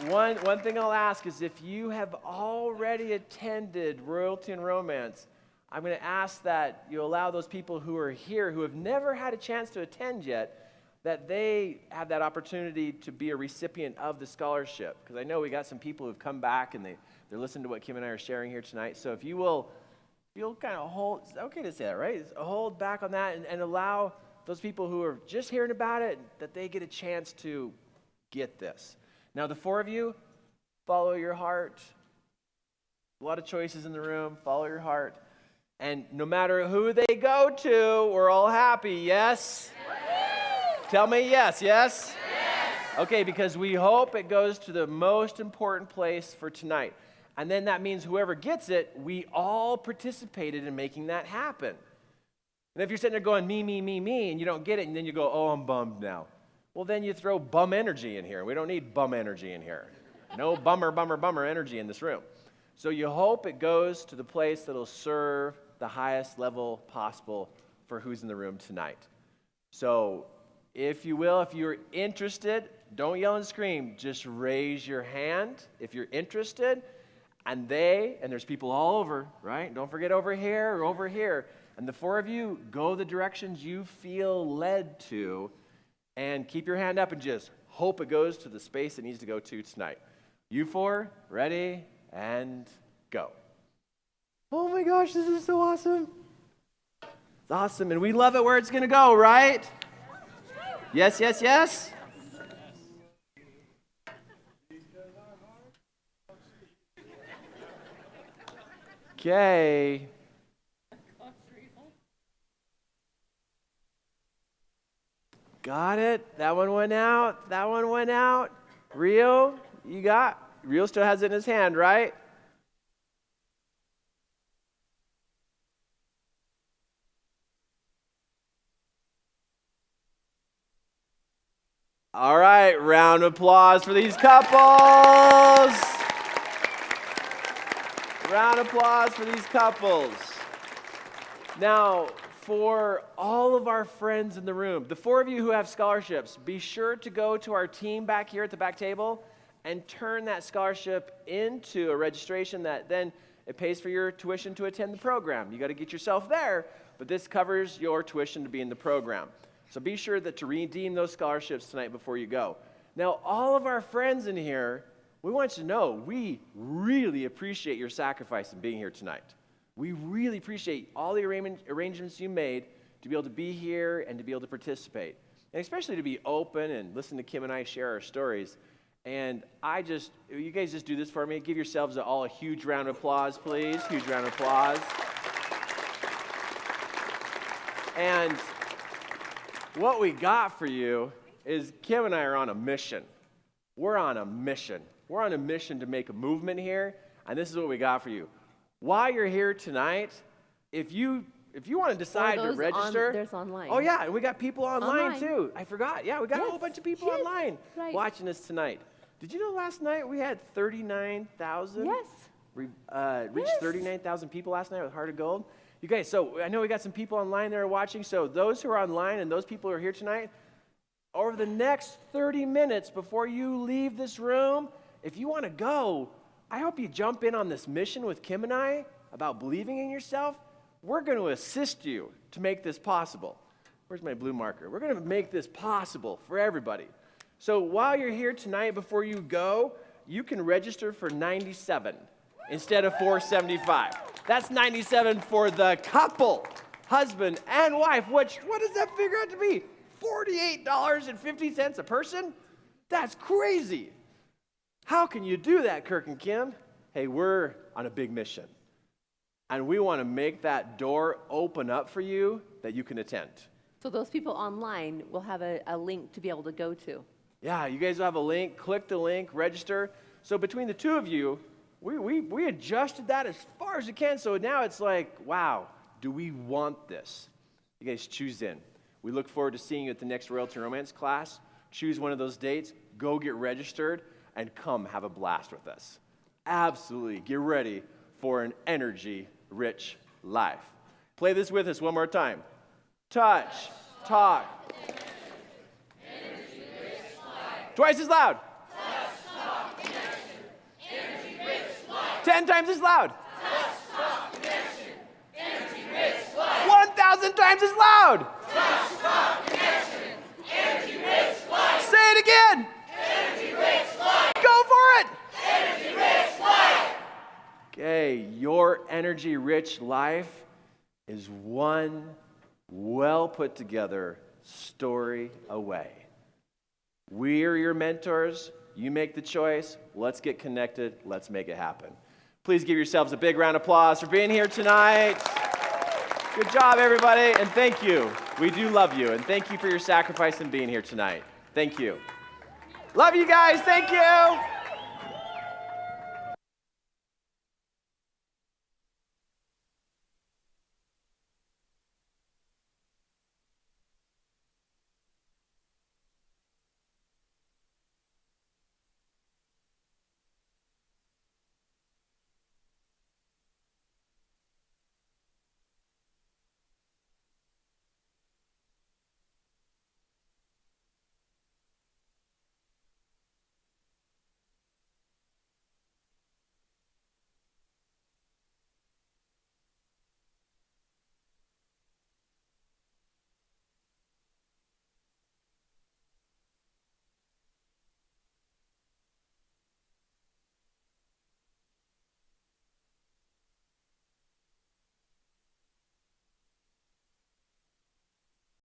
One thing I'll ask is if you have already attended Royalty and Romance, I'm going to ask that you allow those people who are here who have never had a chance to attend yet, that they have that opportunity to be a recipient of the scholarship. Because I know we got some people who've come back and they're listening to what Kim and I are sharing here tonight. So if you'll kind of hold, it's okay to say that, right? Hold back on that and allow those people who are just hearing about it, that they get a chance to get this. Now, the 4 of you, follow your heart. A lot of choices in the room. Follow your heart. And no matter who they go to, we're all happy, yes? Tell me yes, yes? Okay, because we hope it goes to the most important place for tonight. And then that means whoever gets it, we all participated in making that happen. And if you're sitting there going, me, and you don't get it, and then you go, oh, I'm bummed now. Well, then you throw bum energy in here. We don't need bum energy in here. No bummer energy in this room. So you hope it goes to the place that'll serve the highest level possible for who's in the room tonight. So if you will, if you're interested, don't yell and scream. Just raise your hand if you're interested. And there's people all over, right? Don't forget over here or over here. And the 4 of you, go the directions you feel led to. And keep your hand up and just hope it goes to the space it needs to go to tonight. You 4, ready, and go. Oh my gosh, this is so awesome. It's awesome, and we love it where it's going to go, right? Yes, yes, yes? Okay. Got it. That one went out. That one went out. Rio, Rio still has it in his hand, right? All right, round of applause for these couples. Round of applause for these couples. Now, for all of our friends in the room, the 4 of you who have scholarships, be sure to go to our team back here at the back table and turn that scholarship into a registration that then it pays for your tuition to attend the program. You got to get yourself there, but this covers your tuition to be in the program. So be sure that to redeem those scholarships tonight before you go. Now, all of our friends in here, we want you to know we really appreciate your sacrifice in being here tonight. We really appreciate all the arrangements you made to be able to be here and to be able to participate. And especially to be open and listen to Kim and I share our stories. And you guys just do this for me. Give yourselves all a huge round of applause, please. Huge round of applause. And what we got for you is Kim and I are on a mission. We're on a mission. We're on a mission to make a movement here, and this is what we got for you. While you're here tonight, if you want to decide to register, there's online. Oh yeah, and we got people online too. I forgot. Yeah, we got a whole bunch of people online watching us tonight. Did you know last night we had 39,000? Yes. Reached 39,000 people last night with Heart of Gold. You guys, so I know we got some people online that are watching. So those who are online and those people who are here tonight, over the next 30 minutes before you leave this room, if you want to go, I hope you jump in on this mission with Kim and I about believing in yourself. We're going to assist you to make this possible. Where's my blue marker? We're going to make this possible for everybody. So while you're here tonight, before you go, you can register for $97 instead of $475. That's $97 for the couple, husband and wife, which, what does that figure out to be? $48.50 a person? That's crazy. How can you do that, Kirk and Kim? Hey, we're on a big mission. And we want to make that door open up for you that you can attend. So those people online will have a link to be able to go to. Yeah, you guys will have a link. Click the link, register. So between the two of you, we adjusted that as far as we can. So now it's like, wow, do we want this? You guys choose in. We look forward to seeing you at the next Royalty and Romance class. Choose one of those dates. Go get registered and come have a blast with us. Absolutely. Get ready for an energy-rich life. Play this with us one more time. Touch, talk. Energy-rich life. Twice as loud. Touch, talk, connection. Energy-rich life. 10 times as loud. Touch, talk, connection. Energy-rich life. 1,000 times as loud. Touch, talk, connection. Energy-rich life. Say it again. Energy-rich life. Go for it. Energy-rich life. Okay, your energy-rich life is one well put together story away. We're your mentors. You make the choice. Let's get connected. Let's make it happen. Please give yourselves a big round of applause for being here tonight. Good job, everybody, and thank you. We do love you, and thank you for your sacrifice in being here tonight. Thank you. Love you guys. Thank you.